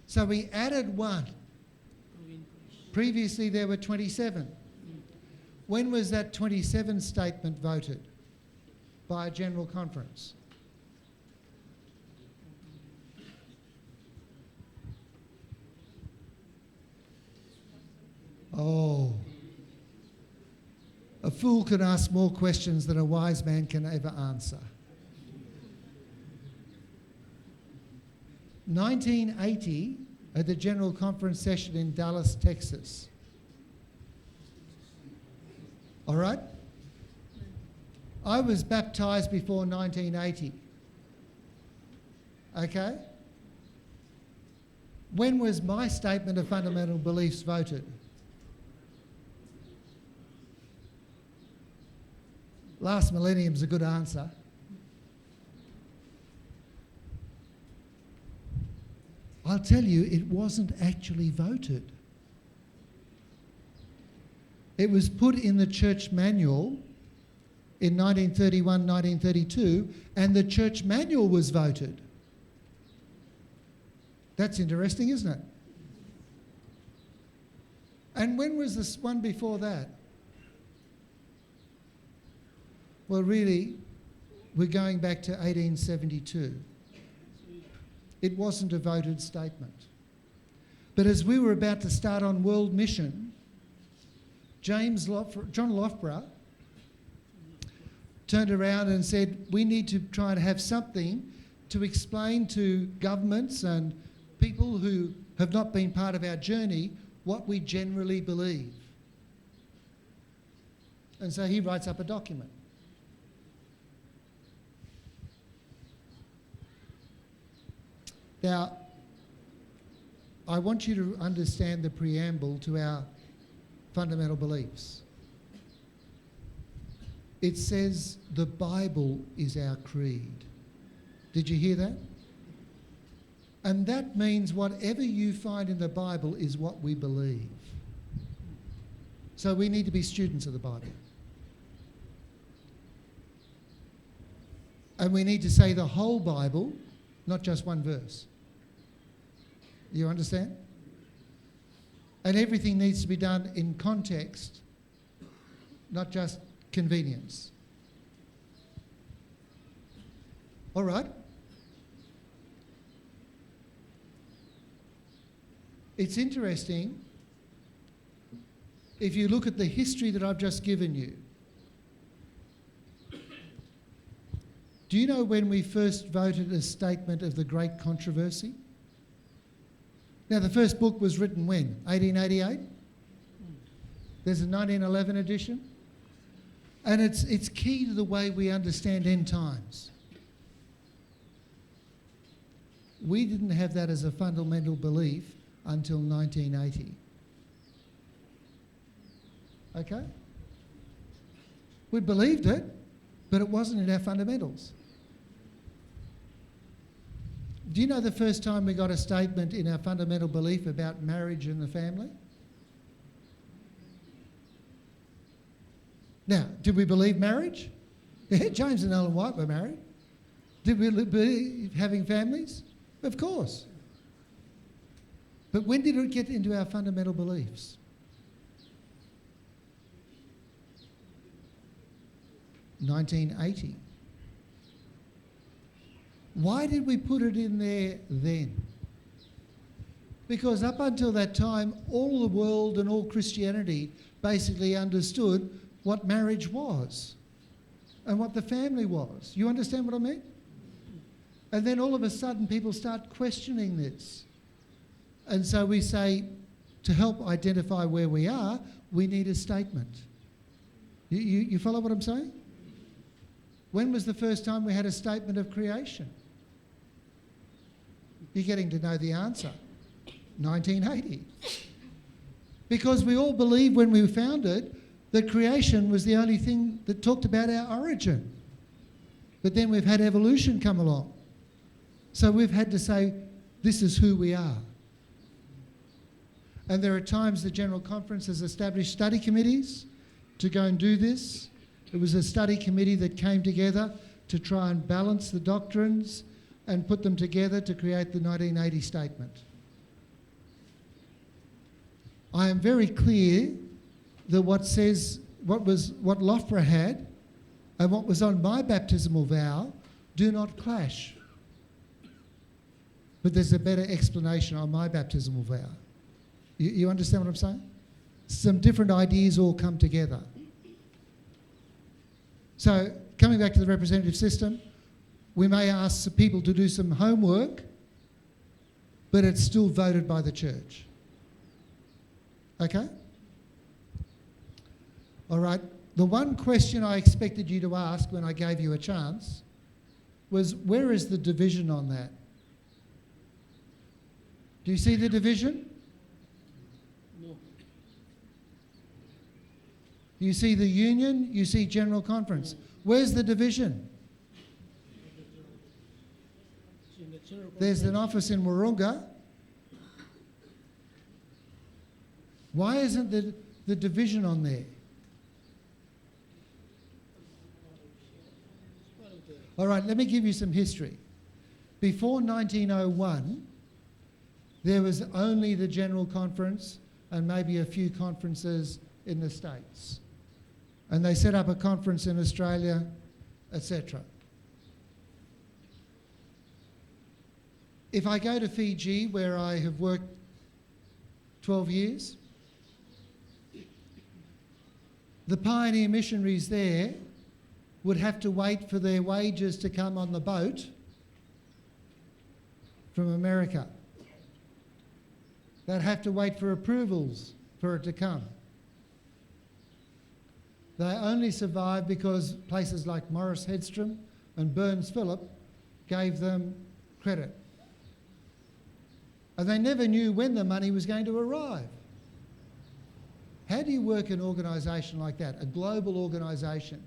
so we added one. Previously there were 27. When was that 27 statement voted by a general conference? Oh. A fool can ask more questions than a wise man can ever answer. 1980, at the General Conference session in Dallas, Texas. All right? I was baptized before 1980. Okay? When was my statement of fundamental beliefs voted? Last millennium's a good answer. I'll tell you, it wasn't actually voted. It was put in the church manual in 1931, 1932, and the church manual was voted. That's interesting, isn't it? And when was this one before that? Well, really, we're going back to 1872. It wasn't a voted statement. But as we were about to start on world mission, John Loughborough turned around and said, we need to try and have something to explain to governments and people who have not been part of our journey what we generally believe. And so he writes up a document. Now, I want you to understand the preamble to our fundamental beliefs. It says the Bible is our creed. Did you hear that? And that means whatever you find in the Bible is what we believe. So we need to be students of the Bible. And we need to say the whole Bible, not just one verse. You understand? And everything needs to be done in context, not just convenience. All right? It's interesting, if you look at the history that I've just given you. Do you know when we first voted a statement of the Great Controversy? Now, the first book was written when? 1888? There's a 1911 edition. And it's key to the way we understand end times. We didn't have that as a fundamental belief until 1980. Okay? We believed it, but it wasn't in our fundamentals. Do you know the first time we got a statement in our fundamental belief about marriage and the family? Now, did we believe marriage? Yeah, James and Ellen White were married. Did we believe having families? Of course. But when did it get into our fundamental beliefs? 1980. Why did we put it in there then? Because up until that time, all the world and all Christianity basically understood what marriage was and what the family was. You understand what I mean? And then all of a sudden people start questioning this. And so we say, to help identify where we are, we need a statement. You follow what I'm saying? When was the first time we had a statement of creation? You're getting to know the answer. 1980. Because we all believed when we founded that creation was the only thing that talked about our origin. But then we've had evolution come along. So we've had to say, this is who we are. And there are times the General Conference has established study committees to go and do this. It was a study committee that came together to try and balance the doctrines and put them together to create the 1980 statement. I am very clear that what says what Loughborough had and what was on my baptismal vow do not clash. But there's a better explanation on my baptismal vow. You understand what I'm saying? Some different ideas all come together. So coming back to the representative system, we may ask people to do some homework, but it's still voted by the church. Okay? All right. The one question I expected you to ask when I gave you a chance was, where is the division on that? Do you see the division? No. You see the union, you see General Conference. Where's the division? There's an office in Wahroonga. Why isn't the division on there? All right, let me give you some history. Before 1901, there was only the General Conference and maybe a few conferences in the States. And they set up a conference in Australia, etc. If I go to Fiji, where I have worked 12 years, the pioneer missionaries there would have to wait for their wages to come on the boat from America. They'd have to wait for approvals for it to come. They only survived because places like Morris Hedstrom and Burns Phillip gave them credit. And they never knew when the money was going to arrive. How do you work an organisation like that, a global organisation,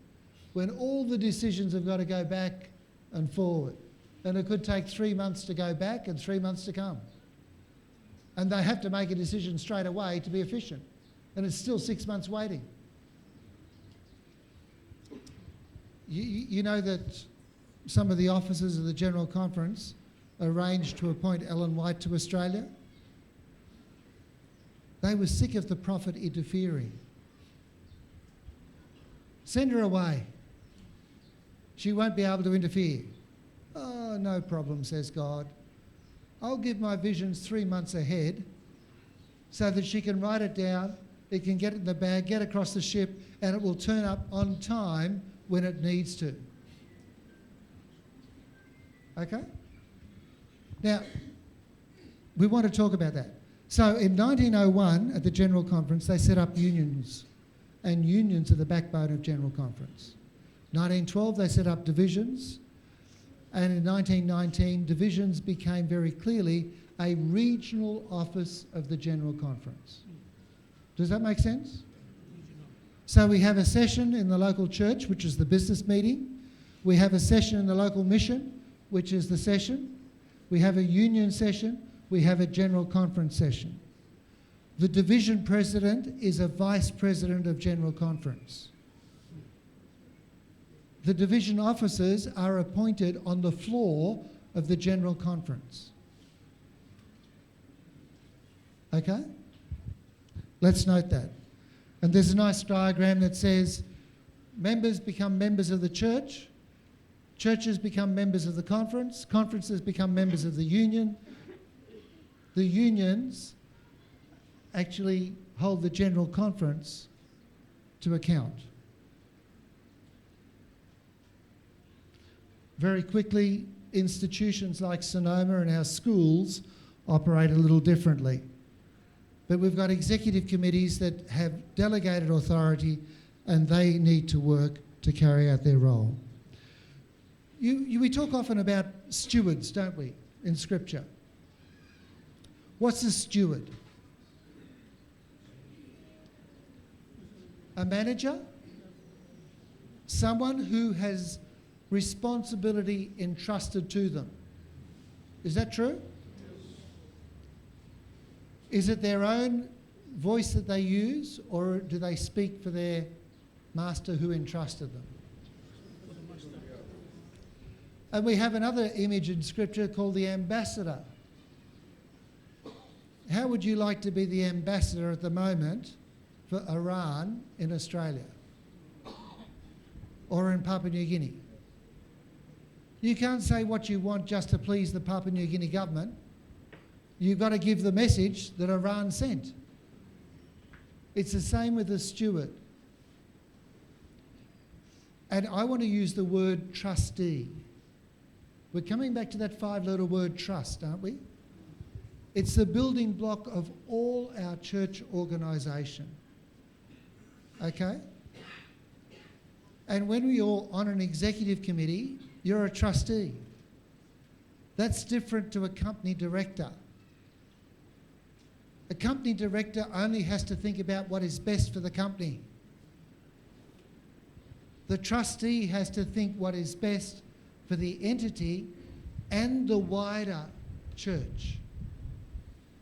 when all the decisions have got to go back and forward? And it could take 3 months to go back and 3 months to come. And they have to make a decision straight away to be efficient. And it's still 6 months waiting. You know that some of the officers of the General Conference arranged to appoint Ellen White to Australia? They were sick of the prophet interfering. Send her away. She won't be able to interfere. Oh, no problem, says God. I'll give my visions 3 months ahead so that she can write it down, it can get it in the bag, get across the ship, and it will turn up on time when it needs to. Okay? Now, we want to talk about that. So in 1901, at the General Conference, they set up unions, and unions are the backbone of General Conference. 1912, they set up divisions, and in 1919, divisions became very clearly a regional office of the General Conference. Does that make sense? So we have a session in the local church, which is the business meeting. We have a session in the local mission, which is the session. We have a union session. We have a General Conference session. The division president is a vice president of General Conference. The division officers are appointed on the floor of the General Conference. Okay? Let's note that. And there's a nice diagram that says members become members of the church, churches become members of the conference, conferences become members of the union. The unions actually hold the General Conference to account. Very quickly, institutions like Sonoma and our schools operate a little differently. But we've got executive committees that have delegated authority and they need to work to carry out their role. We talk often about stewards, don't we, in Scripture? What's a steward? A manager? Someone who has responsibility entrusted to them. Is that true? Is it their own voice that they use, or do they speak for their master who entrusted them? And we have another image in Scripture called the ambassador. How would you like to be the ambassador at the moment for Iran in Australia? or in Papua New Guinea. You can't say what you want just to please the Papua New Guinea government. You've got to give the message that Iran sent. It's the same with the steward. And I want to use the word trustee. We're coming back to that 5-letter word trust, aren't we? It's the building block of all our church organisation. Okay? And when you're on an executive committee, you're a trustee. That's different to a company director. A company director only has to think about what is best for the company. The trustee has to think what is best for the entity and the wider church.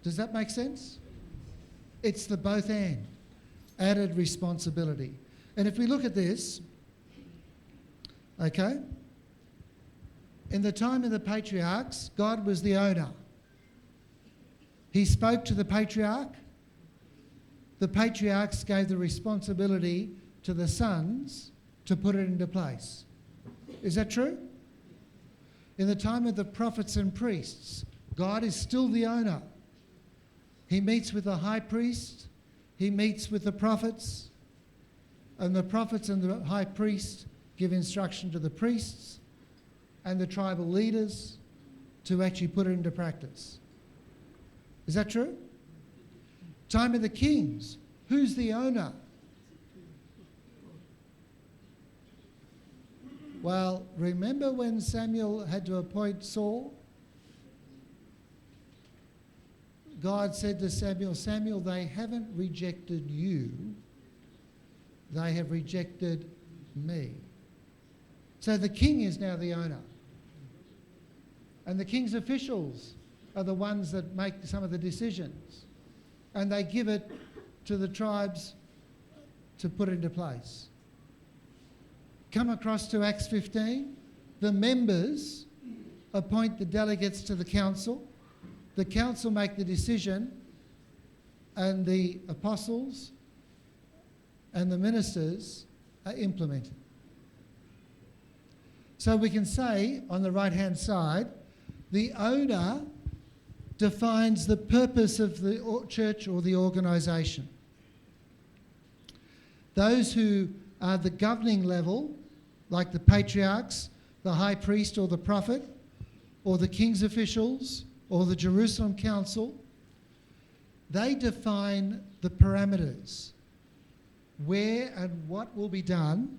Does that make sense? It's the both and, added responsibility. And if we look at this, okay, in the time of the patriarchs, God was the owner. He spoke to the patriarch. The patriarchs gave the responsibility to the sons to put it into place. Is that true? In the time of the prophets and priests, God is still the owner. He meets with the high priest, he meets with the prophets, and the prophets and the high priest give instruction to the priests and the tribal leaders to actually put it into practice. Is that true? Time of the kings, who's the owner? Well, remember when Samuel had to appoint Saul? God said to Samuel, Samuel, they haven't rejected you, they have rejected me. So the king is now the owner. And the king's officials are the ones that make some of the decisions. And they give it to the tribes to put into place. Come across to Acts 15. The members appoint the delegates to the council. The council make the decision, and the apostles and the ministers are implemented. So we can say on the right-hand side, the owner defines the purpose of the church or the organisation. Those who are the governing level, like the patriarchs, the high priest or the prophet, or the king's officials, or the Jerusalem council, they define the parameters, where and what will be done,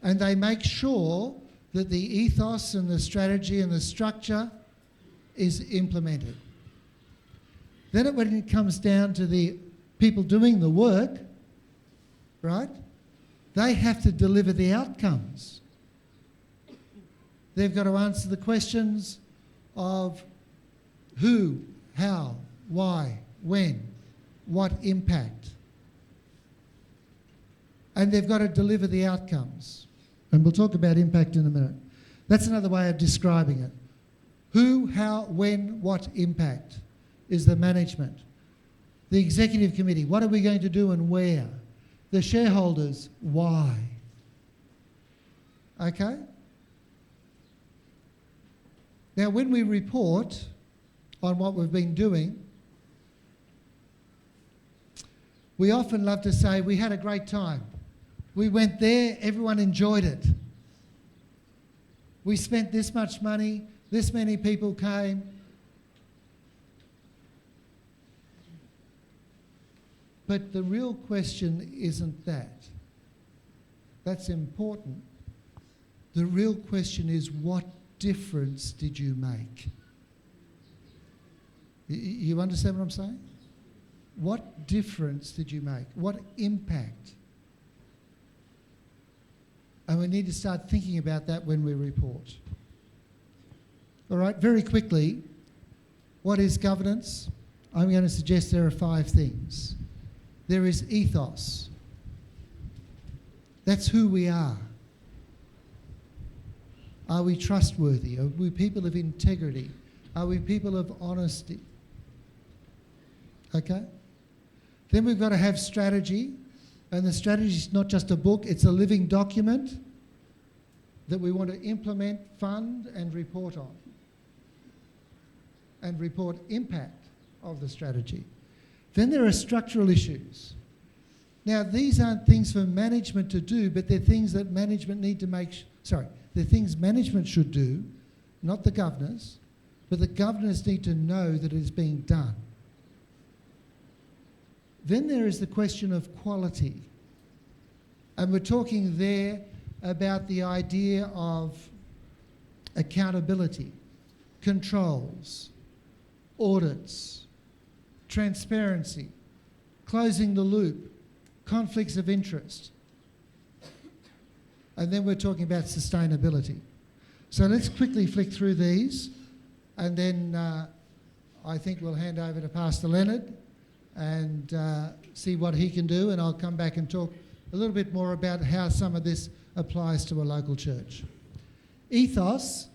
and they make sure that the ethos and the strategy and the structure is implemented. Then when it comes down to the people doing the work, right, they have to deliver the outcomes. They've got to answer the questions of who, how, why, when, what impact. And they've got to deliver the outcomes. And we'll talk about impact in a minute. That's another way of describing it. Who, how, when, what impact is the management. The executive committee, what are we going to do and where? The shareholders, why? Okay? Now, when we report on what we've been doing, we often love to say we had a great time. We went there, everyone enjoyed it. We spent this much money, this many people came. But the real question isn't that. That's important. The real question is, what difference did you make? You understand what I'm saying? What difference did you make? What impact? And we need to start thinking about that when we report. All right, very quickly, what is governance? I'm going to suggest there are 5 things. There is ethos. That's who we are. Are we trustworthy? Are we people of integrity? Are we people of honesty? Okay? Then we've got to have strategy. And the strategy is not just a book, it's a living document. that we want to implement, fund and report on, and report impact of the strategy. Then there are structural issues. Now, these aren't things for management to do, but they're things that management need to they're things management should do, not the governors, but the governors need to know that it is being done. Then there is the question of quality. And we're talking there about the idea of accountability, controls, audits, transparency, closing the loop, conflicts of interest. And then we're talking about sustainability. So let's quickly flick through these, and then I think we'll hand over to Pastor Leonard and see what he can do, and I'll come back and talk a little bit more about how some of this applies to a local church. Ethos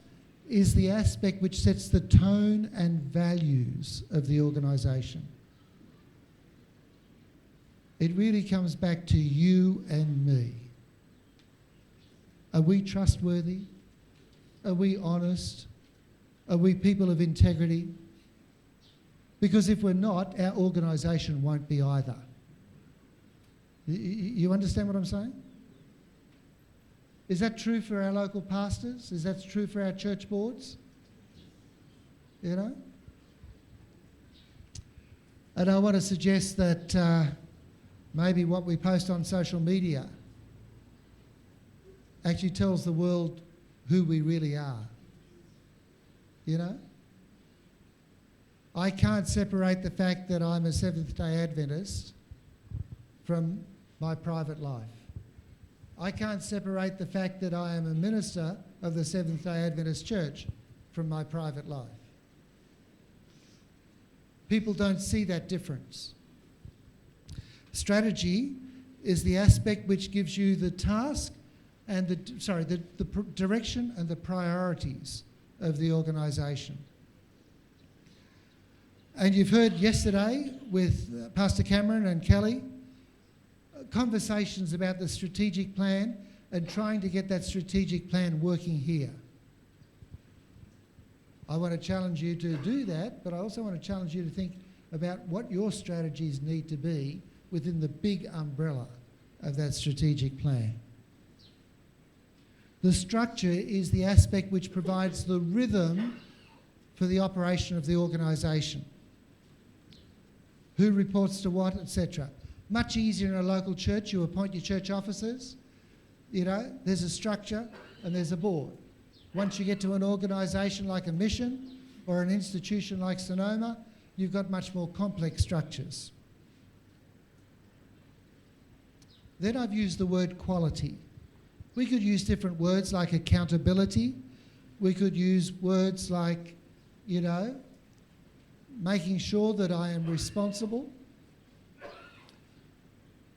is the aspect which sets the tone and values of the organisation. It really comes back to you and me. Are we trustworthy? Are we honest? Are we people of integrity? Because if we're not, our organisation won't be either. You understand what I'm saying? Is that true for our local pastors? Is that true for our church boards? You know? And I want to suggest that maybe what we post on social media actually tells the world who we really are. You know? I can't separate the fact that I'm a Seventh-day Adventist from my private life. I can't separate the fact that I am a minister of the Seventh-day Adventist Church from my private life. People don't see that difference. Strategy is the aspect which gives you the task and the direction and the priorities of the organisation. And you've heard yesterday with Pastor Cameron and Kelly conversations about the strategic plan and trying to get that strategic plan working here. I want to challenge you to do that, but I also want to challenge you to think about what your strategies need to be within the big umbrella of that strategic plan. The structure is the aspect which provides the rhythm for the operation of the organisation. Who reports to what, etc. Much easier in a local church. You appoint your church officers. You know, there's a structure and there's a board. Once you get to an organisation like a mission or an institution like Sonoma, you've got much more complex structures. Then I've used the word quality. We could use different words like accountability. We could use words like, you know, making sure that I am responsible.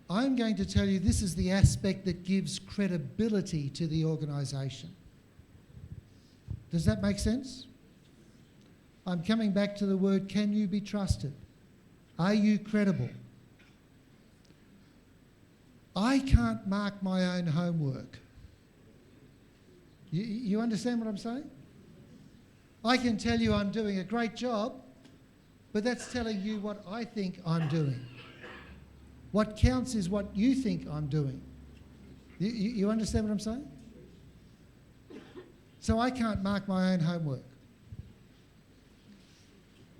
I'm going to tell you this is the aspect that gives credibility to the organisation. Does that make sense? I'm coming back to the word, can you be trusted? Are you credible? I can't mark my own homework. You understand what I'm saying? I can tell you I'm doing a great job, but that's telling you what I think I'm doing. What counts is what you think I'm doing. You understand what I'm saying? So I can't mark my own homework.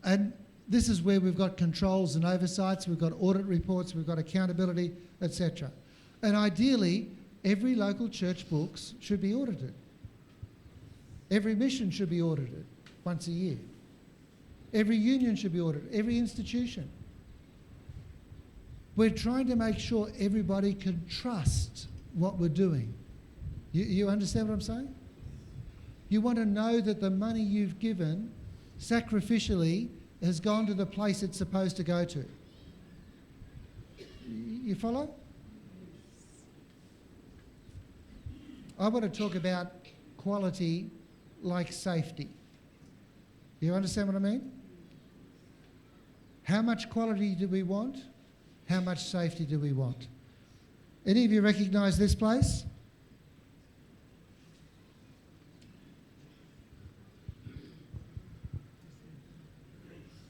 And this is where we've got controls and oversights, we've got audit reports, we've got accountability, etc. And ideally, every local church books should be audited. Every mission should be audited once a year. Every union should be audited, every institution. We're trying to make sure everybody can trust what we're doing. You understand what I'm saying? You want to know that the money you've given sacrificially has gone to the place it's supposed to go to. You follow? I want to talk about quality like safety. You understand what I mean? How much quality do we want? How much safety do we want? Any of you recognise this place?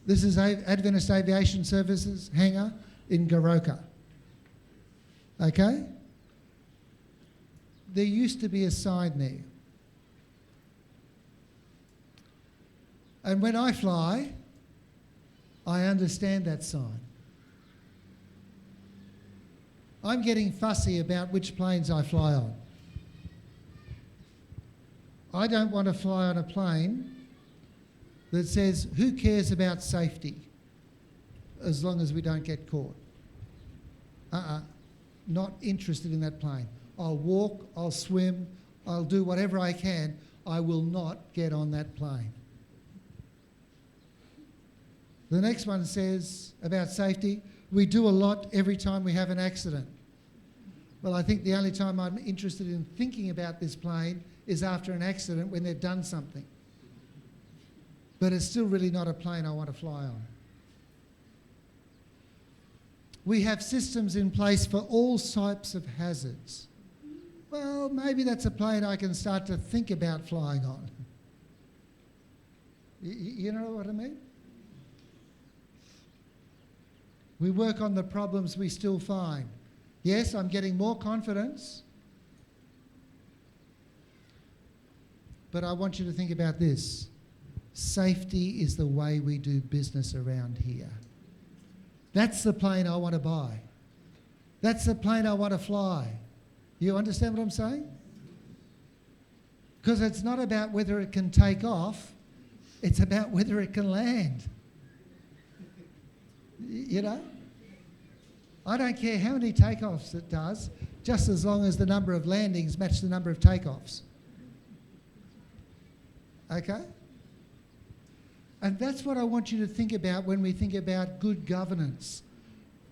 This is Adventist Aviation Services hangar in Goroka. Okay? There used to be a sign there. And when I fly, I understand that sign. I'm getting fussy about which planes I fly on. I don't want to fly on a plane that says, who cares about safety as long as we don't get caught? Not interested in that plane. I'll walk, I'll swim, I'll do whatever I can. I will not get on that plane. The next one says about safety, we do a lot every time we have an accident. Well, I think the only time I'm interested in thinking about this plane is after an accident when they've done something. But it's still really not a plane I want to fly on. We have systems in place for all types of hazards. Well, maybe that's a plane I can start to think about flying on. You know what I mean? We work on the problems we still find. Yes, I'm getting more confidence, but I want you to think about this. Safety is the way we do business around here. That's the plane I want to buy. That's the plane I want to fly. You understand what I'm saying? Because it's not about whether it can take off, it's about whether it can land. You know? I don't care how many takeoffs it does, just as long as the number of landings match the number of takeoffs. Okay? And that's what I want you to think about when we think about good governance.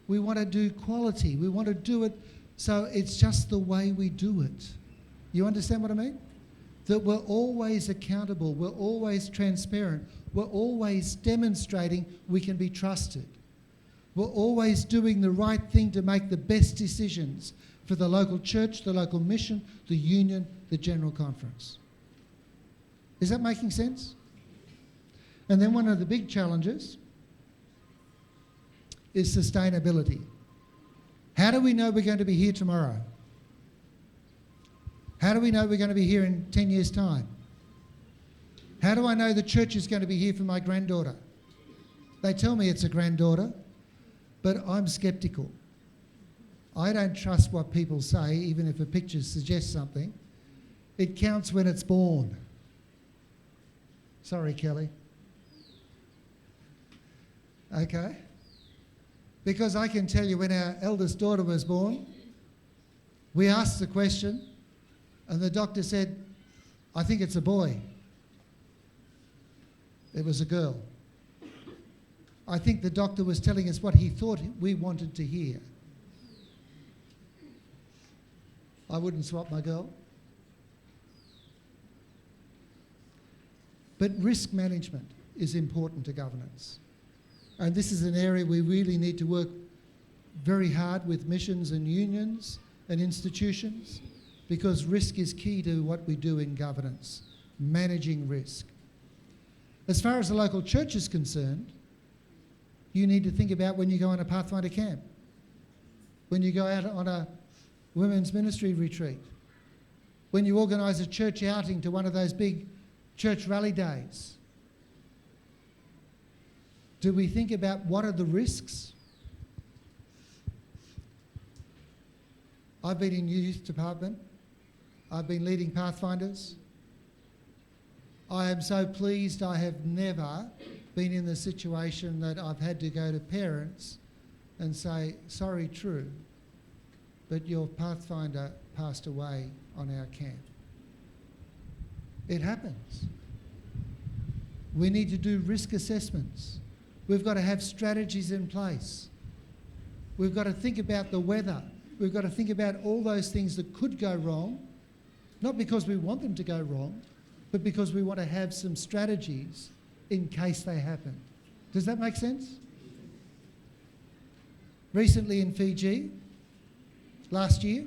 We want to do quality. We want to do it so it's just the way we do it. You understand what I mean? That we're always accountable, we're always transparent, we're always demonstrating we can be trusted. We're always doing the right thing to make the best decisions for the local church, the local mission, the union, the general conference. Is that making sense? And then one of the big challenges is sustainability. How do we know we're going to be here tomorrow? How do we know we're going to be here in 10 years' time? How do I know the church is going to be here for my granddaughter? They tell me it's a granddaughter, but I'm sceptical. I don't trust what people say, even if a picture suggests something. It counts when it's born. Sorry, Kelly. Okay? Because I can tell you when our eldest daughter was born, we asked the question, and the doctor said, I think it's a boy. It was a girl. I think the doctor was telling us what he thought we wanted to hear. I wouldn't swap my girl. But risk management is important to governance. And this is an area we really need to work very hard with missions and unions and institutions, because risk is key to what we do in governance, managing risk. As far as the local church is concerned, you need to think about when you go on a Pathfinder camp, when you go out on a women's ministry retreat, when you organise a church outing to one of those big church rally days. Do we think about what are the risks? I've been in youth department. I've been leading Pathfinders. I am so pleased I have never been in the situation that I've had to go to parents and say, sorry, true, but your Pathfinder passed away on our camp. It happens. We need to do risk assessments. We've got to have strategies in place. We've got to think about the weather. We've got to think about all those things that could go wrong, not because we want them to go wrong, but because we want to have some strategies in case they happen. Does that make sense? Recently in Fiji, last year,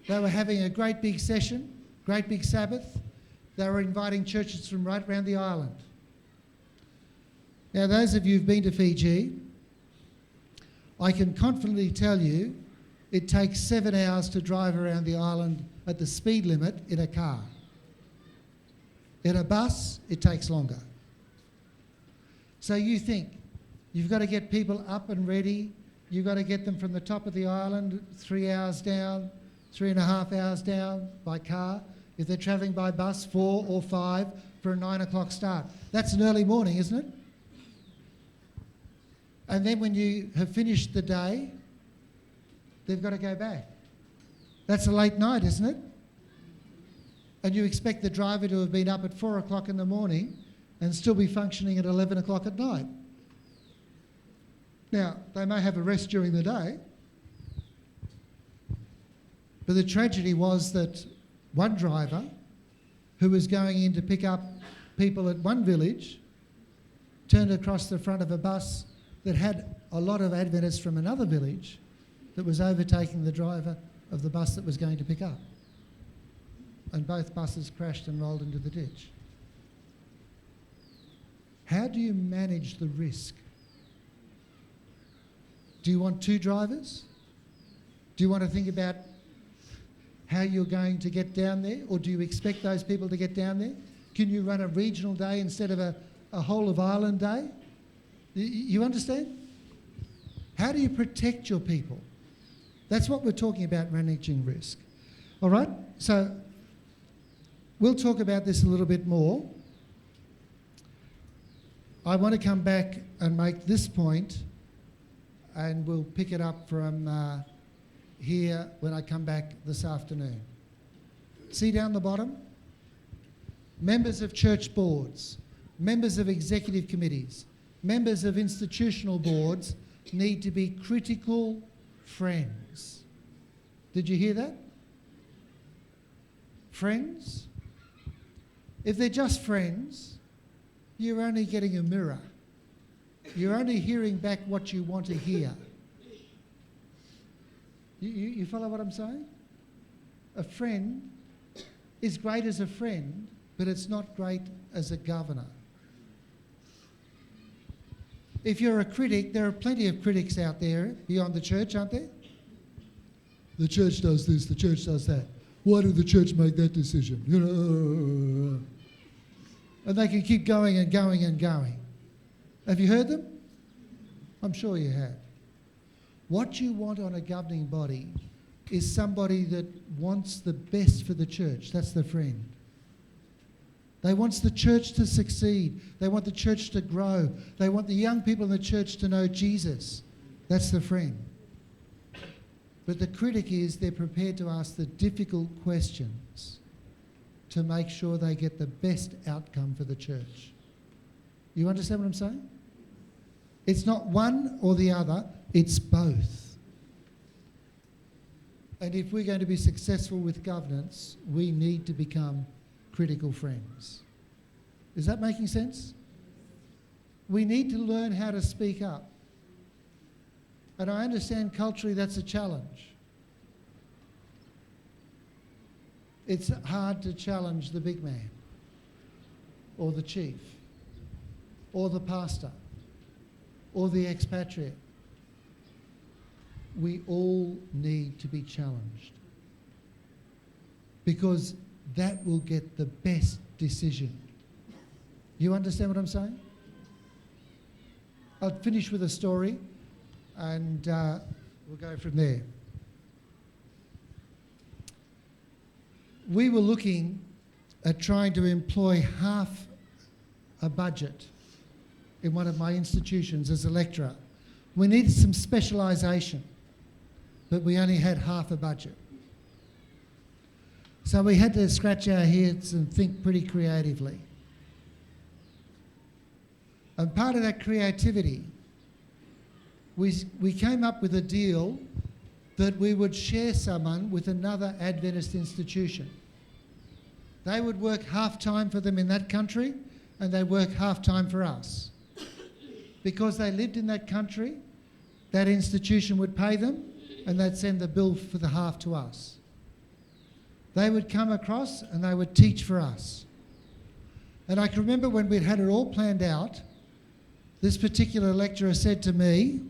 they were having a great big session, great big Sabbath. They were inviting churches from right around the island. Now, those of you who've been to Fiji, I can confidently tell you it takes 7 hours to drive around the island at the speed limit in a car. In a bus, it takes longer. So you think you've got to get people up and ready, you've got to get them from the top of the island 3 hours down, 3.5 hours down by car. If they're travelling by bus, 4 or 5 for a 9 o'clock start. That's an early morning, isn't it? And then when you have finished the day, they've got to go back. That's a late night, isn't it? And you expect the driver to have been up at 4 o'clock in the morning and still be functioning at 11 o'clock at night. Now, they may have a rest during the day, but the tragedy was that one driver who was going in to pick up people at one village turned across the front of a bus that had a lot of Adventists from another village that was overtaking the driver of the bus that was going to pick up. And both buses crashed and rolled into the ditch. How do you manage the risk? Do you want 2 drivers? Do you want to think about how you're going to get down there, or do you expect those people to get down there? Can you run a regional day instead of a whole of Ireland day? You understand? How do you protect your people? That's what we're talking about, managing risk. All right? So we'll talk about this a little bit more. I want to come back and make this point, and we'll pick it up from here when I come back this afternoon. See down the bottom? Members of church boards, members of executive committees, members of institutional boards need to be critical friends. Did you hear that? Friends? If they're just friends, you're only getting a mirror. You're only hearing back what you want to hear. You follow what I'm saying? A friend is great as a friend, but it's not great as a governor. If you're a critic, there are plenty of critics out there beyond the church, aren't there? The church does this, the church does that. Why did the church make that decision? You know, and they can keep going and going and going. Have you heard them? I'm sure you have. What you want on a governing body is somebody that wants the best for the church. That's the friend. They want the church to succeed. They want the church to grow. They want the young people in the church to know Jesus. That's the friend. But the critic is they're prepared to ask the difficult questions to make sure they get the best outcome for the church. You understand what I'm saying? It's not one or the other, it's both. And if we're going to be successful with governance, we need to become critical friends. Is that making sense? We need to learn how to speak up. And I understand culturally that's a challenge. It's hard to challenge the big man, or the chief, or the pastor, or the expatriate. We all need to be challenged, because that will get the best decision. You understand what I'm saying? I'll finish with a story and we'll go from there. We were looking at trying to employ half a budget in one of my institutions as a lecturer. We needed some specialisation, but we only had half a budget. So we had to scratch our heads and think pretty creatively. And part of that creativity, we came up with a deal that we would share someone with another Adventist institution. They would work half-time for them in that country, and they work half-time for us. Because they lived in that country, that institution would pay them, and they'd send the bill for the half to us. They would come across and they would teach for us. And I can remember when we'd had it all planned out, this particular lecturer said to me,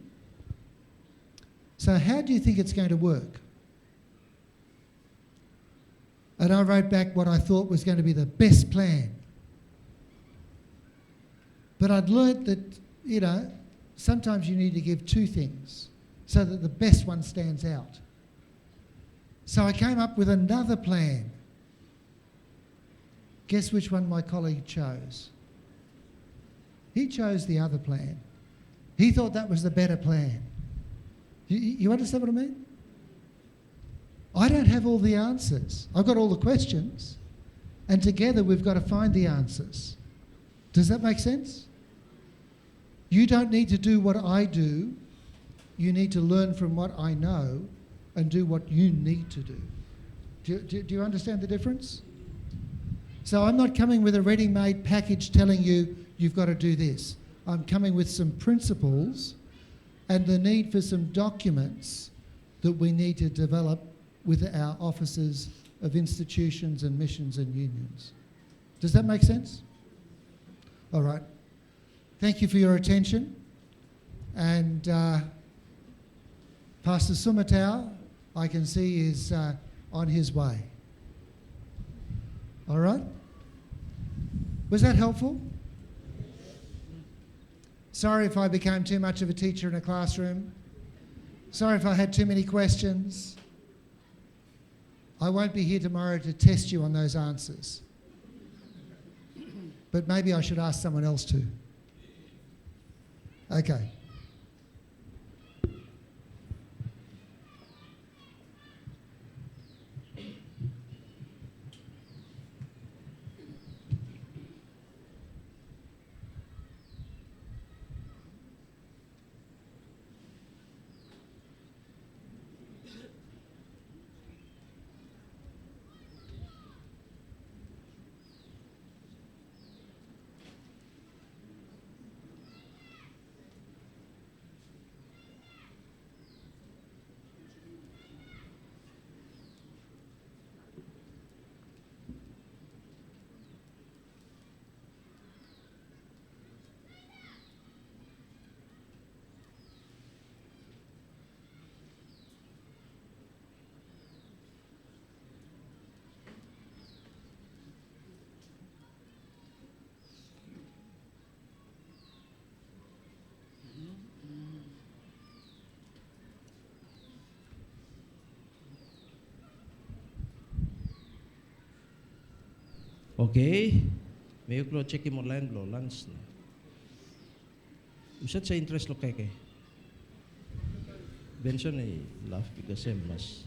"So how do you think it's going to work?" And I wrote back what I thought was going to be the best plan. But I'd learnt that, sometimes you need to give two things so that the best one stands out. So I came up with another plan. Guess which one my colleague chose? He chose the other plan. He thought that was the better plan. You understand what I mean? I don't have all the answers. I've got all the questions, and together we've got to find the answers. Does that make sense? You don't need to do what I do. You need to learn from what I know and do what you need to do. Do you understand the difference? So I'm not coming with a ready-made package telling you you've got to do this. I'm coming with some principles and the need for some documents that we need to develop with our officers of institutions and missions and unions. Does that make sense? All right. Thank you for your attention. And Pastor Sumatau, I can see, is on his way. All right? Was that helpful? Sorry if I became too much of a teacher in a classroom. Sorry if I had too many questions. I won't be here tomorrow to test you on those answers. But maybe I should ask someone else to. Okay. Okay. May you check him online blow lunch. Usat sa interest lo kay. Benson ay laugh because I'm mas.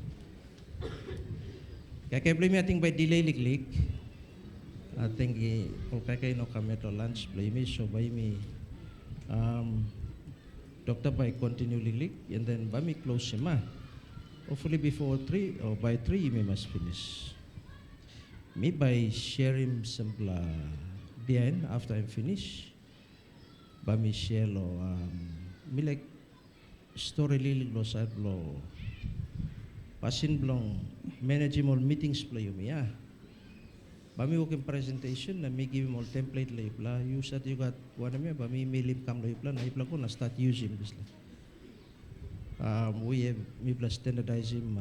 Kaya blame ating by delay liklik. Ating kung kaya no kami to lunch blame me so by me doctor by continue liklik and then by me close him. Hopefully before 3 or by 3 you must finish. Me by sharing some behind after I'm finished. By me share lo me like story lili lo sa lo pasin blong management meetings play you me By me working presentation na me give all template la ipla you said you got one me by me lip kam la ipla na ipla ko na start using this we have me plus standardize him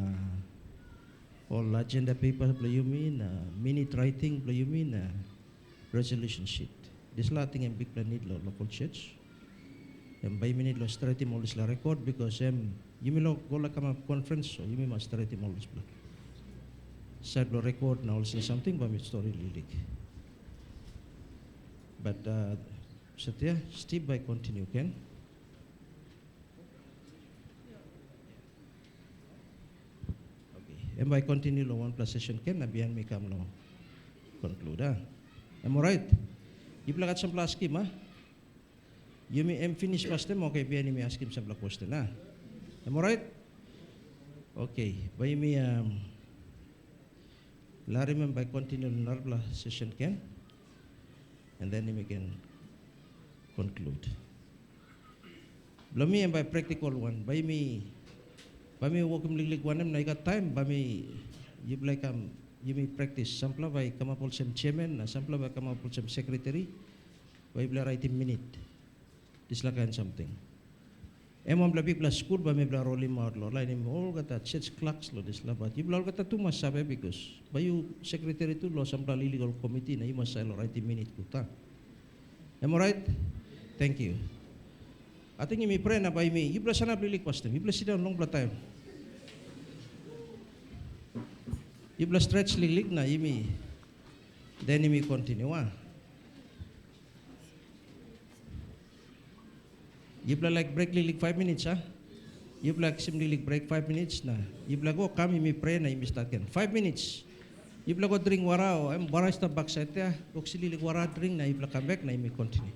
all agenda papers play you mean minute writing play you mean resolution sheet. This lating ang big plan need lo local church. And by minute lo straight him all this la record because you may lo go la come up conference so you may must straight him all this plan. Sad lo record na also something by me story lilik. But Satya, Steve by continue Ken. And by continue lo 1+ session Ken na biyan me kam lo conclude Am I right? You plakat some plus scheme You may finish past them okay biyan me ask him some question Am I right? Okay. By me Larry by continue narla session Ken and then we can conclude. Blami by practical one by me walking liglig one na got time by me you like you may practice sampla by come up some chairman sampla by come up some secretary by bla write minute This la kind something. Emang bla big school ba me bla rolling out lo. Lain em all kata church clerks lo this la but. You bla kata tu mas sabe because bayu secretary tu lo sambla legal committee na imas sa lo right minute kuta. Am I right? Thank you. I think imi pray na ba imi. You bla sana bli question. You bla sit down long bla time. You bla stretch lilik na imi. Then imi continue You bla like break lilik 5 minutes You bla sim lilik break 5 minutes na. You bla go kami imi pray na imi start ken. 5 minutes. You bla go drink warao. Am wara sta backside ya. Kok sililik wara drink na you bla come back na imi continue.